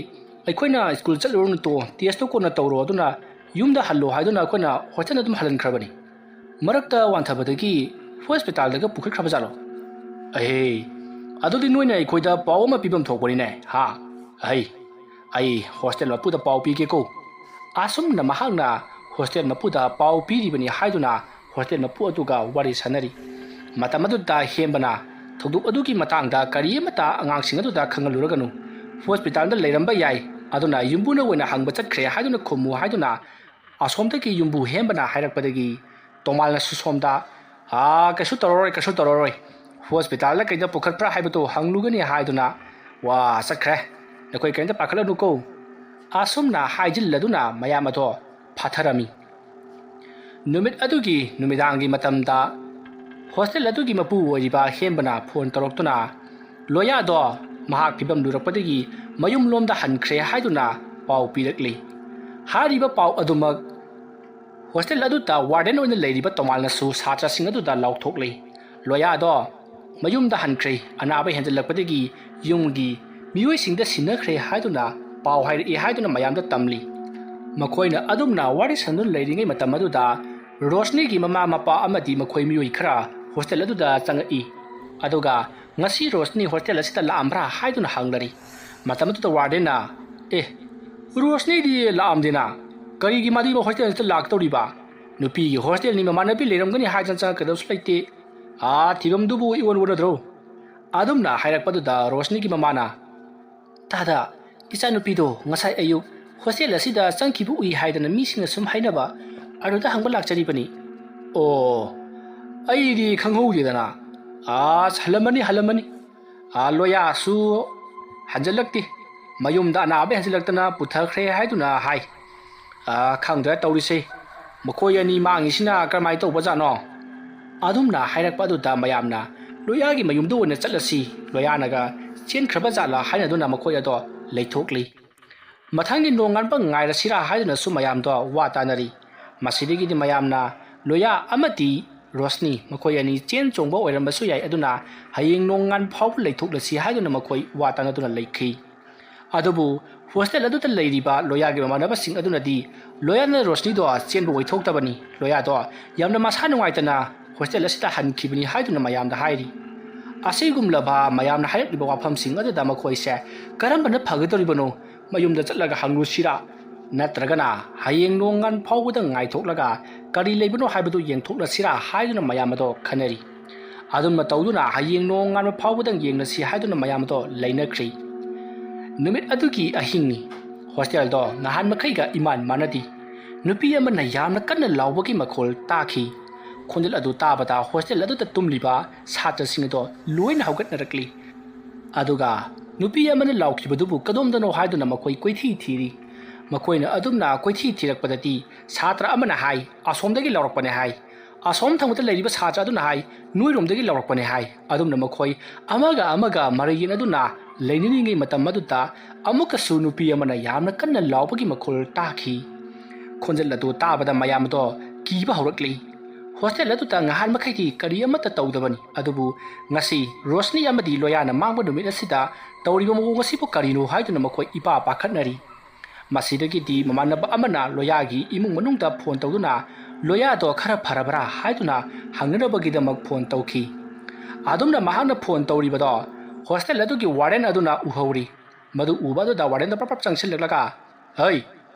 ꯑꯩꯈꯣꯏꯅ ꯁ꯭ꯀꯨꯜ ꯆꯠꯂꯨꯔꯅꯨ ꯇꯦꯁꯇꯣ ꯀꯣꯟꯅ ꯇꯧꯔꯣ ꯑꯗꯨꯅ ꯌꯨꯝꯗ ꯍꯜꯂꯣ ꯍꯥꯏꯗꯨꯅ ꯑꯩꯈꯣꯏꯅ ꯍꯣꯁꯇꯦꯜ ꯑꯗꯨꯝ ꯍꯜꯍꯟꯈ꯭ꯔꯕꯅꯤ ꯃꯔꯛꯇ ꯋꯥꯟꯊꯕꯗꯒꯤ ꯍꯣꯁꯄꯤꯇꯥꯜꯗꯒ ꯄꯨꯈꯠꯈ꯭ꯔꯕꯖꯥꯠꯂꯣ ꯑꯗꯨꯗꯤ ꯅꯣꯏꯅ ꯑꯩꯈꯣꯏꯗ ꯄꯥꯎ ꯑꯃ ꯄꯤꯐꯝ ꯊꯣꯛꯄꯅꯤꯅꯦ ꯑꯩ ꯍꯣꯁꯇꯦꯜ ꯃꯄꯨꯗ ꯄꯥꯎ ꯄꯤꯒꯦꯀꯣ ꯑꯁꯨꯝꯅ ꯃꯍꯥꯛꯅ ꯍꯣꯁꯇꯦꯜ ꯃꯄꯨꯗ ꯄꯥꯎ ꯄꯤꯔꯤꯕꯅꯤ ꯍꯥꯏꯗꯨꯅ ꯍꯣꯁꯇꯦꯜ ꯃꯄꯨ ꯑꯗꯨꯒ ꯋꯥꯔꯤ ꯁꯥꯟꯅꯔꯤ ꯃꯇꯝ ꯑꯗꯨꯗ ꯍꯦꯝꯕꯅ ꯊꯧꯗꯣꯛ ꯑꯗꯨꯒꯤ ꯃꯇꯥꯡꯗ ꯀꯔꯤ ꯑꯃꯠꯇ ꯑꯉꯥꯡꯁꯤꯡ ꯑꯗꯨꯗ ꯈꯪꯍꯜꯂꯨꯔꯒꯅꯨ ꯍꯣꯁꯄꯤꯇꯥꯜꯗ ꯂꯩꯔꯝꯕ ꯌꯥꯏ ꯑꯗꯨꯅ ꯌꯨꯝꯕꯨꯅ ꯑꯣꯏꯅ ꯍꯪꯕ ꯆꯠꯈ꯭ꯔꯦ ꯍꯥꯏꯗꯨꯅ ꯈꯨꯝꯃꯨ ꯍꯥꯏꯗꯨꯅ ꯑꯁꯣꯝꯗꯒꯤ ꯌꯨꯝꯕꯨ ꯍꯦꯝꯕꯅ ꯍꯥꯏꯔꯛꯄꯗꯒꯤ ꯇꯣꯃꯥꯜꯅꯁꯨ ꯁꯣꯝꯗ ꯀꯩꯁꯨ ꯇꯧꯔꯔꯣꯏ ꯍꯣꯁꯄꯤꯇꯥꯜꯗ ꯀꯩꯗ ꯄꯨꯈꯠꯄ꯭ꯔꯥ ꯍꯥꯏꯕꯗꯨ ꯍꯪꯂꯨꯒꯅꯤ ꯍꯥꯏꯗꯨꯅ ꯋꯥ ꯆꯠꯈ꯭ꯔꯦ ꯅꯈꯣꯏ ꯀꯩꯝꯇ ꯄꯥꯈꯠꯂꯅꯨꯀꯣ ꯑꯁꯨꯝꯅ ꯍꯥꯏꯖꯤꯜꯂꯗꯨꯅ ꯃꯌꯥꯝ ꯑꯗꯣ ꯐꯥꯊꯔꯝꯃꯤ ꯅꯨꯃꯤꯠ ꯑꯗꯨꯒꯤ ꯅꯨꯃꯤꯗꯥꯡꯒꯤ ꯃꯇꯝꯗ ꯍꯣꯁꯇꯦꯜ ꯑꯗꯨꯒꯤ ꯃꯄꯨ ꯑꯣꯏꯔꯤꯕ ꯍꯦꯝꯕꯅ ꯐꯣꯟ ꯇꯧꯔꯛꯇꯨꯅ ꯂꯣꯌꯥꯗꯣ ꯃꯍꯥꯛ ꯐꯤꯕꯝ ꯂꯨꯔꯛꯄꯗꯒꯤ ꯃꯌꯨꯝ ꯂꯣꯝꯗ ꯍꯟꯈ꯭ꯔꯦ ꯍꯥꯏꯗꯨꯅ ꯄꯥꯎ ꯄꯤꯔꯛꯂꯤ ꯍꯥꯏꯔꯤꯕ ꯄꯥꯎ ꯑꯗꯨꯃꯛ ꯍꯣꯁꯇꯦꯜ ꯑꯗꯨꯗ ꯋꯥꯔꯗꯦꯟ ꯑꯣꯏꯅ ꯂꯩꯔꯤꯕ ꯇꯣꯃꯥꯜꯅꯁꯨ ꯁꯥꯇ꯭ꯔꯁꯤꯡ ꯑꯗꯨꯗ ꯂꯥꯎꯊꯣꯛꯂꯤ ꯂꯣꯌꯥꯗꯣ ꯃꯌꯨꯝꯗ ꯍꯟꯈ꯭ꯔꯦ ꯑꯅꯥꯕ ꯍꯦꯟꯖꯜꯂꯛꯄꯗꯒꯤ ꯌꯨꯝꯒꯤ ꯃꯤꯑꯣꯏꯁꯤꯡꯗ ꯁꯤꯟꯅꯈ꯭ꯔꯦ ꯍꯥꯏꯗꯨꯅ ꯄꯥꯎ ꯍꯥꯏꯔꯛꯏ ꯍꯥꯏꯗꯨꯅ ꯃꯌꯥꯝꯗ ꯇꯝꯂꯤ ꯃꯈꯣꯏꯅ ꯑꯗꯨꯝꯅ ꯋꯥꯔꯤ ꯁꯥꯟꯗꯨꯅ ꯂꯩꯔꯤꯉꯩ ꯃꯇꯝ ꯑꯗꯨꯗ ꯔꯣꯁꯅꯤꯒꯤ ꯃꯃꯥ ꯃꯄꯥ ꯑꯃꯗꯤ ꯃꯈꯣꯏ ꯃꯤꯑꯣꯏ ꯈꯔ ꯍꯣꯁꯇꯦꯜ ꯑꯗꯨꯗ ꯆꯪꯉꯛꯏ ꯑꯗꯨꯒ ꯉꯁꯤ ꯔꯣꯁꯅꯤ ꯍꯣꯁꯇꯦꯜ ꯑꯁꯤꯗ ꯂꯥꯛꯑꯝꯕ꯭ꯔꯥ ꯍꯥꯏꯗꯨꯅ ꯍꯪꯂꯔꯤ ꯃꯇꯝ ꯑꯗꯨꯗ ꯋꯥꯔꯗꯦꯟꯅ ꯔꯣꯁꯅꯤꯗꯤ ꯂꯥꯛꯑꯝꯗꯦꯅ ꯀꯔꯤꯒꯤ ꯃꯥꯗꯤ ꯍꯣꯁꯇꯦꯜ ꯑꯁꯤꯗ ꯂꯥꯛꯇꯧꯔꯤꯕ ꯅꯨꯄꯤꯒꯤ ꯍꯣꯁꯇꯦꯜꯅꯤ ꯃꯃꯥꯟꯅꯕꯤ ꯂꯩꯔꯝꯒꯅꯤ ꯍꯥꯏꯗꯅ ꯆꯪꯉꯛꯀꯗꯕꯁꯨ ꯂꯩꯇꯦ ꯊꯤꯕꯝꯗꯨꯕꯨ ꯏꯋꯣꯟ ꯋꯣꯟꯅꯗ꯭ꯔꯣ ꯑꯗꯨꯝꯅ ꯍꯥꯏꯔꯛꯄꯗꯨꯗ ꯔꯣꯁꯅꯤꯒꯤ ꯃꯃꯥꯅ ꯇꯥꯗ ꯏꯆꯥꯅꯨꯄꯤꯗꯣ ꯉꯁꯥꯏ ꯑꯌꯨꯛ ꯍꯣꯁꯇꯦꯜ ꯑꯁꯤꯗ ꯆꯪꯈꯤꯕ ꯎꯏ ꯍꯥꯏꯗꯅ ꯃꯤꯁꯤꯡꯅ ꯁꯨꯝ ꯍꯥꯏꯅꯕ ꯑꯗꯨꯗ ꯍꯪꯕ ꯂꯥꯛꯆꯔꯤꯕꯅꯤ ꯑꯩꯗꯤ ꯈꯪꯍꯧꯗꯦꯗꯅ ꯍꯜꯂꯝꯃꯅꯤ ꯂꯣꯌꯥꯁꯨ ꯍꯟꯖꯜꯂꯛꯇꯦ ꯃꯌꯨꯝꯗ ꯑꯅꯥꯕ ꯍꯦꯟꯖꯜꯂꯛꯇꯅ ꯄꯨꯊꯈ꯭ꯔꯦ ꯍꯥꯏꯗꯨꯅ ꯍꯥꯏ ꯈꯪꯗ꯭ꯔꯦ ꯇꯧꯔꯤꯁꯦ ꯃꯈꯣꯏ ꯑꯅꯤ ꯃꯥꯡꯉꯤꯁꯤꯅ ꯀꯔꯝꯍꯥꯏꯅ ꯇꯧꯕꯖꯥꯠꯅꯣ ꯑꯗꯨꯝꯅ ꯍꯥꯏꯔꯛꯄ ꯑꯗꯨꯗ ꯃꯌꯥꯝꯅ ꯂꯣꯌꯥꯒꯤ ꯃꯌꯨꯝꯗ ꯑꯣꯏꯅ ꯆꯠꯂꯁꯤ ꯂꯣꯌꯥꯅꯒ ꯆꯦꯟꯈ꯭ꯔꯕ ꯖꯥꯠꯂꯥ ꯍꯥꯏꯅꯗꯨꯅ ꯃꯈꯣꯏ ꯑꯗꯣ ꯂꯩꯊꯣꯛꯂꯤ ꯃꯊꯪꯒꯤ ꯅꯣꯡꯉꯥꯟꯕ ꯉꯥꯏꯔꯁꯤꯔꯥ ꯍꯥꯏꯗꯨꯅꯁꯨ ꯃꯌꯥꯝꯗꯣ ꯋꯥ ꯇꯥꯅꯔꯤ ꯃꯁꯤꯗꯒꯤꯗꯤ ꯃꯌꯥꯝꯅ ꯂꯣꯌꯥ ꯑꯃꯗꯤ ꯔꯣꯁꯅꯤ ꯃꯈꯣꯏ ꯑꯅꯤ ꯆꯦꯟ ꯆꯣꯡꯕ ꯑꯣꯏꯔꯝꯕꯁꯨ ꯌꯥꯏ ꯑꯗꯨꯅ ꯍꯌꯦꯡ ꯅꯣꯡꯉꯥꯟ ꯐꯥꯎꯕ ꯂꯩꯊꯣꯛꯂꯁꯤ ꯍꯥꯏꯗꯨꯅ ꯃꯈꯣꯏ ꯋꯥ ꯇꯥꯅꯗꯨꯅ ꯂꯩꯈꯤ ꯑꯗꯨꯕꯨ ꯍꯣꯁꯇꯦꯜ ꯑꯗꯨꯗ ꯂꯩꯔꯤꯕ ꯂꯣꯌꯥꯒꯤ ꯃꯃꯥꯟꯅꯕꯁꯤꯡ ꯑꯗꯨꯅꯗꯤ ꯂꯣꯌꯥꯅ ꯔꯣꯁꯅꯤꯗꯣ ꯆꯦꯟꯕ ꯑꯣꯏꯊꯣꯛꯇꯕꯅꯤ ꯂꯣꯌꯥꯗꯣ ꯌꯥꯝꯅ ꯃꯁꯥ ꯅꯨꯡꯉꯥꯏꯇꯅ ꯍꯣꯁꯇꯦꯜ ꯑꯁꯤꯗ ꯍꯟꯈꯤꯕꯅꯤ ꯍꯥꯏꯗꯨꯅ ꯃꯌꯥꯝꯗ ꯍꯥꯏꯔꯤ ꯑꯁꯤꯒꯨꯝꯂꯕ ꯃꯌꯥꯝꯅ ꯍꯥꯏꯔꯛꯂꯤꯕ ꯋꯥꯐꯝꯁꯤꯡ ꯑꯗꯨꯗ ꯃꯈꯣꯏꯁꯦ ꯀꯔꯝꯕꯅ ꯐꯒꯗꯧꯔꯤꯕꯅꯣ ꯃꯌꯨꯝꯗ ꯆꯠꯂꯒ ꯍꯪꯂꯨꯁꯤꯔꯥ ꯅꯠꯇ꯭ꯔꯒꯅ ꯍꯌꯦꯡ ꯅꯣꯡꯉꯥꯟ ꯐꯥꯎꯕꯗ ꯉꯥꯏꯊꯣꯛꯂꯒ ꯀꯔꯤ ꯂꯩꯕꯅꯣ ꯍꯥꯏꯕꯗꯨ ꯌꯦꯡꯊꯣꯛꯂꯁꯤꯔꯥ ꯍꯥꯏꯗꯨꯅ ꯃꯌꯥꯝ ꯑꯗꯣ ꯈꯟꯅꯔꯤ ꯑꯗꯨꯝꯅ ꯇꯧꯗꯨꯅ ꯍꯌꯦꯡ ꯅꯣꯡꯉꯥꯟꯕ ꯐꯥꯎꯕꯗꯪ ꯌꯦꯡꯂꯁꯤ ꯍꯥꯏꯗꯨꯅ ꯃꯌꯥꯝ ꯑꯗꯣ ꯂꯩꯅꯈ꯭ꯔꯤ ꯅꯨꯃꯤꯠ ꯑꯗꯨꯒꯤ ꯑꯍꯤꯡꯅꯤ ꯍꯣꯁꯇꯦꯜꯗꯣ ꯅꯍꯥꯟ ꯃꯈꯩꯒ ꯏꯃꯥꯟ ꯃꯥꯟꯅꯗꯦ ꯅꯨꯄꯤ ꯑꯃꯅ ꯌꯥꯝꯅ ꯀꯟꯅ ꯂꯥꯎꯕꯒꯤ ꯃꯈꯣꯜ ꯇꯥꯈꯤ ꯈꯣꯟꯖꯦꯜ ꯑꯗꯨ ꯇꯥꯕꯗ ꯍꯣꯁꯇꯦꯜ ꯑꯗꯨꯗ ꯇꯨꯝꯂꯤꯕ ꯁꯥꯇ꯭ꯔꯁꯤꯡ ꯑꯗꯣ ꯂꯣꯏꯅ ꯍꯧꯒꯠꯅꯔꯛꯂꯤ ꯑꯗꯨꯒ ꯅꯨꯄꯤ ꯑꯃꯅ ꯂꯥꯎꯈꯤꯕꯗꯨꯕꯨ ꯀꯗꯣꯝꯗꯅꯣ ꯍꯥꯏꯗꯨꯅ ꯃꯈꯣꯏ ꯀꯣꯏꯊꯤ ꯊꯤꯔꯤ ꯃꯈꯣꯏꯅ ꯑꯗꯨꯝꯅ ꯀꯣꯏꯊꯤ ꯊꯤꯔꯛꯄꯗꯗꯤ ꯁꯥꯇ꯭ꯔ ꯑꯃꯅ ꯍꯥꯏ ꯑꯁꯣꯝꯗꯒꯤ ꯂꯥꯎꯔꯛꯄꯅꯦ ꯍꯥꯏ ꯑꯁꯣꯝ ꯊꯪꯕꯗ ꯂꯩꯔꯤꯕ ꯁꯥꯇ꯭ꯔ ꯑꯗꯨꯅ ꯍꯥꯏ ꯅꯣꯏꯔꯣꯝꯗꯒꯤ ꯂꯥꯎꯔꯛꯄꯅꯦ ꯍꯥꯏ ꯑꯗꯨꯝꯅ ꯃꯈꯣꯏ ꯑꯃꯒ ꯃꯔꯩ ꯌꯦꯠꯅꯗꯨꯅ ꯂꯩꯅꯔꯤꯉꯩ ꯃꯇꯝ ꯑꯗꯨꯗ ꯑꯃꯨꯛꯀꯁꯨ ꯅꯨꯄꯤ ꯑꯃꯅ ꯌꯥꯝꯅ ꯀꯟꯅ ꯂꯥꯎꯕꯒꯤ ꯃꯈꯣꯜ ꯇꯥꯈꯤ ꯈꯣꯟꯖꯦꯜ ꯑꯗꯨ ꯇꯥꯕꯗ ꯃꯌꯥꯝ ꯑꯗꯣ ꯀꯤꯕ ꯍꯧꯔꯛꯂꯤ ꯍꯣꯁꯇꯦꯜ ꯑꯗꯨꯗ ꯉꯍꯥꯟ ꯃꯈꯩꯗꯤ ꯀꯔꯤ ꯑꯃꯠꯇ ꯇꯧꯗꯕꯅꯤ ꯑꯗꯨꯕꯨ ꯉꯁꯤ ꯔꯣꯁꯅꯤ ꯑꯃꯗꯤ ꯂꯣꯌꯥꯅ ꯃꯥꯡꯕ ꯅꯨꯃꯤꯠ ꯑꯁꯤꯗ ꯇꯧꯔꯤꯕ ꯃꯑꯣꯡ ꯑꯁꯤꯕꯨ ꯀꯔꯤꯅꯣ ꯍꯥꯏꯗꯨꯅ ꯃꯈꯣꯏ ꯏꯄꯥ ꯄꯥꯈꯠꯅꯔꯤ ꯃꯁꯤꯗꯒꯤꯗꯤ ꯃꯃꯥꯟꯅꯕ ꯑꯃꯅ ꯂꯣꯌꯥꯒꯤ ꯏꯃꯨꯡ ꯃꯅꯨꯡꯗ ꯐꯣꯟ ꯇꯧꯗꯨꯅ ꯂꯣꯌꯥꯗꯣ ꯈꯔ ꯐꯔꯕ꯭ꯔꯥ ꯍꯥꯏꯗꯨꯅ ꯍꯪꯅꯅꯕꯒꯤꯗꯃꯛ ꯐꯣꯟ ꯇꯧꯈꯤ ꯑꯗꯨꯝꯅ ꯃꯍꯥꯛꯅ ꯐꯣꯟ ꯇꯧꯔꯤꯕꯗꯣ ꯍꯣꯁꯇꯦꯜ ꯑꯗꯨꯒꯤ ꯋꯥꯔꯗꯦꯟ ꯑꯗꯨꯅ ꯎꯍꯧꯔꯤ ꯃꯗꯨ ꯎꯕ ꯑꯗꯨꯗ ꯋꯥꯔꯗꯦꯟꯗ ꯄ꯭ꯔꯞ ꯆꯪꯁꯤꯜꯂꯛꯂꯒ ꯍꯩ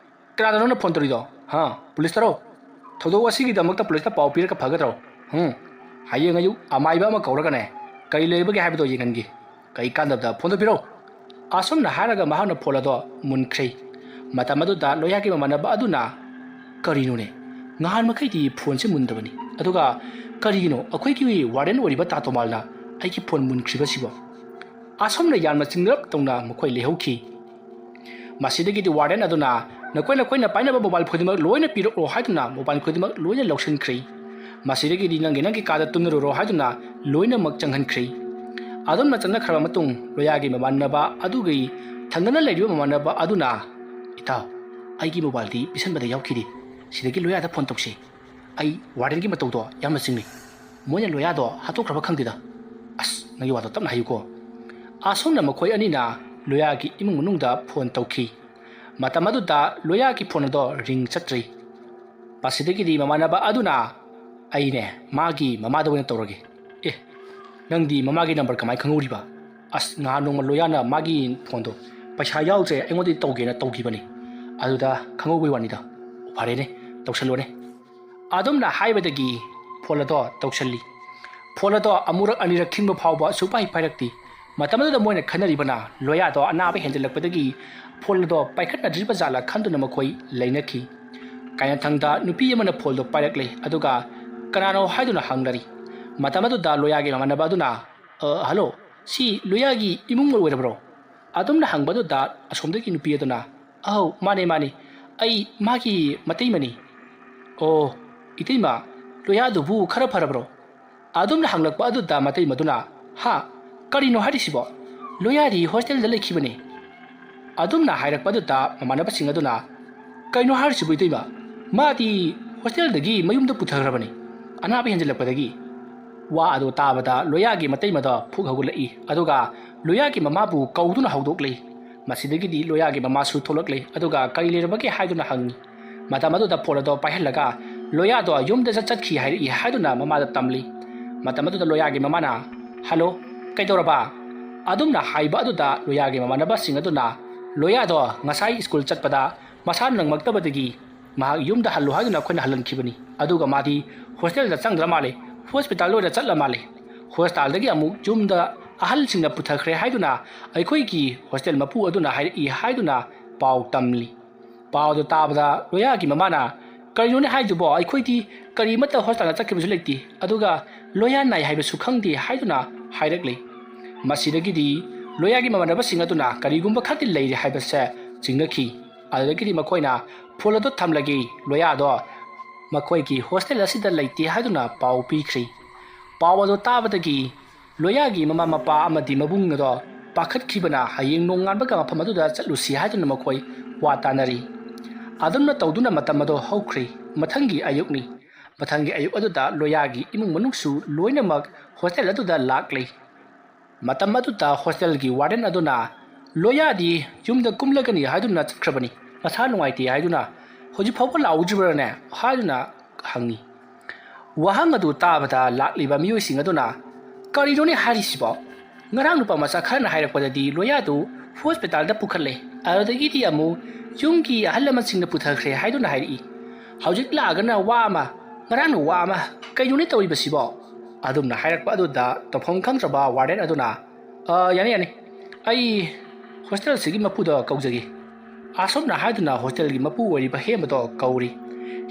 ꯀꯅꯥꯗꯅꯣꯅ ꯐꯣꯟ ꯇꯧꯔꯤꯗꯣ ꯄꯨꯂꯤꯁꯇꯔꯣ ꯊꯧꯗꯣꯛ ꯑꯁꯤꯒꯤꯗꯃꯛꯇ ꯄꯨꯂꯤꯁꯇ ꯄꯥꯎ ꯄꯤꯔꯒ ꯐꯒꯗ꯭ꯔꯣ ꯍꯌꯦꯡ ꯑꯌꯨꯛ ꯑꯃꯥꯏꯕ ꯑꯃ ꯀꯧꯔꯒꯅꯦ ꯀꯔꯤ ꯂꯩꯕꯒꯦ ꯍꯥꯏꯕꯗꯣ ꯌꯦꯡꯍꯟꯒꯦ ꯀꯩ ꯀꯥꯟꯗꯕꯗ ꯐꯣꯟ ꯇꯧꯕꯤꯔꯣ ꯑꯁꯨꯝꯅ ꯍꯥꯏꯔꯒ ꯃꯍꯥꯛꯅ ꯐꯣꯟ ꯑꯗꯣ ꯃꯨꯟꯈ꯭ꯔꯦ ꯃꯇꯝ ꯑꯗꯨꯗ ꯂꯣꯌꯥꯒꯤ ꯃꯃꯥꯟꯅꯕ ꯑꯗꯨꯅ ꯀꯔꯤꯅꯣꯅꯦ ꯉꯍꯥꯟ ꯃꯈꯩꯗꯤ ꯐꯣꯟꯁꯦ ꯃꯨꯟꯗꯕꯅꯤ ꯑꯗꯨꯒ ꯀꯔꯤꯒꯤꯅꯣ ꯑꯩꯈꯣꯏꯒꯤ ꯋꯥꯔꯗꯦꯟ ꯑꯣꯏꯔꯤꯕ ꯇꯥꯇꯣꯃꯥꯜꯅ ꯑꯩꯒꯤ ꯐꯣꯟ ꯃꯨꯟꯈ꯭ꯔꯤꯕꯁꯤꯕꯣ ꯑꯁꯨꯝꯅ ꯌꯥꯝꯅ ꯆꯤꯡꯅꯔꯞ ꯇꯧꯅ ꯃꯈꯣꯏ ꯂꯩꯍꯧꯈꯤ ꯃꯁꯤꯗꯒꯤꯗꯤ ꯋꯥꯔꯗꯦꯟ ꯑꯗꯨꯅ ꯅꯈꯣꯏꯅ ꯄꯥꯏꯅꯕ ꯃꯣꯕꯥꯏꯜ ꯈꯨꯗꯤꯡꯃꯛ ꯂꯣꯏꯅ ꯄꯤꯔꯛꯑꯣ ꯍꯥꯏꯗꯨꯅ ꯃꯣꯕꯥꯏꯜ ꯈꯨꯗꯤꯡꯃꯛ ꯂꯣꯏꯅ ꯂꯧꯁꯤꯟꯈ꯭ꯔꯦ ꯃꯁꯤꯗꯒꯤꯗꯤ ꯅꯪꯒꯤ ꯀꯥꯗ ꯇꯨꯝꯅꯔꯨꯔꯣ ꯍꯥꯏꯗꯨꯅ ꯂꯣꯏꯅꯃꯛ ꯆꯪꯍꯟꯈ꯭ꯔꯦ ꯑꯗꯨꯝꯅ ꯆꯪꯅꯈ꯭ꯔꯕ ꯃꯇꯨꯡ ꯂꯣꯌꯥꯒꯤ ꯃꯃꯥꯟꯅꯕ ꯑꯗꯨꯒꯤ ꯊꯪꯅꯅ ꯂꯩꯔꯤꯕ ꯃꯃꯥꯟꯅꯕ ꯑꯗꯨꯅ ꯏꯇꯥꯎ ꯑꯩꯒꯤ ꯃꯣꯕꯥꯏꯜꯗꯤ ꯄꯤꯁꯟꯕꯗ ꯌꯥꯎꯈꯤꯗꯦ ꯁꯤꯗꯒꯤ ꯂꯣꯌꯥꯗ ꯐꯣꯟ ꯇꯧꯁꯤ ꯑꯩ ꯋꯥꯔꯗꯦꯟꯒꯤ ꯃꯇꯧꯗꯣ ꯌꯥꯝꯅ ꯆꯤꯡꯅꯩ ꯃꯣꯏꯅ ꯂꯣꯌꯥꯗꯣ ꯍꯥꯠꯇꯣꯛꯈ꯭ꯔꯕ ꯈꯪꯗꯦꯗ ꯑꯁ ꯅꯪꯒꯤ ꯋꯥꯗꯣ ꯇꯞꯅ ꯍꯥꯏꯌꯨꯀꯣ ꯑꯁꯨꯝꯅ ꯃꯈꯣꯏ ꯑꯅꯤꯅ ꯂꯣꯌꯥꯒꯤ ꯏꯃꯨꯡ ꯃꯅꯨꯡꯗ ꯐꯣꯟ ꯇꯧꯈꯤ ꯃꯇꯝ ꯑꯗꯨꯗ ꯂꯣꯌꯥꯒꯤ ꯐꯣꯟ ꯑꯗꯣ ꯔꯤꯡ ꯆꯠꯇ꯭ꯔꯤ ꯃꯁꯤꯗꯒꯤꯗꯤ ꯃꯃꯥꯟꯅꯕ ꯑꯗꯨꯅ ꯑꯩꯅꯦ ꯃꯥꯒꯤ ꯃꯃꯥꯗ ꯑꯣꯏꯅ ꯇꯧꯔꯒꯦ ꯅꯪꯗꯤ ꯃꯃꯥꯒꯤ ꯅꯝꯕꯔ ꯀꯃꯥꯏꯅ ꯈꯪꯍꯧꯔꯤꯕ ꯑꯁ ꯉꯍꯥꯟ ꯅꯣꯡꯃ ꯂꯣꯌꯥꯅ ꯃꯥꯒꯤ ꯐꯣꯟꯗꯣ ꯄꯩꯁꯥ ꯌꯥꯎꯗ꯭ꯔꯦ ꯑꯩꯉꯣꯟꯗꯗꯤ ꯇꯧꯒꯦꯅ ꯇꯧꯈꯤꯕꯅꯤ ꯑꯗꯨꯗ ꯈꯪꯍꯧꯕꯩ ꯋꯥꯅꯤꯗ ꯐꯔꯦꯅꯦ ꯇꯧꯁꯜꯂꯣꯅꯦ ꯑꯗꯨꯝꯅ ꯍꯥꯏꯕꯗꯒꯤ ꯐꯣꯟ ꯑꯗꯣ ꯇꯧꯁꯜꯂꯤ ꯐꯣꯟ ꯑꯗꯣ ꯑꯃꯨꯔꯛ ꯑꯅꯤꯔꯛ ꯈꯤꯟꯕ ꯐꯥꯎꯕ ꯁꯨꯡꯄꯥꯏ ꯄꯥꯏꯔꯛꯇꯦ ꯃꯇꯝ ꯑꯗꯨꯗ ꯃꯣꯏꯅ ꯈꯟꯅꯔꯤꯕꯅ ꯂꯣꯌꯥꯗꯣ ꯑꯅꯥꯕ ꯍꯦꯟꯖꯜꯂꯛꯄꯗꯒꯤ ꯐꯣꯟ ꯑꯗꯣ ꯄꯥꯏꯈꯠꯅꯗ꯭ꯔꯤꯕ ꯖꯥꯠꯂ ꯈꯟꯗꯨꯅ ꯃꯈꯣꯏ ꯂꯩꯅꯈꯤ ꯀꯥꯏꯅꯊꯪꯗ ꯅꯨꯄꯤ ꯑꯃꯅ ꯐꯣꯟꯗꯣ ꯄꯥꯏꯔꯛꯂꯦ ꯑꯗꯨꯒ ꯀꯅꯥꯅꯣ ꯍꯥꯏꯗꯨꯅ ꯍꯪꯅꯔꯤ ꯃꯇꯝ ꯑꯗꯨꯗ ꯂꯣꯌꯥꯒꯤ ꯃꯃꯥꯟꯅꯕ ꯑꯗꯨꯅ ꯍꯜꯂꯣ ꯁꯤ ꯂꯣꯌꯥꯒꯤ ꯏꯃꯨꯡ ꯑꯣꯏꯔꯕ꯭ꯔꯣ ꯑꯗꯨꯝꯅ ꯍꯪꯕꯗꯨꯗ ꯑꯁꯣꯝꯗꯒꯤ ꯅꯨꯄꯤ ꯑꯗꯨꯅ ꯑꯧ ꯃꯥꯅꯦ ꯑꯩ ꯃꯥꯒꯤ ꯃꯇꯩꯃꯅꯤ ꯑꯣ ꯏꯇꯩꯃ ꯂꯣꯌꯥꯗꯨꯕꯨ ꯈꯔ ꯐꯔꯕ꯭ꯔꯣ ꯑꯗꯨꯝꯅ ꯍꯪꯂꯛꯄ ꯑꯗꯨꯗ ꯃꯇꯩꯃꯗꯨꯅ ꯀꯔꯤꯅꯣ ꯍꯥꯏꯔꯤꯁꯤꯕꯣ ꯂꯣꯌꯥꯗꯤ ꯍꯣꯁꯇꯦꯜꯗ ꯂꯩꯈꯤꯕꯅꯤ ꯑꯗꯨꯝꯅ ꯍꯥꯏꯔꯛꯄ ꯑꯗꯨꯗ ꯃꯃꯥꯟꯅꯕꯁꯤꯡ ꯑꯗꯨꯅ ꯀꯩꯅꯣ ꯍꯥꯏꯔꯤꯁꯤꯕꯨ ꯏꯇꯩꯃ ꯃꯥꯗꯤ ꯍꯣꯁꯇꯦꯜꯗꯒꯤ ꯃꯌꯨꯝꯗ ꯄꯨꯊꯈ꯭ꯔꯕꯅꯤ ꯑꯅꯥꯕ ꯍꯦꯟꯖꯜꯂꯛꯄꯗꯒꯤ ꯋꯥ ꯑꯗꯨ ꯇꯥꯕꯗ ꯂꯣꯌꯥꯒꯤ ꯃꯇꯩꯃꯗ ꯐꯨꯛ ꯍꯧꯒꯠꯂꯛꯏ ꯑꯗꯨꯒ ꯂꯣꯌꯥꯒꯤ ꯃꯃꯥꯕꯨ ꯀꯧꯗꯨꯅ ꯍꯧꯗꯣꯛꯂꯤ ꯃꯁꯤꯗꯒꯤꯗꯤ ꯂꯣꯌꯥꯒꯤ ꯃꯃꯥꯁꯨ ꯊꯣꯛꯂꯛꯂꯦ ꯑꯗꯨꯒ ꯀꯔꯤ ꯂꯩꯔꯕꯒꯦ ꯍꯥꯏꯗꯨꯅ ꯍꯪꯉꯤ ꯃꯇꯝ ꯑꯗꯨꯗ ꯐꯣꯟ ꯑꯗꯣ ꯄꯥꯏꯍꯜꯂꯒ ꯂꯣꯌꯥꯗꯣ ꯌꯨꯝꯗ ꯆꯠꯈꯤ ꯍꯥꯏꯔꯛꯏ ꯍꯥꯏꯗꯨꯅ ꯃꯃꯥꯗ ꯇꯝꯂꯤ ꯃꯇꯝ ꯑꯗꯨꯗ ꯂꯣꯌꯥꯒꯤ ꯃꯃꯥꯅ ꯍꯜꯂꯣ ꯀꯩꯗꯧꯔꯕ ꯑꯗꯨꯝꯅ ꯍꯥꯏꯕ ꯑꯗꯨꯗ ꯂꯣꯌꯥꯒꯤ ꯃꯃꯥꯟꯅꯕꯁꯤꯡ ꯑꯗꯨꯅ ꯂꯣꯌꯥꯗꯣ ꯉꯁꯥꯏ ꯁ꯭ꯀꯨꯜ ꯆꯠꯄꯗ ꯃꯁꯥ ꯅꯪꯃꯛꯇꯕꯗꯒꯤ ꯃꯍꯥꯛ ꯌꯨꯝꯗ ꯍꯜꯂꯨ ꯍꯥꯏꯗꯨꯅ ꯑꯩꯈꯣꯏꯅ ꯍꯜꯍꯟꯈꯤꯕꯅꯤ ꯑꯗꯨꯒ ꯃꯥꯗꯤ ꯍꯣꯁꯇꯦꯜꯗ ꯆꯪꯗ꯭ꯔ ꯃꯥꯜꯂꯦ ꯍꯣꯁꯄꯤꯇꯥꯜ ꯑꯣꯏꯅ ꯆꯠꯂ ꯃꯥꯜꯂꯦ ꯍꯣꯁꯄꯤꯇꯥꯜꯗꯒꯤ ꯑꯃꯨꯛ ꯌꯨꯝꯗ ꯑꯍꯜꯁꯤꯡꯅ ꯄꯨꯊꯈ꯭ꯔꯦ ꯍꯥꯏꯗꯨꯅ ꯑꯩꯈꯣꯏꯒꯤ ꯍꯣꯁꯇꯦꯜ ꯃꯄꯨ ꯑꯗꯨꯅ ꯍꯥꯏꯔꯛꯏ ꯍꯥꯏꯗꯨꯅ ꯄꯥꯎ ꯇꯝꯂꯤ ꯄꯥꯎ ꯑꯗꯨ ꯇꯥꯕꯗ ꯂꯣꯌꯥꯒꯤ ꯃꯃꯥꯅ ꯀꯔꯤꯅꯣꯅꯦ ꯍꯥꯏꯗꯨꯕꯣ ꯑꯩꯈꯣꯏꯗꯤ ꯀꯔꯤꯃꯠꯇ ꯍꯣꯁꯄꯤꯇꯥꯜꯗ ꯆꯠꯈꯤꯕꯁꯨ ꯂꯩꯇꯦ ꯑꯗꯨꯒ ꯂꯣꯌꯥ ꯅꯥꯏ ꯍꯥꯏꯕꯁꯨ ꯈꯪꯗꯦ ꯍꯥꯏꯗꯨꯅ ꯍꯥꯏꯔꯛꯂꯤ ꯃꯁꯤꯗꯒꯤꯗꯤ ꯂꯣꯌꯥꯒꯤ ꯃꯃꯥꯟꯅꯕꯁꯤꯡ ꯑꯗꯨꯅ ꯀꯔꯤꯒꯨꯝꯕ ꯈꯔꯗꯤ ꯂꯩꯔꯦ ꯍꯥꯏꯕꯁꯦ ꯆꯤꯡꯅꯈꯤ ꯑꯗꯨꯗꯒꯤꯗꯤ ꯃꯈꯣꯏꯅ ꯐꯣꯟ ꯑꯗꯨ ꯊꯝꯂꯒꯦ ꯂꯣꯌꯥꯗꯣ ꯃꯈꯣꯏꯒꯤ ꯍꯣꯁꯇꯦꯜ ꯑꯁꯤꯗ ꯂꯩꯇꯦ ꯍꯥꯏꯗꯨꯅ ꯄꯥꯎ ꯄꯤꯈ꯭ꯔꯤ ꯄꯥꯎ ꯑꯗꯨ ꯇꯥꯕꯗꯒꯤ ꯂꯣꯌꯥꯒꯤ ꯃꯃꯥ ꯃꯄꯥ ꯑꯃꯗꯤ ꯃꯕꯨꯡ ꯑꯗꯣ ꯄꯥꯈꯠꯈꯤꯕꯅ ꯍꯌꯦꯡ ꯅꯣꯡꯉꯥꯟꯕꯒ ꯃꯐꯝ ꯑꯗꯨꯗ ꯆꯠꯂꯨꯁꯤ ꯍꯥꯏꯗꯨꯅ ꯃꯈꯣꯏ ꯋꯥ ꯇꯥꯅꯔꯤ ꯑꯗꯨꯝꯅ ꯇꯧꯗꯨꯅ ꯃꯇꯝ ꯑꯗꯣ ꯍꯧꯈ꯭ꯔꯤ ꯃꯊꯪꯒꯤ ꯑꯌꯨꯛꯅꯤ ꯃꯊꯪꯒꯤ ꯑꯌꯨꯛ ꯑꯗꯨꯗ ꯂꯣꯌꯥꯒꯤ ꯏꯃꯨꯡ ꯃꯅꯨꯡꯁꯨ ꯂꯣꯏꯅꯃꯛ ꯍꯣꯁꯇꯦꯜ ꯑꯗꯨꯗ ꯂꯥꯛꯂꯤ ꯃꯇꯝ ꯑꯗꯨꯗ ꯍꯣꯁꯇꯦꯜꯒꯤ ꯋꯥꯔꯗꯦꯟ ꯑꯗꯨꯅ ꯂꯣꯌꯥꯗꯤ ꯌꯨꯝꯗ ꯀꯨꯝꯂꯒꯅꯤ ꯍꯥꯏꯗꯨꯅ ꯆꯠꯈ꯭ꯔꯕꯅꯤ ꯃꯁꯥ ꯅꯨꯡꯉꯥꯏꯇꯦ ꯍꯥꯏꯗꯨꯅ ꯍꯧꯖꯤꯛ ꯐꯥꯎꯕ ꯂꯥꯛꯎꯗ꯭ꯔꯤꯕ꯭ꯔꯅꯦ ꯍꯥꯏꯗꯨꯅ ꯍꯪꯉꯤ ꯋꯥꯍꯪ ꯑꯗꯨ ꯇꯥꯕꯗ ꯂꯥꯛꯂꯤꯕ ꯃꯤꯑꯣꯏꯁꯤꯡ ꯑꯗꯨꯅ ꯀꯔꯤꯅꯣꯅꯦ ꯍꯥꯏꯔꯤꯁꯤꯕꯣ ꯉꯔꯥꯡ ꯅꯨꯄꯥ ꯃꯆꯥ ꯈꯔꯅ ꯍꯥꯏꯔꯛꯄꯗꯗꯤ ꯂꯣꯌꯥꯗꯨ ꯍꯣꯁꯄꯤꯇꯥꯜꯗ ꯄꯨꯈꯠꯂꯦ ꯑꯗꯨꯗꯒꯤꯗꯤ ꯑꯃꯨꯛ ꯌꯨꯝꯒꯤ ꯑꯍꯜ ꯂꯃꯟꯁꯤꯡꯅ ꯄꯨꯊꯈ꯭ꯔꯦ ꯍꯥꯏꯗꯨꯅ ꯍꯥꯏꯔꯛꯏ ꯍꯧꯖꯤꯛ ꯂꯥꯛꯑꯒꯅ ꯋꯥ ꯑꯃ ꯉꯔꯥꯡꯅ ꯋꯥ ꯑꯃ ꯀꯩꯅꯣꯅꯦ ꯇꯧꯔꯤꯕꯁꯤꯕꯣ ꯑꯗꯨꯝꯅ ꯍꯥꯏꯔꯛꯄ ꯑꯗꯨꯗ ꯇꯧꯐꯝ ꯈꯪꯗ꯭ꯔꯕ ꯋꯥꯔꯗꯦꯟ ꯑꯗꯨꯅ ꯌꯥꯅꯤ ꯑꯩ ꯍꯣꯁꯇꯦꯜꯁꯤꯒꯤ ꯃꯄꯨꯗꯣ ꯀꯧꯖꯒꯦ ꯑꯁꯨꯝꯅ ꯍꯥꯏꯗꯨꯅ ꯍꯣꯁꯇꯦꯜꯒꯤ ꯃꯄꯨ ꯑꯣꯏꯔꯤꯕ ꯍꯦꯝꯕꯗꯣ ꯀꯧꯔꯤ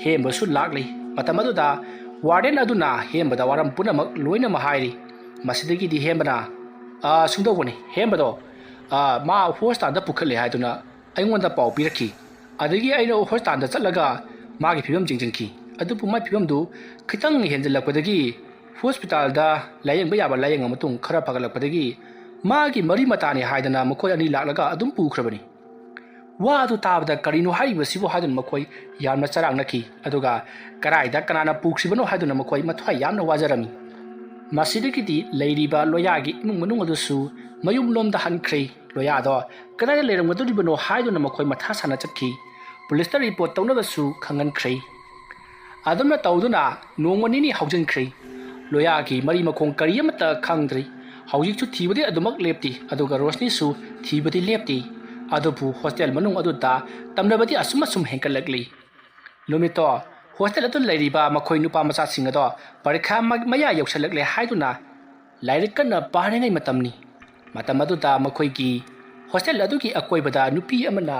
ꯍꯦꯝꯕꯁꯨ ꯂꯥꯛꯂꯤ ꯃꯇꯝ ꯑꯗꯨꯗ ꯋꯥꯔꯗꯦꯟ ꯑꯗꯨꯅ ꯍꯦꯝꯕꯗ ꯋꯥꯔꯝ ꯄꯨꯝꯅꯃꯛ ꯂꯣꯏꯅꯃꯛ ꯍꯥꯏꯔꯤ ꯃꯁꯤꯗꯒꯤꯗꯤ ꯍꯦꯝꯕꯅ ꯁꯨꯡꯗꯧꯕꯅꯤ ꯍꯦꯝꯕꯗꯣ ꯃꯥ ꯍꯣꯁꯄꯤꯇꯥꯜꯗ ꯄꯨꯈꯠꯂꯦ ꯍꯥꯏꯗꯨꯅ ꯑꯩꯉꯣꯟꯗ ꯄꯥꯎ ꯄꯤꯔꯛꯈꯤ ꯑꯗꯒꯤ ꯑꯩꯅ ꯍꯣꯁꯄꯤꯇꯥꯜꯗ ꯆꯠꯂꯒ ꯃꯥꯒꯤ ꯐꯤꯕꯝ ꯌꯦꯡꯁꯤꯟꯈꯤ ꯑꯗꯨꯕꯨ ꯃꯥꯒꯤ ꯐꯤꯕꯝꯗꯨ ꯈꯤꯇꯪ ꯍꯦꯟꯖꯜꯂꯛꯄꯗꯒꯤ ꯍꯣꯁꯄꯤꯇꯥꯜꯗ ꯂꯥꯌꯦꯡꯕ ꯌꯥꯕ ꯂꯥꯌꯦꯡꯉ ꯃꯇꯨꯡ ꯈꯔ ꯐꯒꯠꯂꯛꯄꯗꯒꯤ ꯃꯥꯒꯤ ꯃꯔꯤ ꯃꯇꯥꯅꯤ ꯍꯥꯏꯗꯅ ꯃꯈꯣꯏ ꯑꯅꯤ ꯂꯥꯛꯂꯒ ꯑꯗꯨꯝ ꯄꯨꯈ꯭ꯔꯕꯅꯤ ꯋꯥ ꯑꯗꯨ ꯇꯥꯕꯗ ꯀꯔꯤꯅꯣ ꯍꯥꯏꯔꯤꯕꯁꯤꯕꯨ ꯍꯥꯏꯗꯨꯅ ꯃꯈꯣꯏ ꯌꯥꯝꯅ ꯆꯔꯥꯡꯅꯈꯤ ꯑꯗꯨꯒ ꯀꯔꯥꯏꯗ ꯀꯅꯥꯅ ꯄꯨꯈ꯭ꯔꯤꯕꯅꯣ ꯍꯥꯏꯗꯨꯅ ꯃꯈꯣꯏ ꯃꯊ꯭ꯋꯥꯏ ꯌꯥꯝꯅ ꯋꯥꯖꯔꯝꯃꯤ ꯃꯁꯤꯗꯒꯤꯗꯤ ꯂꯩꯔꯤꯕ ꯂꯣꯌꯥꯒꯤ ꯏꯃꯨꯡ ꯃꯅꯨꯡ ꯑꯗꯨꯁꯨ ꯃꯌꯨꯝꯂꯣꯝꯗ ꯍꯟꯈ꯭ꯔꯦ ꯂꯣꯌꯥꯗꯣ ꯀꯗꯥꯏꯗ ꯂꯩꯔꯝꯒꯗꯧꯔꯤꯕꯅꯣ ꯍꯥꯏꯗꯨꯅ ꯃꯈꯣꯏ ꯃꯊꯥ ꯁꯥꯅ ꯆꯠꯈꯤ ꯄꯨꯂꯤꯁꯇ ꯔꯤꯄꯣꯔꯠ ꯇꯧꯅꯕꯁꯨ ꯈꯪꯍꯟꯈ꯭ꯔꯦ ꯑꯗꯨꯝꯅ ꯇꯧꯗꯨꯅ ꯅꯣꯡꯃ ꯅꯤꯅꯤ ꯍꯧꯖꯤꯟꯈ꯭ꯔꯦ ꯂꯣꯌꯥꯒꯤ ꯃꯔꯤ ꯃꯈꯣꯡ ꯀꯔꯤ ꯑꯃꯠꯇ ꯈꯪꯗ꯭ꯔꯤ ꯍꯧꯖꯤꯛꯁꯨ ꯊꯤꯕꯗꯤ ꯑꯗꯨꯃꯛ ꯂꯦꯞꯇꯦ ꯑꯗꯨꯒ ꯔꯣꯁꯅꯤꯁꯨ ꯊꯤꯕꯗꯤ ꯂꯦꯞꯇꯦ ꯑꯗꯨꯕꯨ ꯍꯣꯁꯇꯦꯜ ꯃꯅꯨꯡ ꯑꯗꯨꯗ ꯇꯝꯅꯕꯗꯤ ꯑꯁꯨꯝ ꯍꯦꯟꯒꯠꯂꯛꯂꯤ ꯅꯨꯃꯤꯠꯇꯣ ꯍꯣꯁꯇꯦꯜ ꯑꯗꯨ ꯂꯩꯔꯤꯕ ꯃꯈꯣꯏ ꯅꯨꯄꯥ ꯃꯆꯥꯁꯤꯡ ꯑꯗꯣ ꯄꯔꯤꯈꯥ ꯃꯌꯥ ꯌꯧꯁꯜꯂꯛꯂꯦ ꯍꯥꯏꯗꯨꯅ ꯂꯥꯏꯔꯤꯛ ꯀꯟꯅ ꯄꯥꯔꯤꯉꯩ ꯃꯇꯝꯅꯤ ꯃꯇꯝ ꯑꯗꯨꯗ ꯃꯈꯣꯏꯒꯤ ꯍꯣꯁꯇꯦꯜ ꯑꯗꯨꯒꯤ ꯑꯀꯣꯏꯕꯗ ꯅꯨꯄꯤ ꯑꯃꯅ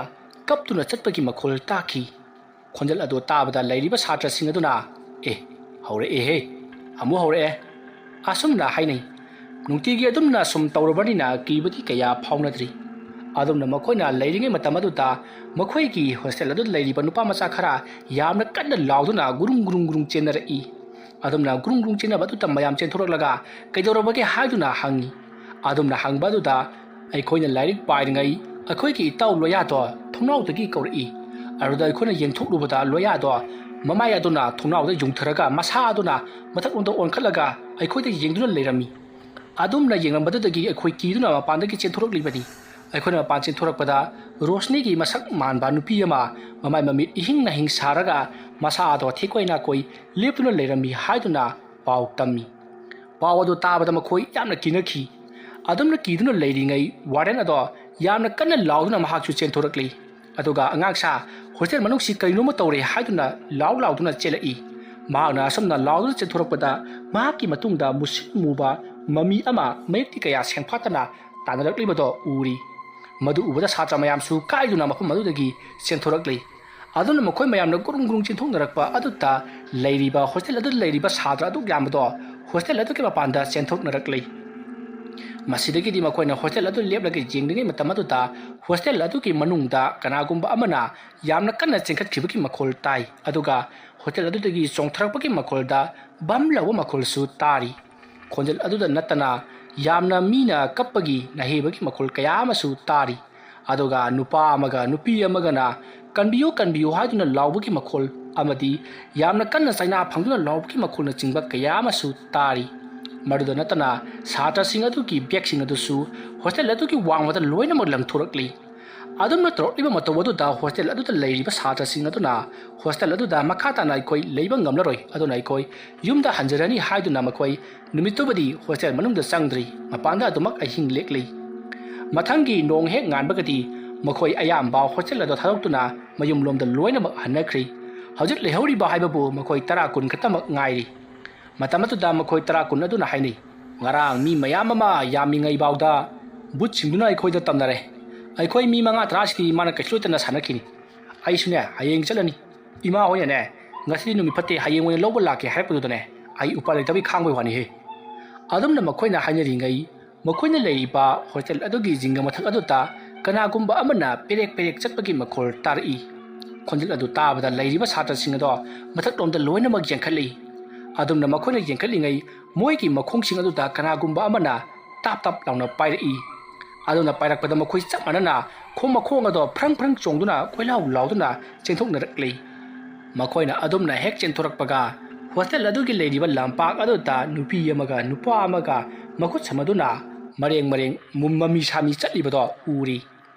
ꯀꯞꯇꯨꯅ ꯆꯠꯄꯒꯤ ꯃꯈꯣꯜ ꯇꯥꯈꯤ ꯈꯣꯟꯖꯦꯜ ꯑꯗꯨ ꯇꯥꯕꯗ ꯂꯩꯔꯤꯕ ꯁꯥꯇ꯭ꯔꯁꯤꯡ ꯑꯗꯨꯅ ꯍꯧꯔꯛꯑꯦꯍꯦ ꯑꯃꯨꯛ ꯍꯧꯔꯛꯑꯦ ꯑꯁꯨꯝꯅ ꯍꯥꯏꯅꯩ ꯅꯨꯡꯇꯤꯒꯤ ꯑꯗꯨꯝꯅ ꯁꯨꯝ ꯇꯧꯔꯕꯅꯤꯅ ꯀꯤꯕꯗꯤ ꯀꯌꯥ ꯐꯥꯎꯅꯗ꯭ꯔꯤ ꯑꯗꯨꯝꯅ ꯃꯈꯣꯏꯅ ꯂꯩꯔꯤꯉꯩ ꯃꯇꯝ ꯑꯗꯨꯗ ꯃꯈꯣꯏꯒꯤ ꯍꯣꯁꯇꯦꯜ ꯑꯗꯨꯗ ꯂꯩꯔꯤꯕ ꯅꯨꯄꯥ ꯃꯆꯥ ꯈꯔ ꯌꯥꯝꯅ ꯀꯟꯅ ꯂꯥꯎꯗꯨꯅ ꯒꯨꯔꯨꯡ ꯆꯦꯟꯅꯔꯛꯏ ꯑꯗꯨꯝꯅ ꯒꯨꯔꯨꯡ ꯆꯦꯟꯅꯕ ꯑꯗꯨꯗ ꯃꯌꯥꯝ ꯆꯦꯟꯊꯣꯔꯛꯂꯒ ꯀꯩꯗꯧꯔꯕꯒꯦ ꯍꯥꯏꯗꯨꯅ ꯍꯪꯉꯤ ꯑꯗꯨꯝꯅ ꯍꯪꯕ ꯑꯗꯨꯗ ꯑꯩꯈꯣꯏꯅ ꯂꯥꯏꯔꯤꯛ ꯄꯥꯔꯤꯉꯩ ꯑꯩꯈꯣꯏꯒꯤ ꯏꯇꯥꯎ ꯂꯣꯌꯥꯗꯣ ꯊꯣꯡꯅꯥꯎꯗꯒꯤ ꯀꯧꯔꯛꯏ ꯑꯗꯨꯗ ꯑꯩꯈꯣꯏꯅ ꯌꯦꯡꯊꯣꯛꯂꯨꯕꯗ ꯂꯣꯌꯥꯗꯣ ꯃꯃꯥꯏ ꯑꯗꯨꯅ ꯊꯣꯡꯅꯥꯎꯗ ꯌꯨꯡꯊꯔꯒ ꯃꯁꯥ ꯑꯗꯨꯅ ꯃꯊꯛꯂꯣꯝꯗ ꯑꯣꯟꯈꯠꯂꯒ ꯑꯩꯈꯣꯏꯗ ꯌꯦꯡꯗꯨꯅ ꯂꯩꯔꯝꯃꯤ ꯑꯗꯨꯝꯅ ꯌꯦꯡꯂꯝꯕꯗꯨꯗꯒꯤ ꯑꯩꯈꯣꯏ ꯀꯤꯗꯨꯅ ꯃꯄꯥꯟꯗꯒꯤ ꯆꯦꯟꯊꯣꯔꯛꯂꯤꯕꯅꯤ ꯑꯩꯈꯣꯏꯅ ꯃꯄꯥꯟ ꯆꯦꯟꯊꯣꯔꯛꯄꯗ ꯔꯣꯁꯅꯤꯒꯤ ꯃꯁꯛ ꯃꯥꯟꯕ ꯅꯨꯄꯤ ꯑꯃ ꯃꯃꯥꯏ ꯃꯃꯤꯠ ꯏꯍꯤꯡ ꯅꯥꯍꯤꯡ ꯁꯥꯔꯒ ꯃꯁꯥ ꯑꯗꯣ ꯊꯦꯛꯀꯣꯏ ꯅꯥꯀꯣꯏ ꯂꯦꯞꯇꯨꯅ ꯂꯩꯔꯝꯃꯤ ꯍꯥꯏꯗꯨꯅ ꯄꯥꯎ ꯇꯝꯃꯤ ꯄꯥꯎ ꯑꯗꯨ ꯇꯥꯕꯗ ꯃꯈꯣꯏ ꯌꯥꯝꯅ ꯀꯤꯅꯈꯤ ꯑꯗꯨꯝꯅ ꯀꯤꯗꯨꯅ ꯂꯩꯔꯤꯉꯩ ꯋꯥꯔꯗꯦꯟ ꯑꯗꯣ ꯌꯥꯝꯅ ꯀꯟꯅ ꯂꯥꯎꯗꯨꯅ ꯃꯍꯥꯛꯁꯨ ꯆꯦꯟꯊꯣꯔꯛꯂꯤ ꯑꯗꯨꯒ ꯑꯉꯥꯡꯁꯥ ꯍꯣꯁꯇꯦꯜ ꯃꯅꯨꯡꯁꯤ ꯀꯔꯤꯅꯣꯃ ꯇꯧꯔꯦ ꯍꯥꯏꯗꯨꯅ ꯂꯥꯎꯗꯨꯅ ꯆꯦꯜꯂꯛꯏ ꯃꯍꯥꯛꯅ ꯑꯁꯨꯝꯅ ꯂꯥꯎꯗꯨꯅ ꯆꯦꯟꯊꯣꯔꯛꯄꯗ ꯃꯍꯥꯛꯀꯤ ꯃꯇꯨꯡꯗ ꯃꯨꯁꯤꯟ ꯃꯨꯕ ꯃꯃꯤ ꯑꯃ ꯃꯌꯦꯛꯇꯤ ꯀꯌꯥ ꯁꯦꯡꯐꯥꯠꯇꯅ ꯇꯥꯟꯅꯔꯛꯂꯤꯕꯗꯣ ꯎꯔꯤ ꯃꯗꯨ ꯎꯕꯗ ꯁꯥꯇ꯭ꯔ ꯃꯌꯥꯝꯁꯨ ꯀꯥꯏꯗꯨꯅ ꯃꯐꯝ ꯑꯗꯨꯗꯒꯤ ꯆꯦꯟꯊꯣꯔꯛꯂꯤ ꯑꯗꯨꯅ ꯃꯈꯣꯏ ꯃꯌꯥꯝꯅ ꯒꯨꯔꯨꯡ ꯆꯦꯟꯊꯣꯛꯅꯔꯛꯄ ꯑꯗꯨꯗ ꯂꯩꯔꯤꯕ ꯍꯣꯁꯇꯦꯜ ꯑꯗꯨꯗ ꯂꯩꯔꯤꯕ ꯁꯥꯇ꯭ꯔ ꯑꯗꯨꯛ ꯌꯥꯝꯕꯗꯣ ꯍꯣꯁꯇꯦꯜ ꯑꯗꯨꯒꯤ ꯃꯄꯥꯟꯗ ꯆꯦꯟꯊꯣꯛꯅꯔꯛꯂꯤ ꯃꯁꯤꯗꯒꯤꯗꯤ ꯃꯈꯣꯏꯅ ꯍꯣꯁꯇꯦꯜ ꯑꯗꯨ ꯂꯦꯞꯂꯒ ꯌꯦꯡꯂꯤꯉꯩ ꯃꯇꯝ ꯑꯗꯨꯗ ꯍꯣꯁꯇꯦꯜ ꯑꯗꯨꯒꯤ ꯃꯅꯨꯡꯗ ꯀꯅꯥꯒꯨꯝꯕ ꯑꯃꯅ ꯌꯥꯝꯅ ꯀꯟꯅ ꯆꯦꯟꯈꯠꯈꯤꯕꯒꯤ ꯃꯈꯣꯜ ꯇꯥꯏ ꯑꯗꯨꯒ ꯍꯣꯁꯇꯦꯜ ꯑꯗꯨꯗꯒꯤ ꯆꯣꯡꯊꯔꯛꯄꯒꯤ ꯃꯈꯣꯜꯗ ꯕꯝ ꯂꯥꯎꯕ ꯃꯈꯣꯜꯁꯨ ꯇꯥꯔꯤ ꯈꯣꯟꯖꯦꯜ ꯑꯗꯨꯗ ꯅꯠꯇꯅ ꯌꯥꯝꯅ ꯃꯤꯅ ꯀꯞꯄꯒꯤ ꯅꯥꯍꯦꯕꯒꯤ ꯃꯈꯣꯜ ꯀꯌꯥ ꯑꯃꯁꯨ ꯇꯥꯔꯤ ꯑꯗꯨꯒ ꯅꯨꯄꯥ ꯑꯃꯒ ꯅꯨꯄꯤ ꯑꯃꯒꯅ ꯀꯟꯕꯤꯌꯨ ꯍꯥꯏꯗꯨꯅ ꯂꯥꯎꯕꯒꯤ ꯃꯈꯣꯜ ꯑꯃꯗꯤ ꯌꯥꯝꯅ ꯀꯟꯅ ꯆꯩꯅꯥ ꯐꯪꯗꯨꯅ ꯂꯥꯎꯕꯒꯤ ꯃꯈꯣꯜꯅꯆꯤꯡꯕ ꯀꯌꯥ ꯑꯃꯁꯨ ꯇꯥꯔꯤ ꯃꯗꯨꯗ ꯅꯠꯇꯅ ꯁꯥꯇ꯭ꯔꯁꯤꯡ ꯑꯗꯨꯒꯤ ꯕꯦꯒꯁꯤꯡ ꯑꯗꯨꯁꯨ ꯍꯣꯁꯇꯦꯜ ꯑꯗꯨꯒꯤ ꯋꯥꯡꯃꯗ ꯂꯣꯏꯅꯃꯛ ꯂꯪꯊꯣꯔꯛꯂꯤ ꯑꯗꯨꯝꯅ ꯇꯧꯔꯛꯂꯤꯕ ꯃꯇꯧ ꯑꯗꯨꯗ ꯍꯣꯁꯇꯦꯜ ꯑꯗꯨꯗ ꯂꯩꯔꯤꯕ ꯁꯥꯇ꯭ꯔꯁꯤꯡ ꯑꯗꯨꯅ ꯍꯣꯁꯇꯦꯜ ꯑꯗꯨꯗ ꯃꯈꯥ ꯇꯥꯅ ꯑꯩꯈꯣꯏ ꯂꯩꯕ ꯉꯝꯂꯔꯣꯏ ꯑꯗꯨꯅ ꯑꯩꯈꯣꯏ ꯌꯨꯝꯗ ꯍꯟꯖꯔꯅꯤ ꯍꯥꯏꯗꯨꯅ ꯃꯈꯣꯏ ꯅꯨꯃꯤꯠꯇꯨꯕꯨꯗꯤ ꯍꯣꯁꯇꯦꯜ ꯃꯅꯨꯡꯗ ꯆꯪꯗ꯭ꯔꯤ ꯃꯄꯥꯟꯗ ꯑꯗꯨꯃꯛ ꯑꯍꯤꯡ ꯂꯦꯛꯂꯤ ꯃꯊꯪꯒꯤ ꯅꯣꯡ ꯍꯦꯛ ꯉꯥꯟꯕꯒꯗꯤ ꯃꯈꯣꯏ ꯑꯌꯥꯝꯕ ꯍꯣꯁꯇꯦꯜ ꯑꯗꯨ ꯊꯥꯗꯣꯛꯇꯨꯅ ꯃꯌꯨꯝꯂꯣꯝꯗ ꯂꯣꯏꯅꯃꯛ ꯍꯟꯅꯈ꯭ꯔꯤ ꯍꯧꯖꯤꯛ ꯂꯩꯍꯧꯔꯤꯕ ꯍꯥꯏꯕꯕꯨ ꯃꯈꯣꯏ 10-20 ꯈꯛꯇꯃꯛ ꯉꯥꯏꯔꯤ ꯃꯇꯝ ꯑꯗꯨꯗ ꯃꯈꯣꯏ 10-20 ꯑꯗꯨꯅ ꯍꯥꯏꯅꯩ ꯉꯔꯥꯡ ꯃꯤ ꯃꯌꯥꯝ ꯑꯃ ꯌꯥꯝꯃꯤꯉꯩꯐꯥꯎꯗ ꯕꯨꯠꯁꯤꯡꯗꯨꯅ ꯑꯩꯈꯣꯏꯗ ꯇꯝꯅꯔꯦ ꯑꯩꯈꯣꯏ ꯃꯤ 5-10ꯁꯤꯗꯤ ꯃꯥꯅ ꯀꯩꯁꯨ ꯂꯩꯇꯅ ꯁꯥꯟꯅꯈꯤꯅꯤ ꯑꯩꯁꯨꯅꯦ ꯍꯌꯦꯡ ꯆꯠꯂꯅꯤ ꯏꯃꯥ ꯍꯣꯏꯅꯅꯦ ꯉꯁꯤꯗꯤ ꯅꯨꯃꯤꯠ ꯐꯠꯇꯦ ꯍꯌꯦꯡ ꯑꯣꯏꯅ ꯂꯧꯕ ꯂꯥꯛꯀꯦ ꯍꯥꯏꯔꯛꯄꯗꯨꯗꯅꯦ ꯑꯩ ꯎꯄꯥꯏ ꯂꯩꯇꯕꯩ ꯈꯥꯡꯕꯩ ꯋꯥꯅꯤꯍꯦ ꯑꯗꯨꯝꯅ ꯃꯈꯣꯏꯅ ꯍꯥꯏꯅꯔꯤꯉꯩ ꯃꯈꯣꯏꯅ ꯂꯩꯔꯤꯕ ꯍꯣꯁꯇꯦꯜ ꯑꯗꯨꯒꯤ ꯖꯤꯡꯒ ꯃꯊꯛ ꯑꯗꯨꯗ ꯀꯅꯥꯒꯨꯝꯕ ꯑꯃꯅ ꯄꯦꯔꯦꯛ ꯆꯠꯄꯒꯤ ꯃꯈꯣꯜ ꯇꯥꯔꯛꯏ ꯈꯣꯟꯖꯦꯜ ꯑꯗꯨ ꯇꯥꯕꯗ ꯂꯩꯔꯤꯕ ꯁꯥꯇ꯭ꯔꯁꯤꯡ ꯑꯗꯣ ꯃꯊꯛꯂꯣꯝꯗ ꯂꯣꯏꯅꯃꯛ ꯌꯦꯡꯈꯠꯂꯤ ꯑꯗꯨꯝꯅ ꯃꯈꯣꯏꯅ ꯌꯦꯡꯈꯠꯂꯤꯉꯩ ꯃꯣꯏꯒꯤ ꯃꯈꯣꯡꯁꯤꯡ ꯑꯗꯨꯗ ꯀꯅꯥꯒꯨꯝꯕ ꯑꯃꯅ ꯇꯥꯞ ꯂꯥꯎꯅ ꯄꯥꯏꯔꯛꯏ ꯑꯗꯨꯅ ꯄꯥꯏꯔꯛꯄꯗ ꯃꯈꯣꯏ ꯆꯞ ꯃꯥꯟꯅꯅ ꯃꯈꯣꯡ ꯑꯗꯣ ꯐ꯭ꯔꯪ ꯆꯣꯡꯗꯨꯅ ꯀꯣꯏꯂꯥꯎ ꯂꯥꯎꯗꯨꯅ ꯆꯦꯟꯊꯣꯛꯅꯔꯛꯂꯤ ꯃꯈꯣꯏꯅ ꯑꯗꯨꯝꯅ ꯍꯦꯛ ꯆꯦꯟꯊꯣꯔꯛꯄꯒ ꯍꯣꯁꯇꯦꯜ ꯑꯗꯨꯒꯤ ꯂꯩꯔꯤꯕ ꯂꯝꯄꯥꯛ ꯑꯗꯨꯗ ꯅꯨꯄꯤ ꯑꯃꯒ ꯅꯨꯄꯥ ꯑꯃꯒ ꯃꯈꯨꯠ ꯁꯝꯅꯗꯨꯅ ꯃꯔꯦꯡ ꯃꯃꯤ ꯁꯥꯃꯤ ꯆꯠꯂꯤꯕꯗꯣ ꯎꯔꯤ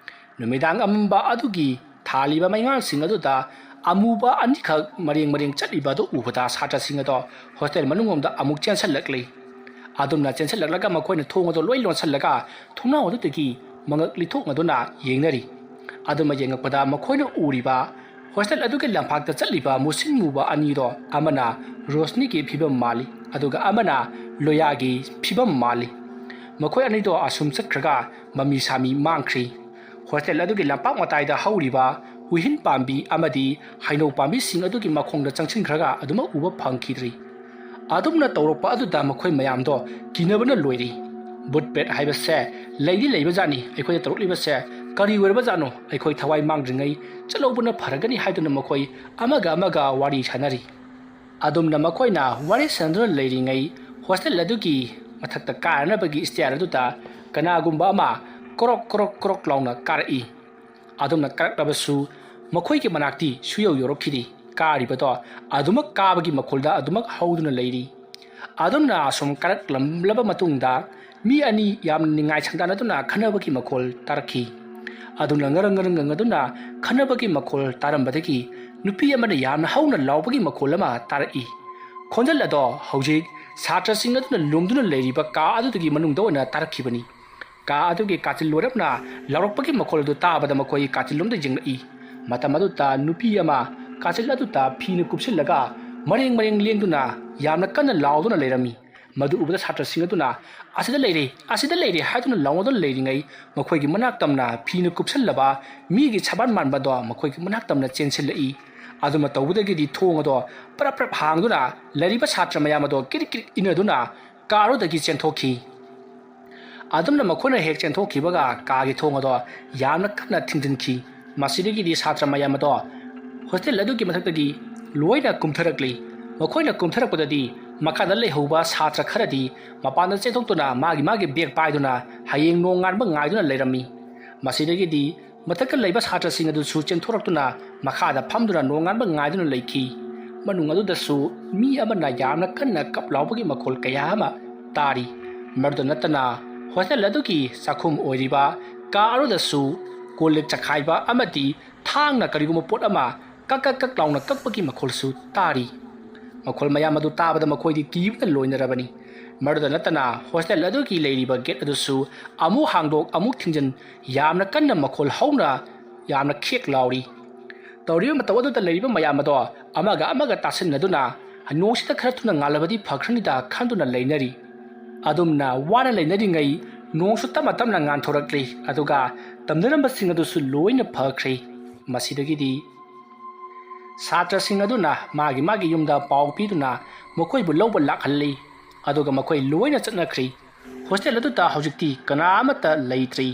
ꯅꯨꯃꯤꯗꯥꯡ ꯑꯃꯝꯕ ꯑꯗꯨꯒꯤ ꯊꯥꯜꯂꯤꯕ ꯃꯩꯉꯥꯜꯁꯤꯡ ꯑꯗꯨꯗ ꯑꯃꯨꯕ ꯑꯅꯤꯈꯛ ꯃꯔꯦꯡ ꯆꯠꯂꯤꯕ ꯑꯗꯨ ꯎꯕꯗ ꯁꯥꯇ꯭ꯔꯁꯤꯡ ꯑꯗꯣ ꯍꯣꯁꯇꯦꯜ ꯃꯅꯨꯡꯂꯣꯝꯗ ꯑꯃꯨꯛ ꯆꯦꯟꯁꯜꯂꯛꯂꯤ ꯑꯗꯨꯝꯅ ꯆꯦꯟꯁꯜꯂꯛꯂꯒ ꯃꯈꯣꯏꯅ ꯊꯣꯡ ꯑꯗꯨ ꯂꯣꯏ ꯂꯣꯟꯁꯜꯂꯒ ꯊꯣꯡꯅꯥꯎ ꯑꯗꯨꯗꯒꯤ ꯃꯉꯛ ꯂꯤꯊꯣꯛꯅꯗꯨꯅ ꯌꯦꯡꯅꯔꯤ ꯑꯗꯨꯃ ꯌꯦꯡꯉꯛꯄꯗ ꯃꯈꯣꯏꯅ ꯎꯔꯤꯕ ꯍꯣꯁꯇꯦꯜ ꯑꯗꯨꯒꯤ ꯂꯝꯄꯥꯛꯇ ꯆꯠꯂꯤꯕ ꯃꯨꯁꯤꯟ ꯃꯨꯕ ꯑꯅꯤꯗꯣ ꯑꯃꯅ ꯔꯣꯁꯅꯤꯒꯤ ꯐꯤꯕꯝ ꯃꯥꯜꯂꯤ ꯑꯗꯨꯒ ꯑꯃꯅ ꯂꯣꯌꯥꯒꯤ ꯐꯤꯕꯝ ꯃꯥꯜꯂꯤ ꯃꯈꯣꯏ ꯑꯅꯤꯗꯣ ꯑꯁꯨꯝ ꯆꯠꯈ꯭ꯔꯒ ꯃꯃꯤ ꯁꯥꯃꯤ ꯃꯥꯡꯈ꯭ꯔꯤ ꯍꯣꯁꯇꯦꯜ ꯑꯗꯨꯒꯤ ꯂꯝꯄꯥꯛ ꯃꯇꯥꯏꯗ ꯍꯧꯔꯤꯕ ꯎꯍꯤꯟ ꯄꯥꯝꯕꯤ ꯑꯃꯗꯤ ꯍꯩꯅꯧ ꯄꯥꯝꯕꯤꯁꯤꯡ ꯑꯗꯨꯒꯤ ꯃꯈꯣꯡꯗ ꯆꯪꯁꯤꯟꯈ꯭ꯔꯒ ꯑꯗꯨꯃꯛ ꯎꯕ ꯐꯪꯈꯤꯗ꯭ꯔꯤ ꯑꯗꯨꯝꯅ ꯇꯧꯔꯛꯄ ꯑꯗꯨꯗ ꯃꯈꯣꯏ ꯃꯌꯥꯝꯗꯣ ꯀꯤꯅꯕꯅ ꯂꯣꯏꯔꯤ ꯕꯨꯠ ꯄꯦꯠ ꯍꯥꯏꯕꯁꯦ ꯂꯩꯗꯤ ꯂꯩꯕꯖꯥꯠꯅꯤ ꯑꯩꯈꯣꯏꯗ ꯇꯧꯔꯛꯂꯤꯕꯁꯦ ꯀꯔꯤ ꯑꯣꯏꯔꯕꯖꯥꯠꯅꯣ ꯑꯩꯈꯣꯏ ꯊꯋꯥꯏ ꯃꯥꯡꯗ꯭ꯔꯤꯉꯩ ꯆꯠꯍꯧꯕꯅ ꯐꯔꯒꯅꯤ ꯍꯥꯏꯗꯨꯅ ꯃꯈꯣꯏ ꯑꯃꯒ ꯋꯥꯔꯤ ꯁꯥꯅꯔꯤ ꯑꯗꯨꯝꯅ ꯃꯈꯣꯏꯅ ꯋꯥꯔꯤ ꯁꯥꯅꯗꯨꯅ ꯂꯩꯔꯤꯉꯩ ꯍꯣꯁꯇꯦꯜ ꯑꯗꯨꯒꯤ ꯃꯊꯛꯇ ꯀꯥꯔꯅꯕꯒꯤ ꯁ꯭ꯇꯦꯌꯔ ꯑꯗꯨꯗ ꯀꯅꯥꯒꯨꯝꯕ ꯑꯃ ꯀ꯭ꯔꯣꯛ ꯂꯥꯎꯅ ꯀꯥꯔꯛꯏ ꯑꯗꯨꯝꯅ ꯀꯥꯔꯛꯂꯕꯁꯨ ꯃꯈꯣꯏꯒꯤ ꯃꯅꯥꯛꯇꯤ ꯁꯨꯌꯧ ꯌꯧꯔꯛꯈꯤꯗꯦ ꯀꯥꯔꯤꯕꯗꯣ ꯑꯗꯨꯃꯛ ꯀꯥꯕꯒꯤ ꯃꯈꯣꯜꯗ ꯑꯗꯨꯃꯛ ꯍꯧꯗꯨꯅ ꯂꯩꯔꯤ ꯑꯗꯨꯝꯅ ꯑꯁꯨꯝ ꯀꯥꯔꯛꯂꯝꯂꯕ ꯃꯇꯨꯡꯗ ꯃꯤ ꯑꯅꯤ ꯌꯥꯝꯅ ꯅꯤꯡꯉꯥꯏ ꯁꯪꯗꯥꯅꯗꯨꯅ ꯈꯟꯅꯕꯒꯤ ꯃꯈꯣꯜ ꯇꯥꯔꯛꯈꯤ ꯑꯗꯨꯅ ꯉꯪꯉꯗꯨꯅ ꯈꯟꯅꯕꯒꯤ ꯃꯈꯣꯜ ꯇꯥꯔꯝꯕꯗꯒꯤ ꯅꯨꯄꯤ ꯑꯃꯅ ꯌꯥꯝꯅ ꯍꯧꯅ ꯂꯥꯎꯕꯒꯤ ꯃꯈꯣꯜ ꯑꯃ ꯇꯥꯔꯛꯏ ꯈꯣꯟꯖꯦꯜ ꯑꯗꯣ ꯍꯧꯖꯤꯛ ꯁꯥꯇ꯭ꯔꯁꯤꯡ ꯑꯗꯨꯅ ꯂꯨꯝꯗꯨꯅ ꯂꯩꯔꯤꯕ ꯀꯥ ꯑꯗꯨꯗꯒꯤ ꯃꯅꯨꯡꯗ ꯑꯣꯏꯅ ꯇꯥꯔꯛꯈꯤꯕꯅꯤ ꯀꯥ ꯑꯗꯨꯒꯤ ꯀꯥꯆꯤꯜ ꯂꯣꯏꯔꯞꯅ ꯂꯥꯎꯔꯛꯄꯒꯤ ꯃꯈꯣꯜ ꯑꯗꯨ ꯇꯥꯕꯗ ꯃꯈꯣꯏ ꯀꯥꯆꯤꯜꯂꯣꯝꯗ ꯌꯦꯡꯂꯛꯏ ꯃꯇꯝ ꯑꯗꯨꯗ ꯅꯨꯄꯤ ꯑꯃ ꯀꯥꯆꯤꯜ ꯑꯗꯨꯗ ꯐꯤꯅ ꯀꯨꯞꯁꯤꯜꯂꯒ ꯃꯔꯦꯡ ꯂꯦꯡꯗꯨꯅ ꯌꯥꯝꯅ ꯀꯟꯅ ꯂꯥꯎꯗꯨꯅ ꯂꯩꯔꯝꯃꯤ ꯃꯗꯨ ꯎꯕꯗ ꯁꯥꯇ꯭ꯔꯁꯤꯡ ꯑꯗꯨꯅ ꯑꯁꯤꯗ ꯂꯩꯔꯦ ꯍꯥꯏꯗꯨꯅ ꯂꯥꯎꯅꯗꯨꯅ ꯂꯩꯔꯤꯉꯩ ꯃꯈꯣꯏꯒꯤ ꯃꯅꯥꯛ ꯇꯝꯅ ꯐꯤꯅ ꯀꯨꯞꯁꯤꯜꯂꯕ ꯃꯤꯒꯤ ꯁꯕꯥꯟ ꯃꯥꯟꯕꯗꯣ ꯃꯈꯣꯏꯒꯤ ꯃꯅꯥꯛ ꯇꯝꯅ ꯆꯦꯟꯁꯤꯜꯂꯛꯏ ꯑꯗꯨꯃ ꯇꯧꯕꯗꯒꯤꯗꯤ ꯊꯣꯡ ꯑꯗꯣ ꯄ꯭ꯔꯞ ꯍꯥꯡꯗꯨꯅ ꯂꯩꯔꯤꯕ ꯁꯥꯇ꯭ꯔ ꯃꯌꯥꯝ ꯑꯗꯣ ꯀꯤꯔꯤꯛ ꯏꯟꯅꯗꯨꯅ ꯀꯥꯔꯣꯗꯒꯤ ꯆꯦꯟꯊꯣꯛꯈꯤ ꯑꯗꯨꯝꯅ ꯃꯈꯣꯏꯅ ꯍꯦꯛ ꯆꯦꯟꯊꯣꯛꯈꯤꯕꯒ ꯀꯥꯒꯤ ꯊꯣꯡ ꯑꯗꯣ ꯌꯥꯝꯅ ꯀꯟꯅ ꯊꯤꯡꯖꯤꯟꯈꯤ ꯃꯁꯤꯗꯒꯤꯗꯤ ꯁꯥꯇ꯭ꯔ ꯃꯌꯥꯝ ꯑꯗꯣ ꯍꯣꯁꯇꯦꯜ ꯑꯗꯨꯒꯤ ꯃꯊꯛꯇꯒꯤ ꯂꯣꯏꯅ ꯀꯨꯝꯊꯔꯛꯂꯤ ꯃꯈꯣꯏꯅ ꯀꯨꯝꯊꯔꯛꯄꯗꯗꯤ ꯃꯈꯥꯗ ꯂꯩꯍꯧꯕ ꯁꯥꯇ꯭ꯔ ꯈꯔꯗꯤ ꯃꯄꯥꯟꯗ ꯆꯦꯟꯊꯣꯛꯇꯨꯅ ꯃꯥꯒꯤ ꯕꯦꯒ ꯄꯥꯏꯗꯨꯅ ꯍꯌꯦꯡ ꯅꯣꯡ ꯉꯥꯟꯕ ꯉꯥꯏꯗꯨꯅ ꯂꯩꯔꯝꯃꯤ ꯃꯁꯤꯗꯒꯤꯗꯤ ꯃꯊꯛꯇ ꯂꯩꯕ ꯁꯥꯇ꯭ꯔꯁꯤꯡ ꯑꯗꯨꯁꯨ ꯆꯦꯟꯊꯣꯔꯛꯇꯨꯅ ꯃꯈꯥꯗ ꯐꯝꯗꯨꯅ ꯅꯣꯡ ꯉꯥꯟꯕ ꯉꯥꯏꯗꯨꯅ ꯂꯩꯈꯤ ꯃꯅꯨꯡ ꯑꯗꯨꯗꯁꯨ ꯃꯤ ꯑꯃꯅ ꯌꯥꯝꯅ ꯀꯟꯅ ꯀꯞ ꯂꯥꯎꯕꯒꯤ ꯃꯈꯣꯜ ꯀꯌꯥ ꯑꯃ ꯇꯥꯔꯤ ꯃꯗꯨ ꯅꯠꯇꯅ ꯍꯣꯁꯇꯦꯜ ꯑꯗꯨꯒꯤ ꯆꯥꯛꯈꯨꯝ ꯑꯣꯏꯔꯤꯕ ꯀꯥ ꯑꯗꯨꯗꯁꯨ ꯀꯣꯜꯂꯤꯛ ꯆꯈꯥꯏꯕ ꯑꯃꯗꯤ ꯊꯥꯡꯅ ꯀꯔꯤꯒꯨꯝꯕ ꯄꯣꯠ ꯑꯃ ꯀꯛ ꯂꯥꯎꯅ ꯀꯛꯄꯒꯤ ꯃꯈꯣꯜꯁꯨ ꯇꯥꯔꯤ ꯃꯈꯣꯜ ꯃꯌꯥꯝ ꯑꯗꯨ ꯇꯥꯕꯗ ꯃꯈꯣꯏꯗꯤ ꯀꯤꯕꯅ ꯂꯣꯏꯅꯔꯕꯅꯤ ꯃꯗꯨꯗ ꯅꯠꯇꯅ ꯍꯣꯁꯇꯦꯜ ꯑꯗꯨꯒꯤ ꯂꯩꯔꯤꯕ ꯒꯦꯠ ꯑꯗꯨꯁꯨ ꯑꯃꯨꯛ ꯍꯥꯡꯗꯣꯛ ꯑꯃꯨꯛ ꯊꯤꯡꯖꯤꯟ ꯌꯥꯝꯅ ꯀꯟꯅ ꯃꯈꯣꯜ ꯍꯧꯅ ꯌꯥꯝꯅ ꯈꯦꯛ ꯂꯥꯎꯔꯤ ꯇꯧꯔꯤꯕ ꯃꯇꯝ ꯑꯗꯨꯗ ꯂꯩꯔꯤꯕ ꯃꯌꯥꯝ ꯑꯗꯣ ꯑꯃꯒ ꯇꯥꯁꯤꯟꯅꯗꯨꯅ ꯅꯣꯡꯁꯤꯗ ꯈꯔ ꯊꯨꯅ ꯉꯥꯜꯂꯕꯗꯤ ꯐꯈ꯭ꯔꯅꯤꯗ ꯈꯟꯗꯨꯅ ꯂꯩꯅꯔꯤ ꯑꯗꯨꯝꯅ ꯋꯥꯅ ꯂꯩꯅꯔꯤꯉꯩ ꯅꯣꯡꯁꯨ ꯇꯞꯅ ꯉꯥꯟꯊꯣꯔꯛꯂꯤ ꯑꯗꯨꯒ ꯇꯝꯅꯔꯝꯕꯁꯤꯡ ꯑꯗꯨꯁꯨ ꯂꯣꯏꯅ ꯐꯈ꯭ꯔꯦ ꯃꯁꯤꯗꯒꯤꯗꯤ ꯁꯥꯇ꯭ꯔꯁꯤꯡ ꯑꯗꯨꯅ ꯃꯥꯒꯤ ꯌꯨꯝꯗ ꯄꯥꯎ ꯄꯤꯗꯨꯅ ꯃꯈꯣꯏꯕꯨ ꯂꯧꯕ ꯂꯥꯛꯍꯜꯂꯤ ꯑꯗꯨꯒ ꯃꯈꯣꯏ ꯂꯣꯏꯅ ꯆꯠꯅꯈ꯭ꯔꯤ ꯍꯣꯁꯇꯦꯜ ꯑꯗꯨꯗ ꯍꯧꯖꯤꯛꯇꯤ ꯀꯅꯥ ꯑꯃꯠꯇ ꯂꯩꯇ꯭ꯔꯤ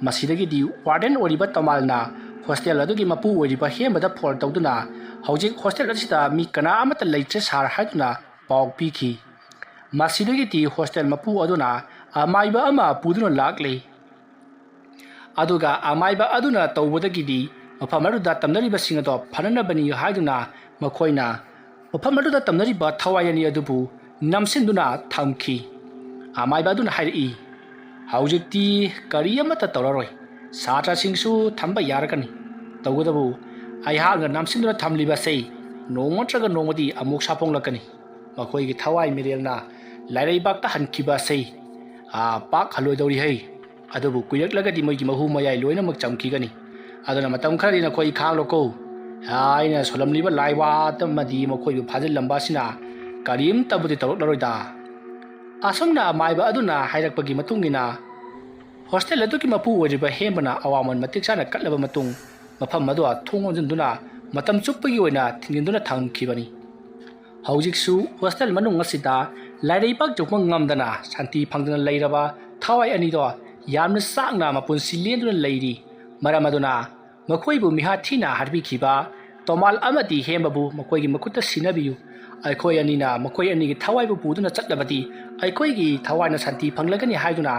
ꯃꯁꯤꯗꯒꯤꯗꯤ ꯋꯥꯔꯗꯦꯟ ꯑꯣꯏꯔꯤꯕ ꯇꯣꯃꯥꯜꯅ ꯍꯣꯁꯇꯦꯜ ꯑꯗꯨꯒꯤ ꯃꯄꯨ ꯑꯣꯏꯔꯤꯕ ꯍꯦꯝꯕꯗ ꯐꯣꯟ ꯇꯧꯗꯨꯅ ꯍꯧꯖꯤꯛ ꯍꯣꯁꯇꯦꯜ ꯑꯁꯤꯗ ꯃꯤ ꯀꯅꯥ ꯑꯃꯠꯇ ꯂꯩꯇ꯭ꯔꯦ ꯁꯥꯔ ꯍꯥꯏꯗꯨꯅ ꯄꯥꯎ ꯄꯤꯈꯤ ꯃꯁꯤꯗꯒꯤꯗꯤ ꯍꯣꯁꯇꯦꯜ ꯃꯄꯨ ꯑꯗꯨꯅ ꯑꯃꯥꯏꯕ ꯑꯃ ꯄꯨꯗꯨꯅ ꯂꯥꯛꯂꯤ ꯑꯗꯨꯒ ꯑꯃꯥꯏꯕ ꯑꯗꯨꯅ ꯇꯧꯕꯗꯒꯤꯗꯤ ꯃꯐꯝ ꯑꯗꯨꯗ ꯇꯝꯅꯔꯤꯕꯁꯤꯡ ꯑꯗꯣ ꯐꯅꯅꯕꯅꯤ ꯍꯥꯏꯗꯨꯅ ꯃꯈꯣꯏꯅ ꯃꯐꯝ ꯑꯗꯨꯗ ꯇꯝꯅꯔꯤꯕ ꯊꯋꯥꯏ ꯑꯅꯤ ꯑꯗꯨꯕꯨ ꯅꯝꯁꯤꯟꯗꯨꯅ ꯊꯝꯈꯤ ꯑꯃꯥꯏꯕ ꯑꯗꯨꯅ ꯍꯥꯏꯔꯛꯏ ꯍꯧꯖꯤꯛꯇꯤ ꯀꯔꯤ ꯑꯃꯠꯇ ꯇꯧꯔꯔꯣꯏ ꯁꯥꯇ꯭ꯔꯁꯤꯡꯁꯨ ꯊꯝꯕ ꯌꯥꯔꯒꯅꯤ ꯇꯧꯒꯗꯕꯨ ꯑꯩꯍꯥꯛꯅ ꯅꯝꯁꯤꯟꯗꯨꯅ ꯊꯝꯂꯤꯕꯁꯦ ꯅꯣꯡꯃ ꯅꯠꯇ꯭ꯔꯒ ꯅꯣꯡꯃꯗꯤ ꯑꯃꯨꯛ ꯁꯥꯐꯣꯡꯂꯛꯀꯅꯤ ꯃꯈꯣꯏꯒꯤ ꯊꯋꯥꯏ ꯃꯤꯔꯦꯜꯅ ꯂꯥꯏꯔꯩꯕꯥꯛꯇ ꯍꯟꯈꯤꯕ ꯑꯁꯤ ꯄꯥꯛ ꯍꯜꯂꯣꯏꯗꯧꯔꯤꯍꯩ ꯑꯗꯨꯕꯨ ꯀꯨꯏꯔꯛꯂꯒꯗꯤ ꯃꯣꯏꯒꯤ ꯃꯍꯨ ꯃꯌꯥꯏ ꯂꯣꯏꯅꯃꯛ ꯆꯝꯈꯤꯒꯅꯤ ꯑꯗꯨꯅ ꯃꯇꯝ ꯈꯔꯗꯤ ꯅꯈꯣꯏ ꯈꯥꯡꯂꯣꯀꯣ ꯑꯩꯅ ꯁꯣꯜꯂꯝꯂꯤꯕ ꯂꯥꯏꯋꯥ ꯑꯃꯗꯤ ꯃꯈꯣꯏꯕꯨ ꯐꯥꯖꯤꯜꯂꯝꯕ ꯑꯁꯤꯅ ꯀꯔꯤꯝꯇꯕꯨꯗꯤ ꯇꯧꯔꯛꯂꯔꯣꯏꯗ ꯑꯁꯨꯝꯅ ꯑꯃꯥꯏꯕ ꯑꯗꯨꯅ ꯍꯥꯏꯔꯛꯄꯒꯤ ꯃꯇꯨꯡꯏꯟꯅ ꯍꯣꯁꯇꯦꯜ ꯑꯗꯨꯒꯤ ꯃꯄꯨ ꯑꯣꯏꯔꯤꯕ ꯍꯦꯝꯕꯅ ꯑꯋꯥꯃꯟ ꯃꯇꯤꯛ ꯆꯥꯅ ꯀꯠꯂꯕ ꯃꯇꯨꯡ ꯃꯐꯝ ꯑꯗꯨ ꯊꯣꯡ ꯂꯣꯟꯁꯤꯟꯗꯨꯅ ꯃꯇꯝ ꯆꯨꯞꯄꯒꯤ ꯑꯣꯏꯅ ꯊꯤꯡꯖꯤꯟꯗꯨꯅ ꯊꯝꯈꯤꯕꯅꯤ ꯍꯧꯖꯤꯛꯁꯨ ꯍꯣꯁꯇꯦꯜ ꯃꯅꯨꯡ ꯑꯁꯤꯗ ꯂꯥꯏꯔꯩꯕꯥꯛ ꯌꯧꯕ ꯉꯝꯗꯅ ꯁꯥꯟꯇꯤ ꯐꯪꯗꯅ ꯂꯩꯔꯕ ꯊꯋꯥꯏ ꯑꯅꯤꯗꯣ ꯌꯥꯝꯅ ꯆꯥꯛꯅ ꯃꯄꯨꯟꯁꯤ ꯂꯦꯟꯗꯨꯅ ꯂꯩꯔꯤ ꯃꯔꯝ ꯑꯗꯨꯅ ꯃꯈꯣꯏꯕꯨ ꯃꯤꯍꯥꯊꯤꯅ ꯍꯥꯠꯄꯤꯈꯤꯕ ꯇꯣꯃꯥꯜ ꯑꯃꯗꯤ ꯍꯦꯝꯕꯕꯨ ꯃꯈꯣꯏꯒꯤ ꯃꯈꯨꯠꯇ ꯁꯤꯟꯅꯕꯤꯌꯨ ꯑꯩꯈꯣꯏ ꯑꯅꯤꯅ ꯃꯈꯣꯏ ꯑꯅꯤꯒꯤ ꯊꯋꯥꯏꯕꯨ ꯄꯨꯗꯨꯅ ꯆꯠꯂꯕꯗꯤ ꯑꯩꯈꯣꯏꯒꯤ ꯊꯋꯥꯏꯅ ꯁꯥꯟꯇꯤ ꯐꯪꯂꯒꯅꯤ ꯍꯥꯏꯗꯨꯅ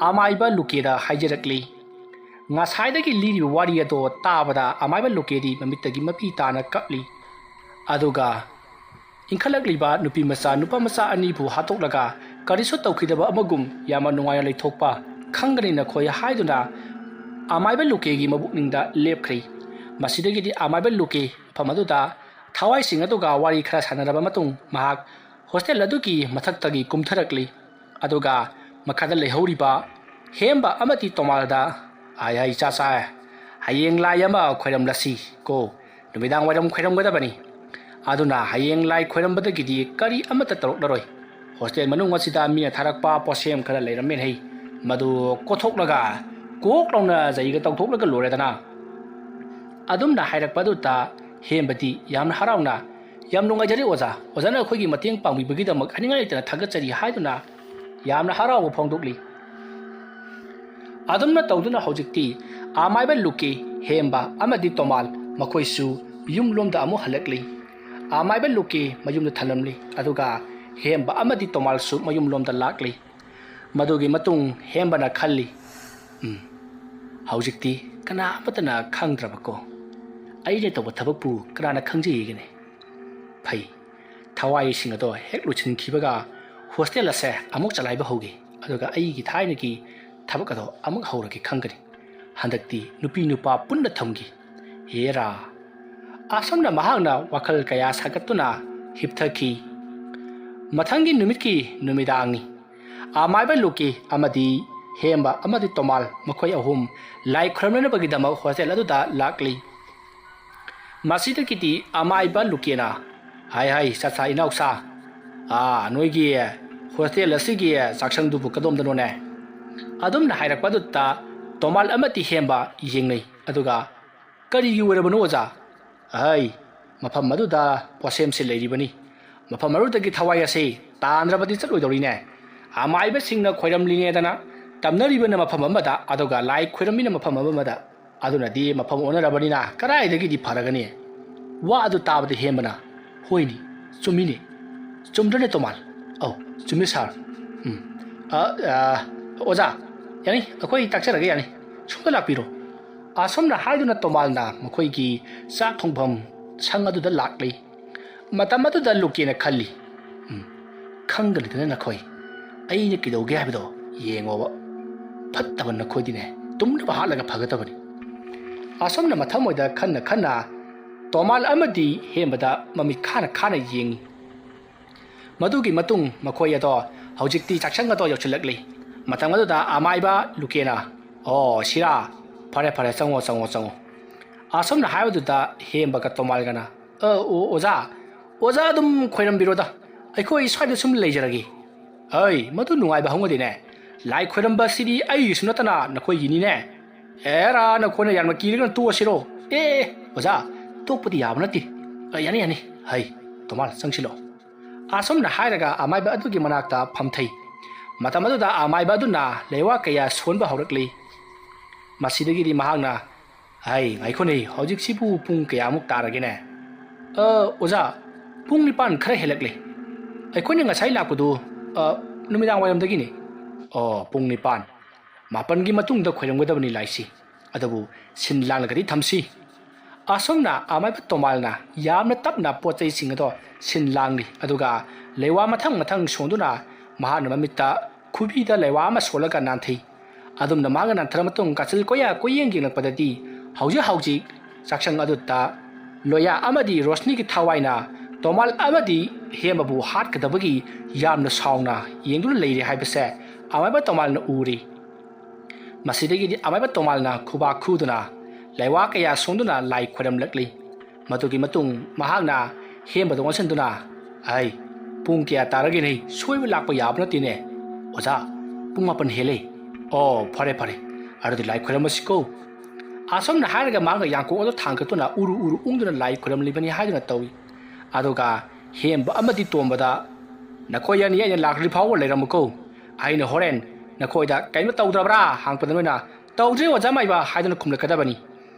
ꯑꯃꯥꯏꯕ ꯂꯨꯀꯦꯗ ꯍꯥꯏꯖꯔꯛꯂꯤ ꯉꯁꯥꯏꯗꯒꯤ ꯂꯤꯔꯤꯕ ꯋꯥꯔꯤ ꯑꯗꯣ ꯇꯥꯕꯗ ꯑꯃꯥꯏꯕ ꯂꯨꯀꯦꯗꯤ ꯃꯃꯤꯠꯇꯒꯤ ꯃꯄꯤ ꯇꯥꯅ ꯀꯞꯂꯤ ꯑꯗꯨꯒ ꯏꯟꯈꯠꯂꯛꯂꯤꯕ ꯅꯨꯄꯥ ꯃꯆꯥ ꯑꯅꯤꯕꯨ ꯍꯥꯠꯇꯣꯛꯂꯒ ꯀꯔꯤꯁꯨ ꯇꯧꯈꯤꯗꯕ ꯑꯃꯒꯨꯝ ꯌꯥꯝꯅ ꯅꯨꯡꯉꯥꯏꯅ ꯂꯩꯊꯣꯛꯄ ꯈꯪꯒꯅꯤ ꯅꯈꯣꯏ ꯍꯥꯏꯗꯨꯅ ꯑꯃꯥꯏꯕ ꯂꯨꯀꯦꯒꯤ ꯃꯕꯨꯛꯅꯤꯡꯗ ꯂꯦꯞꯈ꯭ꯔꯤ ꯃꯁꯤꯗꯒꯤꯗꯤ ꯑꯃꯥꯏꯕ ꯂꯨꯀꯦ ꯃꯐꯝ ꯑꯗꯨꯗ ꯊꯋꯥꯏꯁꯤꯡ ꯑꯗꯨꯒ ꯋꯥꯔꯤ ꯈꯔ ꯁꯥꯟꯅꯔꯕ ꯃꯇꯨꯡ ꯃꯍꯥꯛ ꯍꯣꯁꯇꯦꯜ ꯑꯗꯨꯒꯤ ꯃꯊꯛꯇꯒꯤ ꯀꯨꯝꯊꯔꯛꯂꯤ ꯑꯗꯨꯒ ꯃꯈꯥꯗ ꯂꯩꯍꯧꯔꯤꯕ ꯍꯦꯝꯕ ꯑꯃꯗꯤ ꯇꯣꯃꯥꯜꯗ ꯏꯆꯥ ꯍꯌꯦꯡ ꯂꯥꯏ ꯑꯃ ꯈꯣꯏꯔꯝꯂꯁꯤ ꯀꯣ ꯅꯨꯃꯤꯗꯥꯡ ꯋꯥꯏꯔꯝ ꯈꯣꯏꯔꯝꯒꯗꯕꯅꯤ ꯑꯗꯨꯅ ꯍꯌꯦꯡ ꯂꯥꯏ ꯈꯣꯏꯔꯝꯕꯗꯒꯤꯗꯤ ꯀꯔꯤ ꯑꯃꯠꯇ ꯇꯧꯔꯛꯂꯔꯣꯏ ꯍꯣꯁꯇꯦꯜ ꯃꯅꯨꯡ ꯑꯁꯤꯗ ꯃꯤꯅ ꯊꯥꯔꯛꯄ ꯄꯣꯠꯁꯦꯝ ꯈꯔ ꯂꯩꯔꯝꯃꯦꯅ ꯃꯗꯨ ꯀꯣꯊꯣꯛꯂꯒ ꯀꯣꯛ ꯂꯥꯎꯅ ꯖꯩꯒ ꯇꯧꯊꯣꯛꯂꯒ ꯂꯣꯏꯔꯦꯗꯅ ꯑꯗꯨꯝꯅ ꯍꯥꯏꯔꯛꯄꯗꯨꯗ ꯍꯦꯝꯕꯗꯤ ꯌꯥꯝꯅ ꯍꯔꯥꯎꯅ ꯌꯥꯝ ꯅꯨꯡꯉꯥꯏꯖꯔꯦ ꯑꯣꯖꯥꯅ ꯑꯩꯈꯣꯏꯒꯤ ꯃꯇꯦꯡ ꯄꯥꯡꯕꯤꯕꯒꯤꯗꯃꯛ ꯍꯥꯏꯅꯤꯡꯉꯥꯏ ꯂꯩꯇꯅ ꯊꯥꯒꯠꯆꯔꯤ ꯍꯥꯏꯗꯨꯅ ꯌꯥꯝꯅ ꯍꯔꯥꯎꯕ ꯐꯣꯡꯗꯣꯛꯂꯤ ꯑꯗꯨꯝꯅ ꯇꯧꯗꯨꯅ ꯍꯧꯖꯤꯛꯇꯤ ꯑꯃꯥꯏꯕ ꯂꯨꯀꯤ ꯍꯦꯝꯕ ꯑꯃꯗꯤ ꯇꯣꯃꯥꯜ ꯃꯈꯣꯏꯁꯨ ꯌꯨꯝꯂꯣꯝꯗ ꯑꯃꯨꯛ ꯍꯜꯂꯛꯂꯤ ꯑꯃꯥꯏꯕ ꯂꯨꯀꯤ ꯃꯌꯨꯝꯗ ꯊꯜꯂꯝꯂꯤ ꯑꯗꯨꯒ ꯍꯦꯝꯕ ꯑꯃꯗꯤ ꯇꯣꯃꯥꯜꯁꯨ ꯃꯌꯨꯝꯂꯣꯝꯗ ꯂꯥꯛꯂꯤ ꯃꯗꯨꯒꯤ ꯃꯇꯨꯡ ꯍꯦꯝꯕꯅ ꯈꯜꯂꯤ ꯍꯧꯖꯤꯛꯇꯤ ꯀꯅꯥ ꯑꯃꯠꯇꯅ ꯈꯪꯗ꯭ꯔꯕꯀꯣ ꯑꯩꯅ ꯇꯧꯕ ꯊꯕꯛꯄꯨ ꯀꯅꯥꯅ ꯈꯪꯖꯩꯒꯅꯤ ꯐꯩ ꯊꯋꯥꯏꯁꯤꯡ ꯑꯗꯣ ꯍꯦꯛ ꯂꯣꯏꯁꯤꯟꯈꯤꯕꯒ ꯍꯣꯁꯇꯦꯜ ꯑꯁꯦ ꯑꯃꯨꯛ ꯆꯂꯥꯏꯕ ꯍꯧꯒꯦ ꯑꯗꯨꯒ ꯑꯩꯒꯤ ꯊꯥꯏꯅꯒꯤ ꯊꯕꯛ ꯑꯗꯣ ꯑꯃꯨꯛ ꯍꯧꯔꯒꯦ ꯈꯪꯒꯅꯤ ꯍꯟꯗꯛꯇꯤ ꯅꯨꯄꯤ ꯅꯨꯄꯥ ꯄꯨꯟꯅ ꯊꯝꯈꯤ ꯍꯦꯔꯥ ꯑꯁꯨꯝꯅ ꯃꯍꯥꯛꯅ ꯋꯥꯈꯜ ꯀꯌꯥ ꯁꯥꯒꯠꯇꯨꯅ ꯍꯤꯞꯊꯈꯤ ꯃꯊꯪꯒꯤ ꯅꯨꯃꯤꯠꯀꯤ ꯅꯨꯃꯤꯗꯥꯡꯅꯤ ꯑꯃꯥꯏꯕ ꯂꯨꯀꯤ ꯑꯃꯗꯤ ꯍꯦꯝꯕ ꯑꯃꯗꯤ ꯇꯣꯃꯥꯜ ꯃꯈꯣꯏ ꯑꯍꯨꯝ ꯂꯥꯏ ꯈꯨꯔꯨꯝꯅꯕꯒꯤꯗꯃꯛ ꯍꯣꯁꯇꯦꯜ ꯑꯗꯨꯗ ꯂꯥꯛꯂꯤ ꯃꯁꯤꯗꯒꯤꯗꯤ ꯑꯃꯥꯏꯕ ꯂꯨꯀꯤꯅ ꯍꯥꯏ ꯆꯥꯆꯥ ꯏꯅꯥꯎꯆꯥ ꯅꯣꯏꯒꯤ ꯍꯣꯁꯇꯦꯜ ꯑꯁꯤꯒꯤ ꯆꯥꯛꯁꯪꯗꯨꯕꯨ ꯀꯗꯣꯝꯗꯅꯣꯅꯦ ꯑꯗꯨꯝꯅ ꯍꯥꯏꯔꯛꯄꯗꯨꯗ ꯇꯣꯃꯥꯜ ꯑꯃꯗꯤ ꯍꯦꯝꯕ ꯌꯦꯡꯅꯩ ꯑꯗꯨꯒ ꯀꯔꯤꯒꯤ ꯑꯣꯏꯔꯕꯅꯣ ꯑꯣꯖꯥ ꯃꯐꯝ ꯑꯗꯨꯗ ꯄꯣꯠꯁꯦꯝꯁꯤ ꯂꯩꯔꯤꯕꯅꯤ ꯃꯐꯝ ꯑꯗꯨꯗꯒꯤ ꯊꯋꯥꯏ ꯑꯁꯤ ꯇꯥꯟꯗ꯭ꯔꯕꯗꯤ ꯆꯠꯂꯣꯏꯗꯧꯔꯤꯅꯦ ꯑꯃꯥꯏꯕꯁꯤꯡꯅ ꯈꯣꯏꯔꯝꯂꯤꯅꯦꯗꯅ ꯇꯝꯅꯔꯤꯕꯅ ꯃꯐꯝ ꯑꯃꯗ ꯑꯗꯨꯒ ꯂꯥꯏ ꯈꯣꯏꯔꯝꯃꯤꯅ ꯃꯐꯝ ꯑꯃꯗ ꯑꯗꯨꯅꯗꯤ ꯃꯐꯝ ꯑꯣꯟꯅꯔꯕꯅꯤ나 ꯀꯗꯥꯏꯗꯒꯤꯗꯤ ꯐꯔꯒꯅꯤ ꯋꯥ ꯑꯗꯨ ꯇꯥꯕꯗ ꯍꯦꯝꯕꯅ ꯍꯣꯏꯅꯤ ꯆꯨꯝꯃꯤꯅꯤ ꯆꯨꯝꯗ꯭ꯔꯅꯦ ꯇꯣꯃꯥꯜ ꯆꯨꯝꯃꯤ ꯁꯥꯔ ꯑꯣꯖꯥ ꯌꯥꯅꯤ ꯑꯩꯈꯣꯏ ꯇꯥꯛꯆꯔꯒꯦ ꯌꯥꯅꯤ ꯁꯣꯝꯗ ꯂꯥꯛꯄꯤꯔꯣ ꯑꯁꯨꯝꯅ ꯍꯥꯏꯗꯨꯅ ꯇꯣꯃꯥꯜꯅ ꯃꯈꯣꯏꯒꯤ ꯆꯥꯛ ꯊꯣꯡꯐꯝ ꯁꯪ ꯑꯗꯨꯗ ꯂꯥꯛꯂꯤ ꯃꯇꯝ ꯑꯗꯨꯗ ꯂꯨꯀꯤꯅ ꯈꯜꯂꯤ ꯈꯪꯒꯅꯤꯗꯅ ꯅꯈꯣꯏ ꯑꯩꯅ ꯀꯩꯗꯧꯒꯦ ꯍꯥꯏꯕꯗꯣ ꯌꯦꯡꯉꯣꯕ ꯐꯠꯇꯕ ꯅꯈꯣꯏꯗꯤꯅꯦ ꯇꯨꯝꯅꯕ ꯍꯥꯠꯂꯒ ꯐꯒꯗꯕꯅꯤ ꯑꯁꯨꯝꯅ ꯃꯊꯃꯣꯏꯗ ꯈꯟꯅ ꯇꯣꯃꯥꯜ ꯑꯃꯗꯤ ꯍꯦꯝꯕꯗ ꯃꯃꯤꯠ ꯈꯥꯅ ꯌꯦꯡꯉꯤ ꯃꯗꯨꯒꯤ ꯃꯇꯨꯡ ꯃꯈꯣꯏ ꯑꯗꯣ ꯍꯧꯖꯤꯛꯇꯤ ꯆꯥꯛꯁꯪ ꯑꯗꯣ ꯌꯧꯁꯤꯜꯂꯛꯂꯤ ꯃꯇꯝ ꯑꯗꯨꯗ ꯑꯃꯥꯏꯕ ꯂꯨꯀꯤꯅ ꯁꯤꯔꯥ ꯐꯔꯦ ꯆꯪꯉꯣ ꯑꯁꯨꯝꯅ ꯍꯥꯏꯕꯗꯨꯗ ꯍꯦꯝꯕꯒ ꯇꯣꯃꯥꯜꯒꯅ ꯑꯣꯖꯥ ꯑꯗꯨꯝ ꯈꯣꯏꯔꯝꯕꯤꯔꯣꯗ ꯑꯩꯈꯣꯏ ꯁ꯭ꯋꯥꯏꯗ ꯁꯨꯝ ꯂꯩꯖꯔꯒꯦ ꯃꯗꯨ ꯅꯨꯡꯉꯥꯏꯕ ꯍꯧꯅꯗꯦꯅꯦ ꯂꯥꯏ ꯈꯣꯏꯔꯝꯕꯁꯤꯗꯤ ꯑꯩꯒꯤꯁꯨ ꯅꯠꯇꯅ ꯅꯈꯣꯏꯒꯤꯅꯤꯅꯦ ꯑꯦꯔꯥ ꯅꯈꯣꯏꯅ ꯌꯥꯝꯅ ꯀꯤꯔꯒ ꯇꯣꯛꯑꯁꯤꯔꯣ ꯑꯣꯖꯥ ꯇꯣꯛꯄꯗꯤ ꯌꯥꯕ ꯅꯠꯇꯦ ꯌꯥꯅꯤ ꯇꯣꯃꯥꯜ ꯆꯪꯁꯤꯜꯂꯣ ꯑꯁꯨꯝꯅ ꯍꯥꯏꯔꯒ ꯑꯃꯥꯏꯕ ꯑꯗꯨꯒꯤ ꯃꯅꯥꯛꯇ ꯐꯝꯊꯩ ꯃꯇꯝ ꯑꯗꯨꯗ ꯑꯃꯥꯏꯕ ꯑꯗꯨꯅ ꯂꯩꯋꯥ ꯀꯌꯥ ꯁꯣꯟꯕ ꯍꯧꯔꯛꯂꯤ ꯃꯁꯤꯗꯒꯤꯗꯤ ꯃꯍꯥꯛꯅ ꯉꯥꯏꯈꯣꯅꯦ ꯍꯧꯖꯤꯛꯁꯤꯕꯨ ꯄꯨꯡ ꯀꯌꯥꯃꯨꯛ ꯇꯥꯔꯒꯦꯅꯦ ꯑꯣꯖꯥ ꯄꯨꯡ 9 ꯈꯔ ꯍꯦꯜꯂꯛꯂꯦ ꯑꯩꯈꯣꯏꯅ ꯉꯁꯥꯏ ꯂꯥꯛꯄꯗꯨ ꯅꯨꯃꯤꯗꯥꯡ ꯋꯥꯏꯔꯝꯗꯒꯤꯅꯤ ꯄꯨꯡ 9 9ꯒꯤ ꯃꯇꯨꯡꯗ ꯈꯣꯏꯔꯝꯒꯗꯕꯅꯤ ꯂꯥꯏꯁꯤ ꯑꯗꯨꯕꯨ ꯁꯤꯟ ꯂꯥꯡꯂꯒꯗꯤ ꯊꯝꯁꯤ ꯑꯁꯨꯝꯅ ꯑꯃꯥꯏꯕ ꯇꯣꯃꯥꯜꯅ ꯌꯥꯝꯅ ꯇꯞꯅ ꯄꯣꯠ ꯆꯩꯁꯤꯡ ꯑꯗꯣ ꯁꯤꯟ ꯂꯥꯡꯂꯤ ꯑꯗꯨꯒ ꯂꯩꯋꯥ ꯃꯊꯪ ꯁꯣꯟꯗꯨꯅ ꯃꯍꯥꯛꯅ ꯃꯃꯤꯠꯇ ꯈꯨꯕꯤꯗ ꯂꯩꯋꯥ ꯑꯃ ꯁꯣꯜꯂꯒ ꯅꯥꯟꯊꯩ ꯑꯗꯨꯝꯅ ꯃꯥꯒ ꯅꯥꯟꯊꯔ ꯃꯇꯨꯡ ꯀꯥꯆꯤꯜ ꯀꯣꯏꯌꯥ ꯀꯣꯏꯌꯦꯡ ꯌꯦꯡꯂꯛꯄꯗꯗꯤ ꯍꯧꯖꯤꯛ ꯆꯥꯛꯁꯪ ꯑꯗꯨꯗ ꯂꯣꯌꯥ ꯑꯃꯗꯤ ꯔꯣꯁꯅꯤꯒꯤ ꯊꯋꯥꯏꯅ ꯇꯣꯃꯥꯜ ꯑꯃꯗꯤ ꯍꯦꯝꯕꯕꯨ ꯍꯥꯠꯀꯗꯕꯒꯤ ꯌꯥꯝꯅ ꯁꯥꯎꯅ ꯌꯦꯡꯗꯨꯅ ꯂꯩꯔꯦ ꯍꯥꯏꯕꯁꯦ ꯑꯃꯥꯏꯕ ꯇꯣꯃꯥꯜꯅ ꯎꯔꯤ ꯃꯁꯤꯗꯒꯤꯗꯤ ꯑꯃꯥꯏꯕ ꯇꯣꯃꯥꯜꯅ ꯈꯨꯕꯥꯛ ꯈꯨꯗꯨꯅ ꯂꯩꯋꯥ ꯀꯌꯥ ꯁꯣꯟꯗꯨꯅ ꯂꯥꯏ ꯈꯣꯏꯔꯝꯂꯛꯂꯤ ꯃꯗꯨꯒꯤ ꯃꯇꯨꯡ ꯃꯍꯥꯛꯅ ꯍꯦꯝꯕꯗ ꯑꯣꯟꯁꯤꯟꯗꯨꯅ ꯄꯨꯡ ꯀꯌꯥ ꯇꯥꯔꯒꯦꯅꯦ ꯁꯣꯏꯕ ꯂꯥꯛꯄ ꯌꯥꯕ ꯅꯠꯇꯦꯅꯦ ꯑꯣꯖꯥ ꯄꯨꯡ 9 ꯍꯦꯜꯂꯦ ꯐꯔꯦ ꯑꯗꯨꯗꯤ ꯂꯥꯏ ꯈꯣꯏꯔꯝꯃꯁꯤꯀꯣ ꯑꯁꯨꯝꯅ ꯍꯥꯏꯔꯒ ꯃꯍꯥꯛꯅ ꯌꯥꯡꯀꯣꯛ ꯑꯗꯨ ꯊꯥꯡꯒꯠꯇꯨꯅ ꯎꯔꯨ ꯎꯪꯗꯨꯅ ꯂꯥꯏ ꯈꯣꯏꯔꯝꯂꯤꯕꯅꯤ ꯍꯥꯏꯗꯨꯅ ꯇꯧꯏ ꯑꯗꯨꯒ ꯍꯦꯝꯕ ꯑꯃꯗꯤ ꯇꯣꯝꯕꯗ ꯅꯈꯣꯏ ꯑꯅꯤ ꯑꯩꯅ ꯂꯥꯛꯇ꯭ꯔꯤ ꯐꯥꯎꯕ ꯂꯩꯔꯝꯃꯨꯀꯣ ꯑꯩꯅ ꯍꯣꯔꯦꯟ ꯅꯈꯣꯏꯗ ꯀꯩꯅꯣ ꯇꯧꯗ꯭ꯔꯕ꯭ꯔꯥ ꯍꯪꯄꯗ ꯅꯣꯏꯅ ꯇꯧꯗ꯭ꯔꯦ ꯑꯣꯖꯥ ꯃꯥꯏꯕ ꯍꯥꯏꯗꯨꯅ ꯈꯨꯝꯂꯛꯀꯗꯕꯅꯤ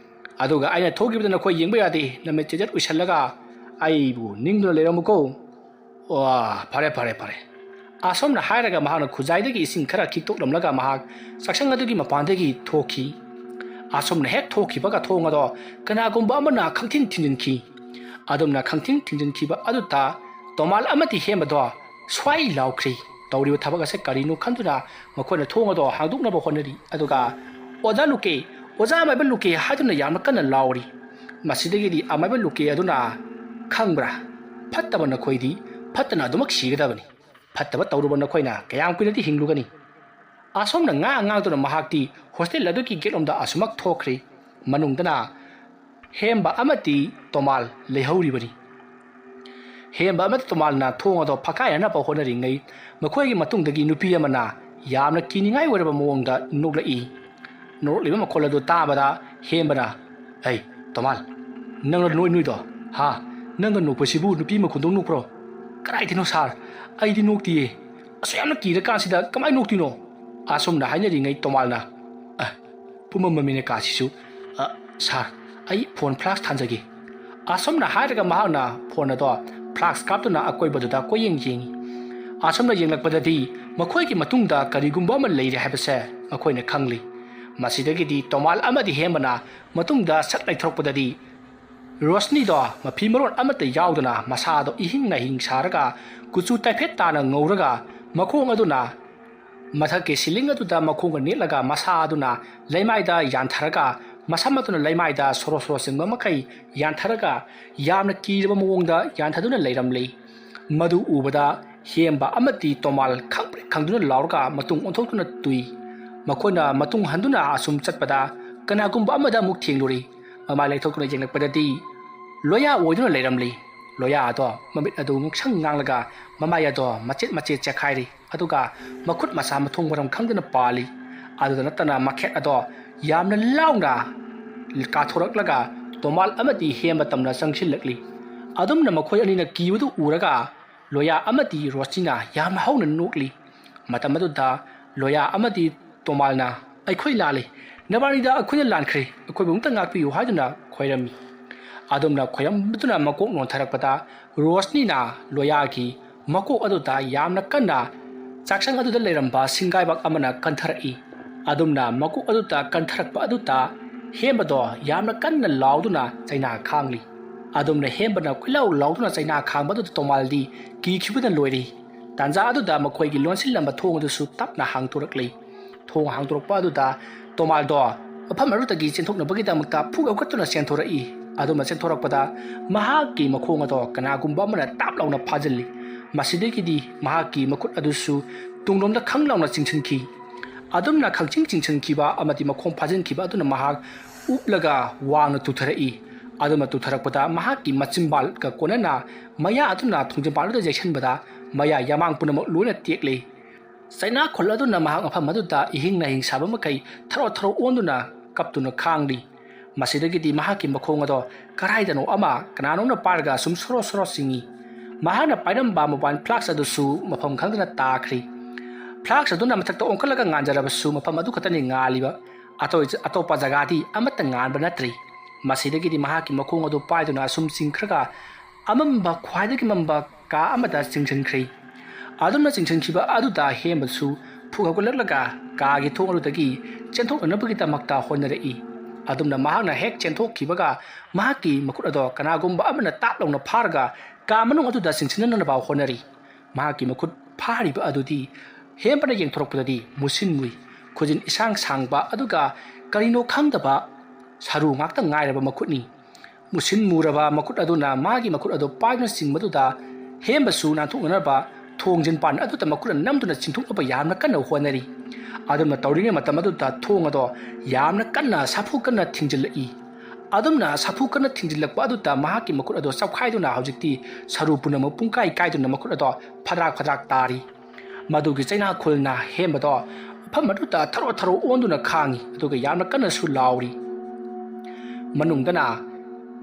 ꯑꯗꯨꯒ ꯑꯩꯅ ꯊꯣꯛꯈꯤꯕꯗ ꯅꯈꯣꯏ ꯌꯦꯡꯕ ꯌꯥꯗꯦ ꯅꯃꯤꯠ ꯆꯦꯖꯠ ꯎꯏꯁꯜꯂꯒ ꯑꯩꯕꯨ ꯅꯤꯡꯗꯨꯅ ꯂꯩꯔꯝꯃꯨꯀꯣ ꯐꯔꯦ ꯑꯁꯨꯝꯅ ꯍꯥꯏꯔꯒ ꯃꯍꯥꯛꯅ ꯈꯨꯖꯥꯏꯗꯒꯤ ꯏꯁꯤꯡ ꯈꯔ ꯈꯤꯛꯇꯣꯛꯂꯝꯂꯒ ꯃꯍꯥꯛ ꯆꯥꯛꯁꯪ ꯑꯗꯨꯒꯤ ꯃꯄꯥꯟꯗꯒꯤ ꯊꯣꯛꯈꯤ ꯑꯁꯨꯝꯅ ꯍꯦꯛ ꯊꯣꯛꯈꯤꯕꯒ ꯊꯣꯡ ꯑꯗꯣ ꯀꯅꯥꯒꯨꯝꯕ ꯑꯃꯅ ꯈꯪꯊꯤꯡ ꯊꯤꯡꯖꯤꯟꯈꯤ ꯑꯗꯨꯝꯅ ꯈꯪꯊꯤꯡ ꯊꯤꯡꯖꯤꯟꯈꯤꯕ ꯑꯗꯨꯗ ꯇꯣꯃꯥꯜ ꯑꯃꯗꯤ ꯍꯦꯝꯕꯗꯣ ꯁ꯭ꯋꯥꯏ ꯂꯥꯎꯈ꯭ꯔꯤ ꯇꯧꯔꯤꯕ ꯊꯕꯛ ꯑꯁꯦ ꯀꯔꯤꯅꯣ ꯈꯟꯗꯨꯅ ꯃꯈꯣꯏꯅ ꯊꯣꯡ ꯑꯗꯣ ꯍꯥꯡꯗꯣꯛꯅꯕ ꯍꯣꯠꯅꯔꯤ ꯑꯗꯨꯒ ꯑꯣꯖꯥ ꯑꯃꯥꯏꯕ ꯂꯨꯀꯦ ꯍꯥꯏꯗꯨꯅ ꯌꯥꯝꯅ ꯀꯟꯅ ꯂꯥꯎꯔꯤ ꯃꯁꯤꯗꯒꯤꯗꯤ ꯑꯃꯥꯏꯕ ꯂꯨꯀꯦ ꯑꯗꯨꯅ ꯈꯪꯕ꯭ꯔꯥ ꯐꯠꯇꯕ ꯅꯈꯣꯏꯗꯤ ꯐꯠꯇꯅ ꯑꯗꯨꯃꯛ ꯁꯤꯒꯗꯕꯅꯤ ꯐꯠꯇꯕ ꯇꯧꯔꯨꯕ ꯅꯈꯣꯏꯅ ꯀꯌꯥꯝ ꯀꯨꯏꯅꯗꯤ ꯍꯤꯡꯂꯨꯒꯅꯤ ꯑꯁꯣꯝꯅ ꯉꯥꯡꯗꯨꯅ ꯃꯍꯥꯛꯇꯤ ꯍꯣꯁꯇꯦꯜ ꯑꯗꯨꯒꯤ ꯒꯦꯠꯂꯣꯝꯗ ꯑꯁꯨꯃꯛ ꯊꯣꯛꯈ꯭ꯔꯤ ꯃꯅꯨꯡꯗꯅ ꯍꯦꯝꯕ ꯑꯃꯗꯤ ꯇꯣꯃꯥꯜ ꯂꯩꯍꯧꯔꯤꯕꯅꯤ ꯍꯦꯝꯕ ꯑꯃꯗꯤ ꯇꯣꯃꯥꯜꯅ ꯊꯣꯡ ꯑꯗꯣ ꯐꯛꯀꯥꯏꯅꯅꯕ ꯍꯣꯠꯅꯔꯤꯉꯩ ꯃꯈꯣꯏꯒꯤ ꯃꯇꯨꯡꯗꯒꯤ ꯅꯨꯄꯤ ꯑꯃꯅ ꯌꯥꯝꯅ ꯀꯤꯅꯤꯡꯉꯥꯏ ꯑꯣꯏꯔꯕ ꯃꯑꯣꯡꯗ ꯅꯣꯛꯂꯛꯂꯤꯕ ꯃꯈꯣꯜ ꯑꯗꯨ ꯇꯥꯕꯗ ꯍꯦꯝꯕꯅ ꯇꯣꯃꯥꯜ ꯅꯪꯅ ꯅꯣꯏꯗꯣ ꯅꯪꯒ ꯅꯣꯛꯄꯁꯤꯕꯨ ꯅꯨꯄꯤ ꯃꯈꯣꯟꯗꯧ ꯅꯣꯛꯄ꯭ꯔꯣ ꯀꯗꯥꯏꯗꯅꯣ ꯁꯥꯔ ꯑꯩꯗꯤ ꯅꯣꯛꯇꯤꯌꯦ ꯑꯁꯨꯛ ꯌꯥꯝꯅ ꯀꯤꯔꯀꯥꯟꯁꯤꯗ ꯀꯃꯥꯏꯅ ꯅꯣꯛꯇꯣꯏꯅꯣ ꯑꯁꯨꯝꯅ ꯍꯥꯏꯅꯔꯤꯉꯩ ꯇꯣꯃꯥꯜꯅ ꯄꯨꯃꯝ ꯃꯃꯤꯅ ꯀꯥꯁꯤꯁꯨ ꯁꯥꯔ ꯑꯩ ꯐꯣꯟ ꯐ꯭ꯂꯥꯛꯁ ꯊꯥꯟꯖꯒꯦ ꯑꯁꯣꯝꯅ ꯍꯥꯏꯔꯒ ꯃꯍꯥꯛꯅ ꯐꯣꯟ ꯑꯗꯣ ꯐ꯭ꯂꯥꯛꯁ ꯀꯥꯞꯇꯨꯅ ꯑꯀꯣꯏꯕꯗꯨꯗ ꯀꯣꯌꯦꯡ ꯌꯦꯡꯉꯤ ꯑꯁꯣꯝꯅ ꯌꯦꯡꯂꯛꯄꯗꯗꯤ ꯃꯈꯣꯏꯒꯤ ꯃꯇꯨꯡꯗ ꯀꯔꯤꯒꯨꯝꯕ ꯑꯃ ꯂꯩꯔꯦ ꯍꯥꯏꯕꯁꯦ ꯃꯈꯣꯏꯅ ꯈꯪꯂꯤ ꯃꯁꯤꯗꯒꯤꯗꯤ ꯇꯣꯃꯥꯜ ꯑꯃꯗꯤ ꯍꯦꯝꯕꯅ ꯃꯇꯨꯡꯗ ꯁꯠ ꯂꯩꯊꯣꯔꯛꯄꯗꯗꯤ ꯔꯣꯁꯅꯤꯗꯣ ꯃꯐꯤ ꯃꯔꯣꯟ ꯑꯃꯠꯇ ꯌꯥꯎꯗꯅ ꯃꯁꯥꯗꯣ ꯏꯍꯤꯡ ꯅꯥꯍꯤꯡ ꯁꯥꯔꯒ ꯀꯨꯆꯨ ꯇꯥꯏꯐꯦꯠ ꯇꯥꯅ ꯉꯧꯔꯒ ꯃꯈꯣꯡ ꯑꯗꯨꯅ ꯃꯊꯛꯀꯤ ꯁꯤꯂꯤꯡ ꯑꯗꯨꯗ ꯃꯈꯣꯡꯒ ꯅꯦꯠꯂꯒ ꯃꯁꯥ ꯑꯗꯨꯅ ꯂꯩꯃꯥꯏꯗ ꯌꯥꯟꯊꯔꯒ ꯃꯁꯝ ꯑꯗꯨꯅ ꯂꯩꯃꯥꯏꯗ ꯁꯣꯔꯣ ꯁꯣꯔꯣ ꯆꯤꯡꯕ ꯃꯈꯩ ꯌꯥꯟꯊꯔꯒ ꯌꯥꯝꯅ ꯀꯤꯔꯕ ꯃꯑꯣꯡꯗ ꯌꯥꯟꯊꯗꯨꯅ ꯂꯩꯔꯝꯂꯤ ꯃꯗꯨ ꯎꯕꯗ ꯍꯦꯝꯕ ꯑꯃꯗꯤ ꯇꯣꯃꯥꯜ ꯈꯪꯄ꯭ꯔꯦꯛ ꯈꯪꯗꯨꯅ ꯂꯥꯎꯔꯒ ꯃꯇꯨꯡ ꯑꯣꯟꯊꯣꯛꯇꯨꯅ ꯇꯨꯏ ꯃꯈꯣꯏꯅ ꯃꯇꯨꯡ ꯍꯟꯗꯨꯅ ꯑꯁꯨꯝ ꯆꯠꯄꯗ ꯀꯅꯥꯒꯨꯝꯕ ꯑꯃꯗ ꯑꯃꯨꯛ ꯊꯦꯡꯂꯨꯔꯤ ꯃꯃꯥꯏ ꯂꯩꯊꯣꯛꯇꯨꯅ ꯌꯦꯡꯂꯛꯄꯗꯗꯤ ꯂꯣꯌꯥ ꯑꯣꯏꯗꯨꯅ ꯂꯩꯔꯝꯂꯤ ꯂꯣꯌꯥ ꯑꯗꯣ ꯃꯃꯤꯠ ꯑꯗꯨ ꯉꯛꯁꯪ ꯉꯥꯡꯂꯒ ꯃꯃꯥꯏ ꯑꯗꯣ ꯃꯆꯦꯠ ꯃꯆꯦꯠ ꯆꯦꯈꯥꯏꯔꯤ ꯑꯗꯨꯒ ꯃꯈꯨꯠ ꯃꯁꯥ ꯃꯊꯣꯡ ꯃꯔꯝ ꯈꯪꯗꯅ ꯄꯥꯜꯂꯤ ꯑꯗꯨꯗ ꯅꯠꯇꯅ ꯃꯈꯦꯠ ꯑꯗꯣ ꯌꯥꯝꯅ ꯂꯥꯎꯅ ꯀꯥꯊꯣꯔꯛꯂꯒ ꯇꯣꯃꯥꯜ ꯑꯃꯗꯤ ꯍꯦꯝꯕ ꯇꯝꯅ ꯆꯪꯁꯤꯜꯂꯛꯂꯤ ꯑꯗꯨꯝꯅ ꯃꯈꯣꯏ ꯑꯅꯤꯅ ꯀꯤꯕꯗꯨ ꯎꯔꯒ ꯂꯣꯌꯥ ꯑꯃꯗꯤ ꯔꯣꯁꯅꯤꯅ ꯌꯥꯝꯅ ꯍꯧꯅ ꯅꯣꯛꯂꯤ ꯃꯇꯝ ꯑꯗꯨꯗ ꯂꯣꯌꯥ ꯑꯃꯗꯤ ꯇꯣꯃꯥꯜꯅ ꯑꯩꯈꯣꯏ ꯂꯥꯜꯂꯤ ꯅꯕꯥꯅꯤꯗ ꯑꯩꯈꯣꯏꯅ ꯂꯥꯟꯈ꯭ꯔꯦ ꯑꯩꯈꯣꯏꯕꯨ ꯑꯃꯨꯛꯇ ꯉꯥꯛꯄꯤꯌꯨ ꯍꯥꯏꯗꯨꯅ ꯈꯣꯏꯔꯝꯃꯤ ꯑꯗꯨꯝꯅ ꯈꯣꯏꯔꯝꯕꯗꯨꯅ ꯃꯀꯣꯛ ꯅꯣꯟꯊꯔꯛꯄꯗ ꯔꯣꯁꯅꯤꯅ ꯂꯣꯌꯥꯒꯤ ꯃꯀꯣꯛ ꯑꯗꯨꯗ ꯌꯥꯝꯅ ꯀꯟꯅ ꯆꯥꯛꯁꯪ ꯑꯗꯨꯗ ꯂꯩꯔꯝꯕ ꯁꯤꯡꯒꯥꯏꯕꯛ ꯑꯃꯅ ꯀꯟꯊꯔꯛꯏ ꯑꯗꯨꯝꯅ ꯃꯀꯣꯛ ꯑꯗꯨꯗ ꯀꯟꯊꯔꯛꯄ ꯑꯗꯨꯗ ꯍꯦꯝꯕꯗꯣ ꯌꯥꯝꯅ ꯀꯟꯅ ꯂꯥꯎꯗꯨꯅ ꯆꯩꯅꯥ ꯈꯥꯡꯂꯤ ꯑꯗꯨꯝꯅ ꯍꯦꯝꯕꯅ ꯀꯣꯏꯂꯥꯎ ꯂꯥꯎꯗꯨꯅ ꯆꯩꯅꯥ ꯈꯥꯡꯕ ꯑꯗꯨꯗ ꯇꯣꯃꯥꯜꯗꯤ ꯀꯤꯈꯤꯕꯅ ꯂꯣꯏꯔꯤ ꯇꯥꯟꯖꯥ ꯑꯗꯨꯗ ꯃꯈꯣꯏꯒꯤ ꯂꯣꯟꯁꯤꯜꯂꯝꯕ ꯊꯣꯡ ꯑꯗꯨꯁꯨ ꯇꯞꯅ ꯍꯥꯡꯗꯣꯔꯛꯂꯤ ꯊꯣꯡ ꯍꯥꯡꯗꯣꯔꯛꯄ ꯑꯗꯨꯗ ꯇꯣꯃꯥꯜꯗꯣ ꯃꯐꯝ ꯑꯗꯨꯗꯒꯤ ꯆꯦꯟꯊꯣꯛꯅꯕꯒꯤꯗꯃꯛꯇ ꯐꯨꯛ ꯍꯧꯒꯠꯇꯨꯅ ꯆꯦꯟꯊꯣꯔꯛꯏ ꯑꯗꯨꯝꯅ ꯆꯦꯟꯊꯣꯔꯛꯄꯗ ꯃꯍꯥꯛꯀꯤ ꯃꯈꯣꯡ ꯑꯗꯣ ꯀꯅꯥꯒꯨꯝꯕ ꯑꯃꯅ ꯇꯥꯞ ꯂꯥꯎꯅ ꯐꯥꯖꯤꯜꯂꯤ ꯃꯁꯤꯗꯒꯤꯗꯤ ꯃꯍꯥꯛꯀꯤ ꯃꯈꯨꯠ ꯑꯗꯨꯁꯨ ꯇꯨꯡꯂꯣꯝꯗ ꯈꯪ ꯂꯥꯎꯅ ꯆꯤꯡꯁꯤꯟꯈꯤ ꯑꯗꯨꯝꯅ ꯈꯪꯆꯤꯡ ꯆꯤꯡꯁꯤꯟꯈꯤꯕ ꯑꯃꯗꯤ ꯃꯈꯣꯡ ꯐꯥꯖꯤꯟꯈꯤꯕ ꯑꯗꯨꯅ ꯃꯍꯥꯛ ꯎꯞꯂꯒ ꯋꯥꯡꯅ ꯇꯨꯊꯔꯛꯏ ꯑꯗꯨꯅ ꯇꯨꯊꯔꯛꯄꯗ ꯃꯍꯥꯛꯀꯤ ꯃꯆꯤꯟꯕꯥꯜꯒ ꯀꯣꯟꯅꯅ ꯃꯌꯥ ꯑꯗꯨꯅ ꯊꯣꯡꯖꯤꯟꯄꯥꯟ ꯑꯗꯨꯗ ꯌꯩꯁꯟꯕꯗ ꯃꯌꯥ ꯌꯥꯃꯥꯡ ꯄꯨꯝꯅꯃꯛ ꯂꯣꯏꯅ ꯇꯦꯛꯂꯤ ꯆꯩꯅꯥ ꯈꯨꯜ ꯑꯗꯨꯅ ꯃꯍꯥꯛ ꯃꯐꯝ ꯑꯗꯨꯗ ꯏꯍꯤꯡ ꯅꯥꯍꯤꯡ ꯁꯥꯕ ꯃꯈꯩ ꯊꯔꯣ ꯊꯔꯣ ꯑꯣꯟꯗꯨꯅ ꯀꯞꯇꯨꯅ ꯈꯥꯡꯂꯤ ꯃꯁꯤꯗꯒꯤꯗꯤ ꯃꯍꯥꯛꯀꯤ ꯃꯈꯣꯡ ꯑꯗꯣ ꯀꯔꯥꯏꯗꯅꯣ ꯑꯃ ꯀꯅꯥꯅꯣꯝꯅ ꯄꯥꯏꯔꯒ ꯁꯨꯝ ꯁꯣꯔꯣ ꯁꯣꯔꯣ ꯆꯤꯡꯏ ꯃꯍꯥꯛꯅ ꯄꯥꯏꯔꯝꯕ ꯃꯣꯕꯥꯏꯜ ꯐ꯭ꯂꯥꯛꯁ ꯑꯗꯨꯁꯨ ꯃꯐꯝ ꯈꯪꯗꯅ ꯇꯥꯈ꯭ꯔꯤ ꯐ꯭ꯂꯥꯛꯁ ꯑꯗꯨꯅ ꯃꯊꯛꯇ ꯑꯣꯟꯈꯠꯂꯒ ꯉꯥꯟꯖꯔꯕꯁꯨ ꯃꯐꯝ ꯑꯗꯨ ꯈꯛꯇꯅꯤ ꯉꯥꯜꯂꯤꯕ ꯑꯇꯣꯞꯄ ꯖꯒꯥꯗꯤ ꯑꯃꯠꯇ ꯉꯥꯟꯕ ꯅꯠꯇ꯭ꯔꯤ ꯃꯁꯤꯗꯒꯤꯗꯤ ꯃꯍꯥꯛꯀꯤ ꯃꯈꯣꯡ ꯑꯗꯨ ꯄꯥꯏꯗꯨꯅ ꯑꯁꯨꯝ ꯆꯤꯡꯈ꯭ꯔꯒ ꯑꯃꯝꯕ ꯈ꯭ꯋꯥꯏꯗꯒꯤ ꯃꯝꯕ ꯀꯥ ꯑꯃꯗ ꯆꯤꯡꯁꯤꯟꯈ꯭ꯔꯤ ꯑꯗꯨꯝꯅ ꯆꯤꯡꯁꯤꯟꯈꯤꯕ ꯑꯗꯨꯗ ꯍꯦꯝꯕꯁꯨ ꯐꯨꯛ ꯍꯧꯒꯠꯂꯛꯂꯒ ꯀꯥꯒꯤ ꯊꯣꯡ ꯑꯗꯨꯗꯒꯤ ꯆꯦꯟꯊꯣꯛꯅꯅꯕꯒꯤꯗꯃꯛꯇ ꯍꯣꯠꯅꯔꯛꯏ ꯑꯗꯨꯝꯅ ꯃꯍꯥꯛꯅ ꯍꯦꯛ ꯆꯦꯟꯊꯣꯛꯈꯤꯕꯒ ꯃꯍꯥꯛꯀꯤ ꯃꯈꯨꯠ ꯑꯗꯣ ꯀꯅꯥꯒꯨꯝꯕ ꯑꯃꯅ ꯇꯥꯞ ꯂꯥꯎꯅ ꯐꯥꯔꯒ ꯀꯥ ꯃꯅꯨꯡ ꯑꯗꯨꯗ ꯆꯤꯡꯁꯤꯟꯅꯅꯕ ꯍꯣꯠꯅꯔꯤ ꯃꯍꯥꯛꯀꯤ ꯃꯈꯨꯠ ꯐꯥꯔꯤꯕ ꯑꯗꯨꯗꯤ ꯍꯦꯝꯕꯅ ꯌꯦꯡꯊꯣꯔꯛꯄꯗꯗꯤ ꯃꯨꯁꯤꯟ ꯃꯨꯏ ꯈꯨꯖꯤꯟ ꯏꯁꯥꯡ ꯁꯥꯡꯕ ꯑꯗꯨꯒ ꯀꯔꯤꯅꯣ ꯈꯪꯗꯕ ꯁꯔꯨ ꯉꯥꯛꯇ ꯉꯥꯏꯔꯕ ꯃꯈꯨꯠꯅꯤ ꯃꯨꯁꯤꯟ ꯃꯨꯔꯕ ꯃꯈꯨꯠ ꯑꯗꯨꯅ ꯃꯥꯒꯤ ꯃꯈꯨꯠ ꯑꯗꯨ ꯄꯥꯏꯗꯨꯅ ꯆꯤꯡꯕꯗꯨꯗ ꯍꯦꯝꯕꯁꯨ ꯅꯥꯟꯊꯣꯛꯅꯅꯕ ꯊꯣꯡꯖꯤꯟꯄꯥꯟ ꯑꯗꯨꯗ ꯃꯈꯨꯠꯅ ꯅꯝꯗꯨꯅ ꯆꯤꯡꯊꯣꯛꯅꯕ ꯌꯥꯝꯅ ꯀꯟꯅ ꯍꯣꯠꯅꯔꯤ ꯑꯗꯨꯝꯅ ꯇꯧꯔꯤꯉꯩ ꯃꯇꯝ ꯑꯗꯨꯗ ꯊꯣꯡ ꯑꯗꯣ ꯌꯥꯝꯅ ꯀꯟꯅ ꯁꯥꯐꯨ ꯀꯟꯅ ꯊꯤꯡꯖꯤꯜꯂꯛꯏ ꯑꯗꯨꯝꯅ ꯁꯥꯐꯨ ꯀꯟꯅ ꯊꯤꯡꯖꯤꯜꯂꯛꯄ ꯑꯗꯨꯗ ꯃꯍꯥꯛꯀꯤ ꯃꯈꯨꯠ ꯑꯗꯣ ꯆꯞꯈꯥꯏꯗꯨꯅ ꯍꯧꯖꯤꯛꯇꯤ ꯁꯔꯨ ꯄꯨꯝꯅꯃꯛ ꯄꯨꯡꯀꯥꯏ ꯀꯥꯏꯗꯨꯅ ꯃꯈꯨꯠ ꯑꯗꯣ ꯐꯗ꯭ꯔꯥꯛ ꯐꯗ꯭ꯔꯥꯛ ꯇꯥꯔꯤ ꯃꯗꯨꯒꯤ ꯆꯩꯅꯥꯈꯨꯜꯅ ꯍꯦꯝꯕꯗꯣ ꯃꯐꯝ ꯑꯗꯨꯗ ꯊꯔꯣ ꯊꯔꯣ ꯑꯣꯟꯗꯨꯅ ꯈꯥꯡꯉꯤ ꯑꯗꯨꯒ ꯌꯥꯝꯅ ꯀꯟꯅꯁꯨ ꯂꯥꯎꯔꯤ ꯃꯅꯨꯡꯗꯅ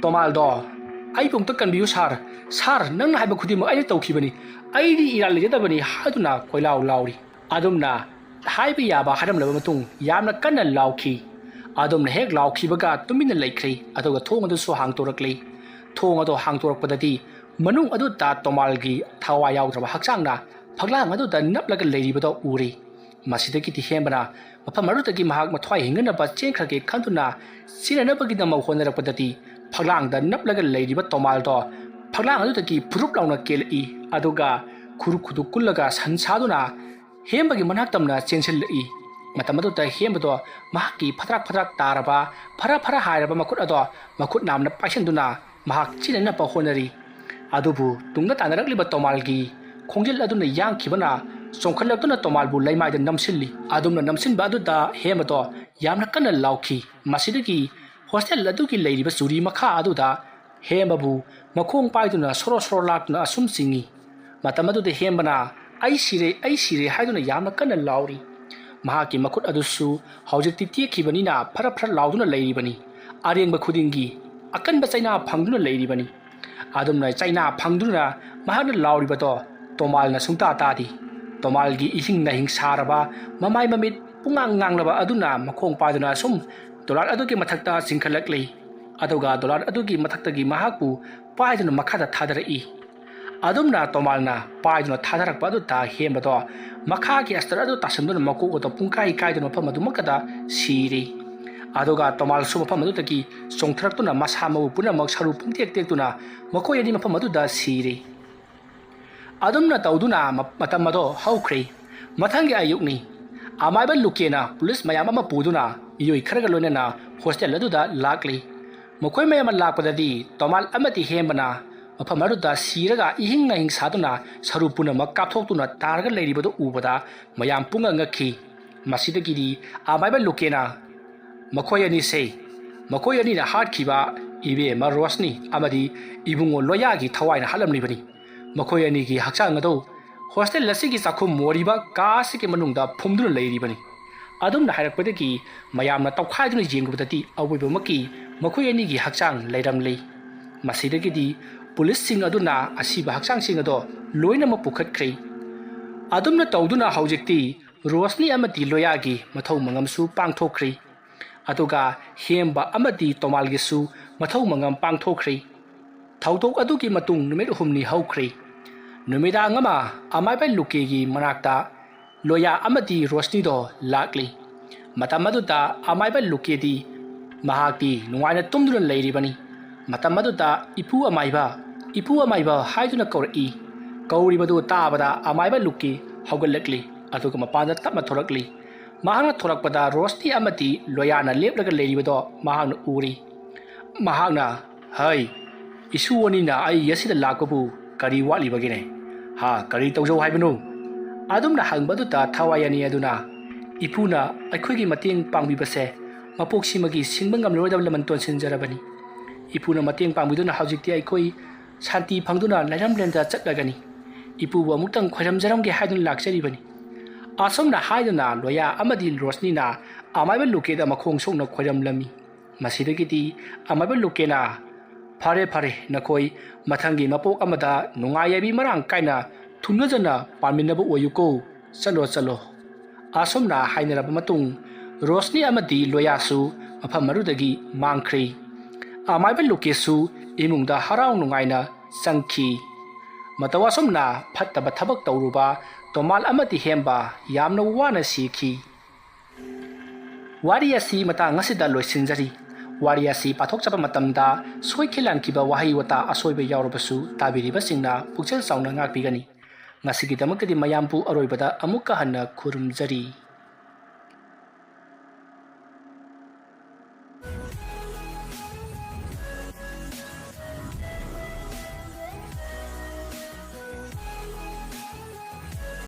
ꯇꯣꯃꯥꯜꯗꯣ ꯑꯩꯕꯨ ꯑꯃꯨꯛꯇ ꯀꯟꯕꯤꯌꯨ ꯁꯥꯔ ꯅꯪꯅ ꯍꯥꯏꯕ ꯈꯨꯗꯤꯡꯃꯛ ꯑꯩꯅ ꯇꯧꯈꯤꯕꯅꯤ ꯑꯩꯗꯤ ꯏꯔꯥꯜ ꯂꯩꯖꯗꯕꯅꯤ ꯍꯥꯏꯗꯨꯅ ꯀꯣꯏꯂꯥꯎ ꯂꯥꯎꯔꯤ ꯑꯗꯨꯝꯅ ꯍꯥꯏꯕ ꯌꯥꯕ ꯍꯥꯏꯔꯝꯂꯕ ꯃꯇꯨꯡ ꯌꯥꯝꯅ ꯀꯟꯅ ꯂꯥꯎꯈꯤ ꯑꯗꯨꯝꯅ ꯍꯦꯛ ꯂꯥꯎꯈꯤꯕꯒ ꯇꯨꯃꯤꯟꯅ ꯂꯩꯈ꯭ꯔꯤ ꯑꯗꯨꯒ ꯊꯣꯡ ꯑꯗꯨꯁꯨ ꯍꯥꯡꯇꯣꯔꯛꯂꯤ ꯊꯣꯡ ꯑꯗꯨ ꯍꯥꯡꯇꯣꯔꯛꯄꯗꯗꯤ ꯃꯅꯨꯡ ꯑꯗꯨꯗ ꯇꯣꯃꯥꯜꯒꯤ ꯊꯋꯥꯏ ꯌꯥꯎꯗ꯭ꯔꯕ ꯍꯛꯆꯥꯡꯅ ꯐꯛꯂꯥꯡ ꯑꯗꯨꯗ ꯅꯞꯂꯒ ꯂꯩꯔꯤꯕꯗꯣ ꯎꯔꯤ ꯃꯁꯤꯗꯒꯤꯗꯤ ꯍꯦꯝꯕꯅ ꯃꯐꯝ ꯑꯗꯨꯗꯒꯤ ꯃꯍꯥꯛ ꯃꯊ꯭ꯋꯥꯏ ꯍꯤꯡꯅꯅꯕ ꯆꯦꯟꯈ꯭ꯔꯒꯦ ꯈꯟꯗꯨꯅ ꯁꯤꯅꯅꯕꯒꯤꯗꯃꯛ ꯍꯣꯠꯅꯔꯛꯄꯗꯗꯤ ꯐꯛꯂꯥꯡꯗ ꯅꯞꯂꯒ ꯂꯩꯔꯤꯕ ꯇꯣꯃꯥꯜꯗꯣ ꯐꯛꯂꯥꯡ ꯑꯗꯨꯗꯒꯤ ꯐꯨꯔꯨꯞ ꯂꯥꯎꯅ ꯀꯦꯜꯂꯛꯏ ꯑꯗꯨꯒ ꯈꯨꯗꯨ ꯀꯨꯜꯂꯒ ꯁꯟ ꯁꯥꯗꯨꯅ ꯍꯦꯝꯕꯒꯤ ꯃꯅꯥꯛ ꯇꯝꯅ ꯆꯦꯟꯁꯤꯜꯂꯛꯏ ꯃꯇꯝ ꯑꯗꯨꯗ ꯍꯦꯝꯕꯗꯣ ꯃꯍꯥꯛꯀꯤ ꯐꯗ꯭ꯔꯥꯛ ꯐꯗ꯭ꯔꯥꯛ ꯇꯥꯔꯕ ꯐꯔ ꯍꯥꯏꯔꯕ ꯃꯈꯨꯠ ꯑꯗꯣ ꯃꯈꯨꯠ ꯅꯥꯝꯅ ꯄꯥꯏꯁꯤꯟꯗꯨꯅ ꯃꯍꯥꯛ ꯆꯤꯅꯅꯕ ꯍꯣꯠꯅꯔꯤ ꯑꯗꯨꯕꯨ ꯇꯨꯡꯗ ꯇꯥꯟꯅꯔꯛꯂꯤꯕ ꯇꯣꯃꯥꯜꯒꯤ ꯈꯣꯡꯖꯦꯜ ꯑꯗꯨꯅ ꯌꯥꯡꯈꯤꯕꯅ ꯆꯣꯡꯈꯠꯂꯛꯇꯨꯅ ꯇꯣꯃꯥꯜꯕꯨ ꯂꯩꯃꯥꯏꯗ ꯅꯝꯁꯤꯜꯂꯤ ꯑꯗꯨꯝꯅ ꯅꯝꯁꯤꯟꯕ ꯑꯗꯨꯗ ꯍꯦꯝꯕꯗꯣ ꯌꯥꯝꯅ ꯀꯟꯅ ꯂꯥꯎꯈꯤ ꯃꯁꯤꯗꯒꯤ ꯍꯣꯁꯇꯦꯜ ꯑꯗꯨꯒꯤ ꯂꯩꯔꯤꯕ ꯆꯨꯔꯤ ꯃꯈꯥ ꯑꯗꯨꯗ ꯍꯦꯝꯕꯕꯨ ꯃꯈꯣꯡ ꯄꯥꯏꯗꯨꯅ ꯁꯣꯔꯣ ꯁꯣꯔꯣ ꯂꯥꯛꯇꯨꯅ ꯑꯁꯨꯝ ꯆꯤꯡꯏ ꯃꯇꯝ ꯑꯗꯨꯗ ꯍꯦꯝꯕꯅ ꯑꯩ ꯁꯤꯔꯦ ꯍꯥꯏꯗꯨꯅ ꯌꯥꯝꯅ ꯀꯟꯅ ꯂꯥꯎꯔꯤ ꯃꯍꯥꯛꯀꯤ ꯃꯈꯨꯠ ꯑꯗꯨꯁꯨ ꯍꯧꯖꯤꯛꯇꯤ ꯇꯦꯛꯈꯤꯕꯅꯤꯅ ꯐꯔ ꯂꯥꯎꯗꯨꯅ ꯂꯩꯔꯤꯕꯅꯤ ꯑꯔꯦꯡꯕ ꯈꯨꯗꯤꯡꯒꯤ ꯑꯀꯟꯕ ꯆꯩꯅꯥ ꯐꯪꯗꯨꯅ ꯂꯩꯔꯤꯕꯅꯤ ꯑꯗꯨꯝꯅ ꯆꯩꯅꯥ ꯐꯪꯗꯨꯅ ꯃꯍꯥꯛꯅ ꯂꯥꯎꯔꯤꯕꯗꯣ ꯇꯣꯃꯥꯜꯅ ꯁꯨꯡꯇꯥ ꯇꯥꯗꯦ ꯇꯣꯃꯥꯜꯒꯤꯏꯍꯤꯡ ꯅꯥꯍꯤꯡ ꯁꯥꯔꯕ ꯃꯃꯥꯏ ꯃꯃꯤꯠ pungang nganglaba aduna makhong paduna sum dollar adugi mathakta singkhalakli aduga dollar adugi mathaktagi mahakpu paiduna makhada thadarai adumna tomalna paiduna thadarakpa adu ta hembado makhagi astar adu tasanduna makugo pungkai kaiduna mafam adu makada siri aduga tomal su mafam adu taki songthraktuna masamabu punamak saru pungtek tektuna makoi ani mafam adu da siri adumna tauduna matam ado haukhri mathangi ayukni amaiba lukena police mayam ama puduna miyoi kharaga loinana hostel aduda lakli makoi mayam lakpadadi tomal amati hembana mafam aduda siraga ihingna hing saduna saru punamak kapthoktuna targa leiribadu ubada mayam punga ngakhi masidagidi amaiba lukena makoi ani sei makoi ani na heart khiba ibe ma rosni amadi ibungo loyagi thawaina halamlibani makoi ani gi hakchang ado hostel lasigi sakhum moriba kasi ke manungda phumduna leiribani adumna hairakpadagi mayamna tawkhaiduna jengubadati awiba maki makoi ani gi hakchang leiramlei masidagidi police sing aduna asiba hakchang sing ado loina ma pukhatkhri adumna tawduna haujikti rosni amati loyagi mathau mangamsu pangthokkhri aduga hemba amati tomalgi su mathau mangam pangthokkhri thaudok adugi matung numit humni haukhri numida ngama amaiba lukegi manakta loya amati rosni do lakli matamaduta amaiba lukedi mahakti nungaina tumduna leiribani matamaduta ipu amaiba haiduna kauri kauribadu tabada amaiba luki haugalakli aduga mapanda tapma thorakli mahana thorakpada rosni amati loyana leplaga leiribado mahana uri mahana hai isuoni na ai yasida lakabu kari wali bagine ha kari tawjo haibanu adumna hangbadu ta thawayani aduna ipuna aikhoigi mating pangbibase mapoksima sinbangam lodam lamanton sinjarabani ipuna mating pangbiduna haujikti aikoi shanti phangduna lairam lenda chatlagani ipu wa mutang khoram jaram ge haidun lakcharibani asomna haiduna loya amadi rosni na amaiba lukeda makhong songna khoram lami masidagiti amaiba lukena fare fare nakoi mathangi mapok amada nungayabi marang kaina thunajana parminabu oyuko chalo asomna hainaraba matung rosni amadi loyasu mafam marudagi mangkhri amaiba lokesu imungda harau nungaina sangki matawasomna phattaba thabak tawruba tomal amati hemba yamna wana sikhi wariasi mata ngasida loisinjari wariasi pathok chapa matamda soikhilan kiba wahi wata asoibe yaurabasu tabiriba singna pukchel sauna ngakpigani ngasigi damakadi mayampu aroibada amukka hanna khurumjari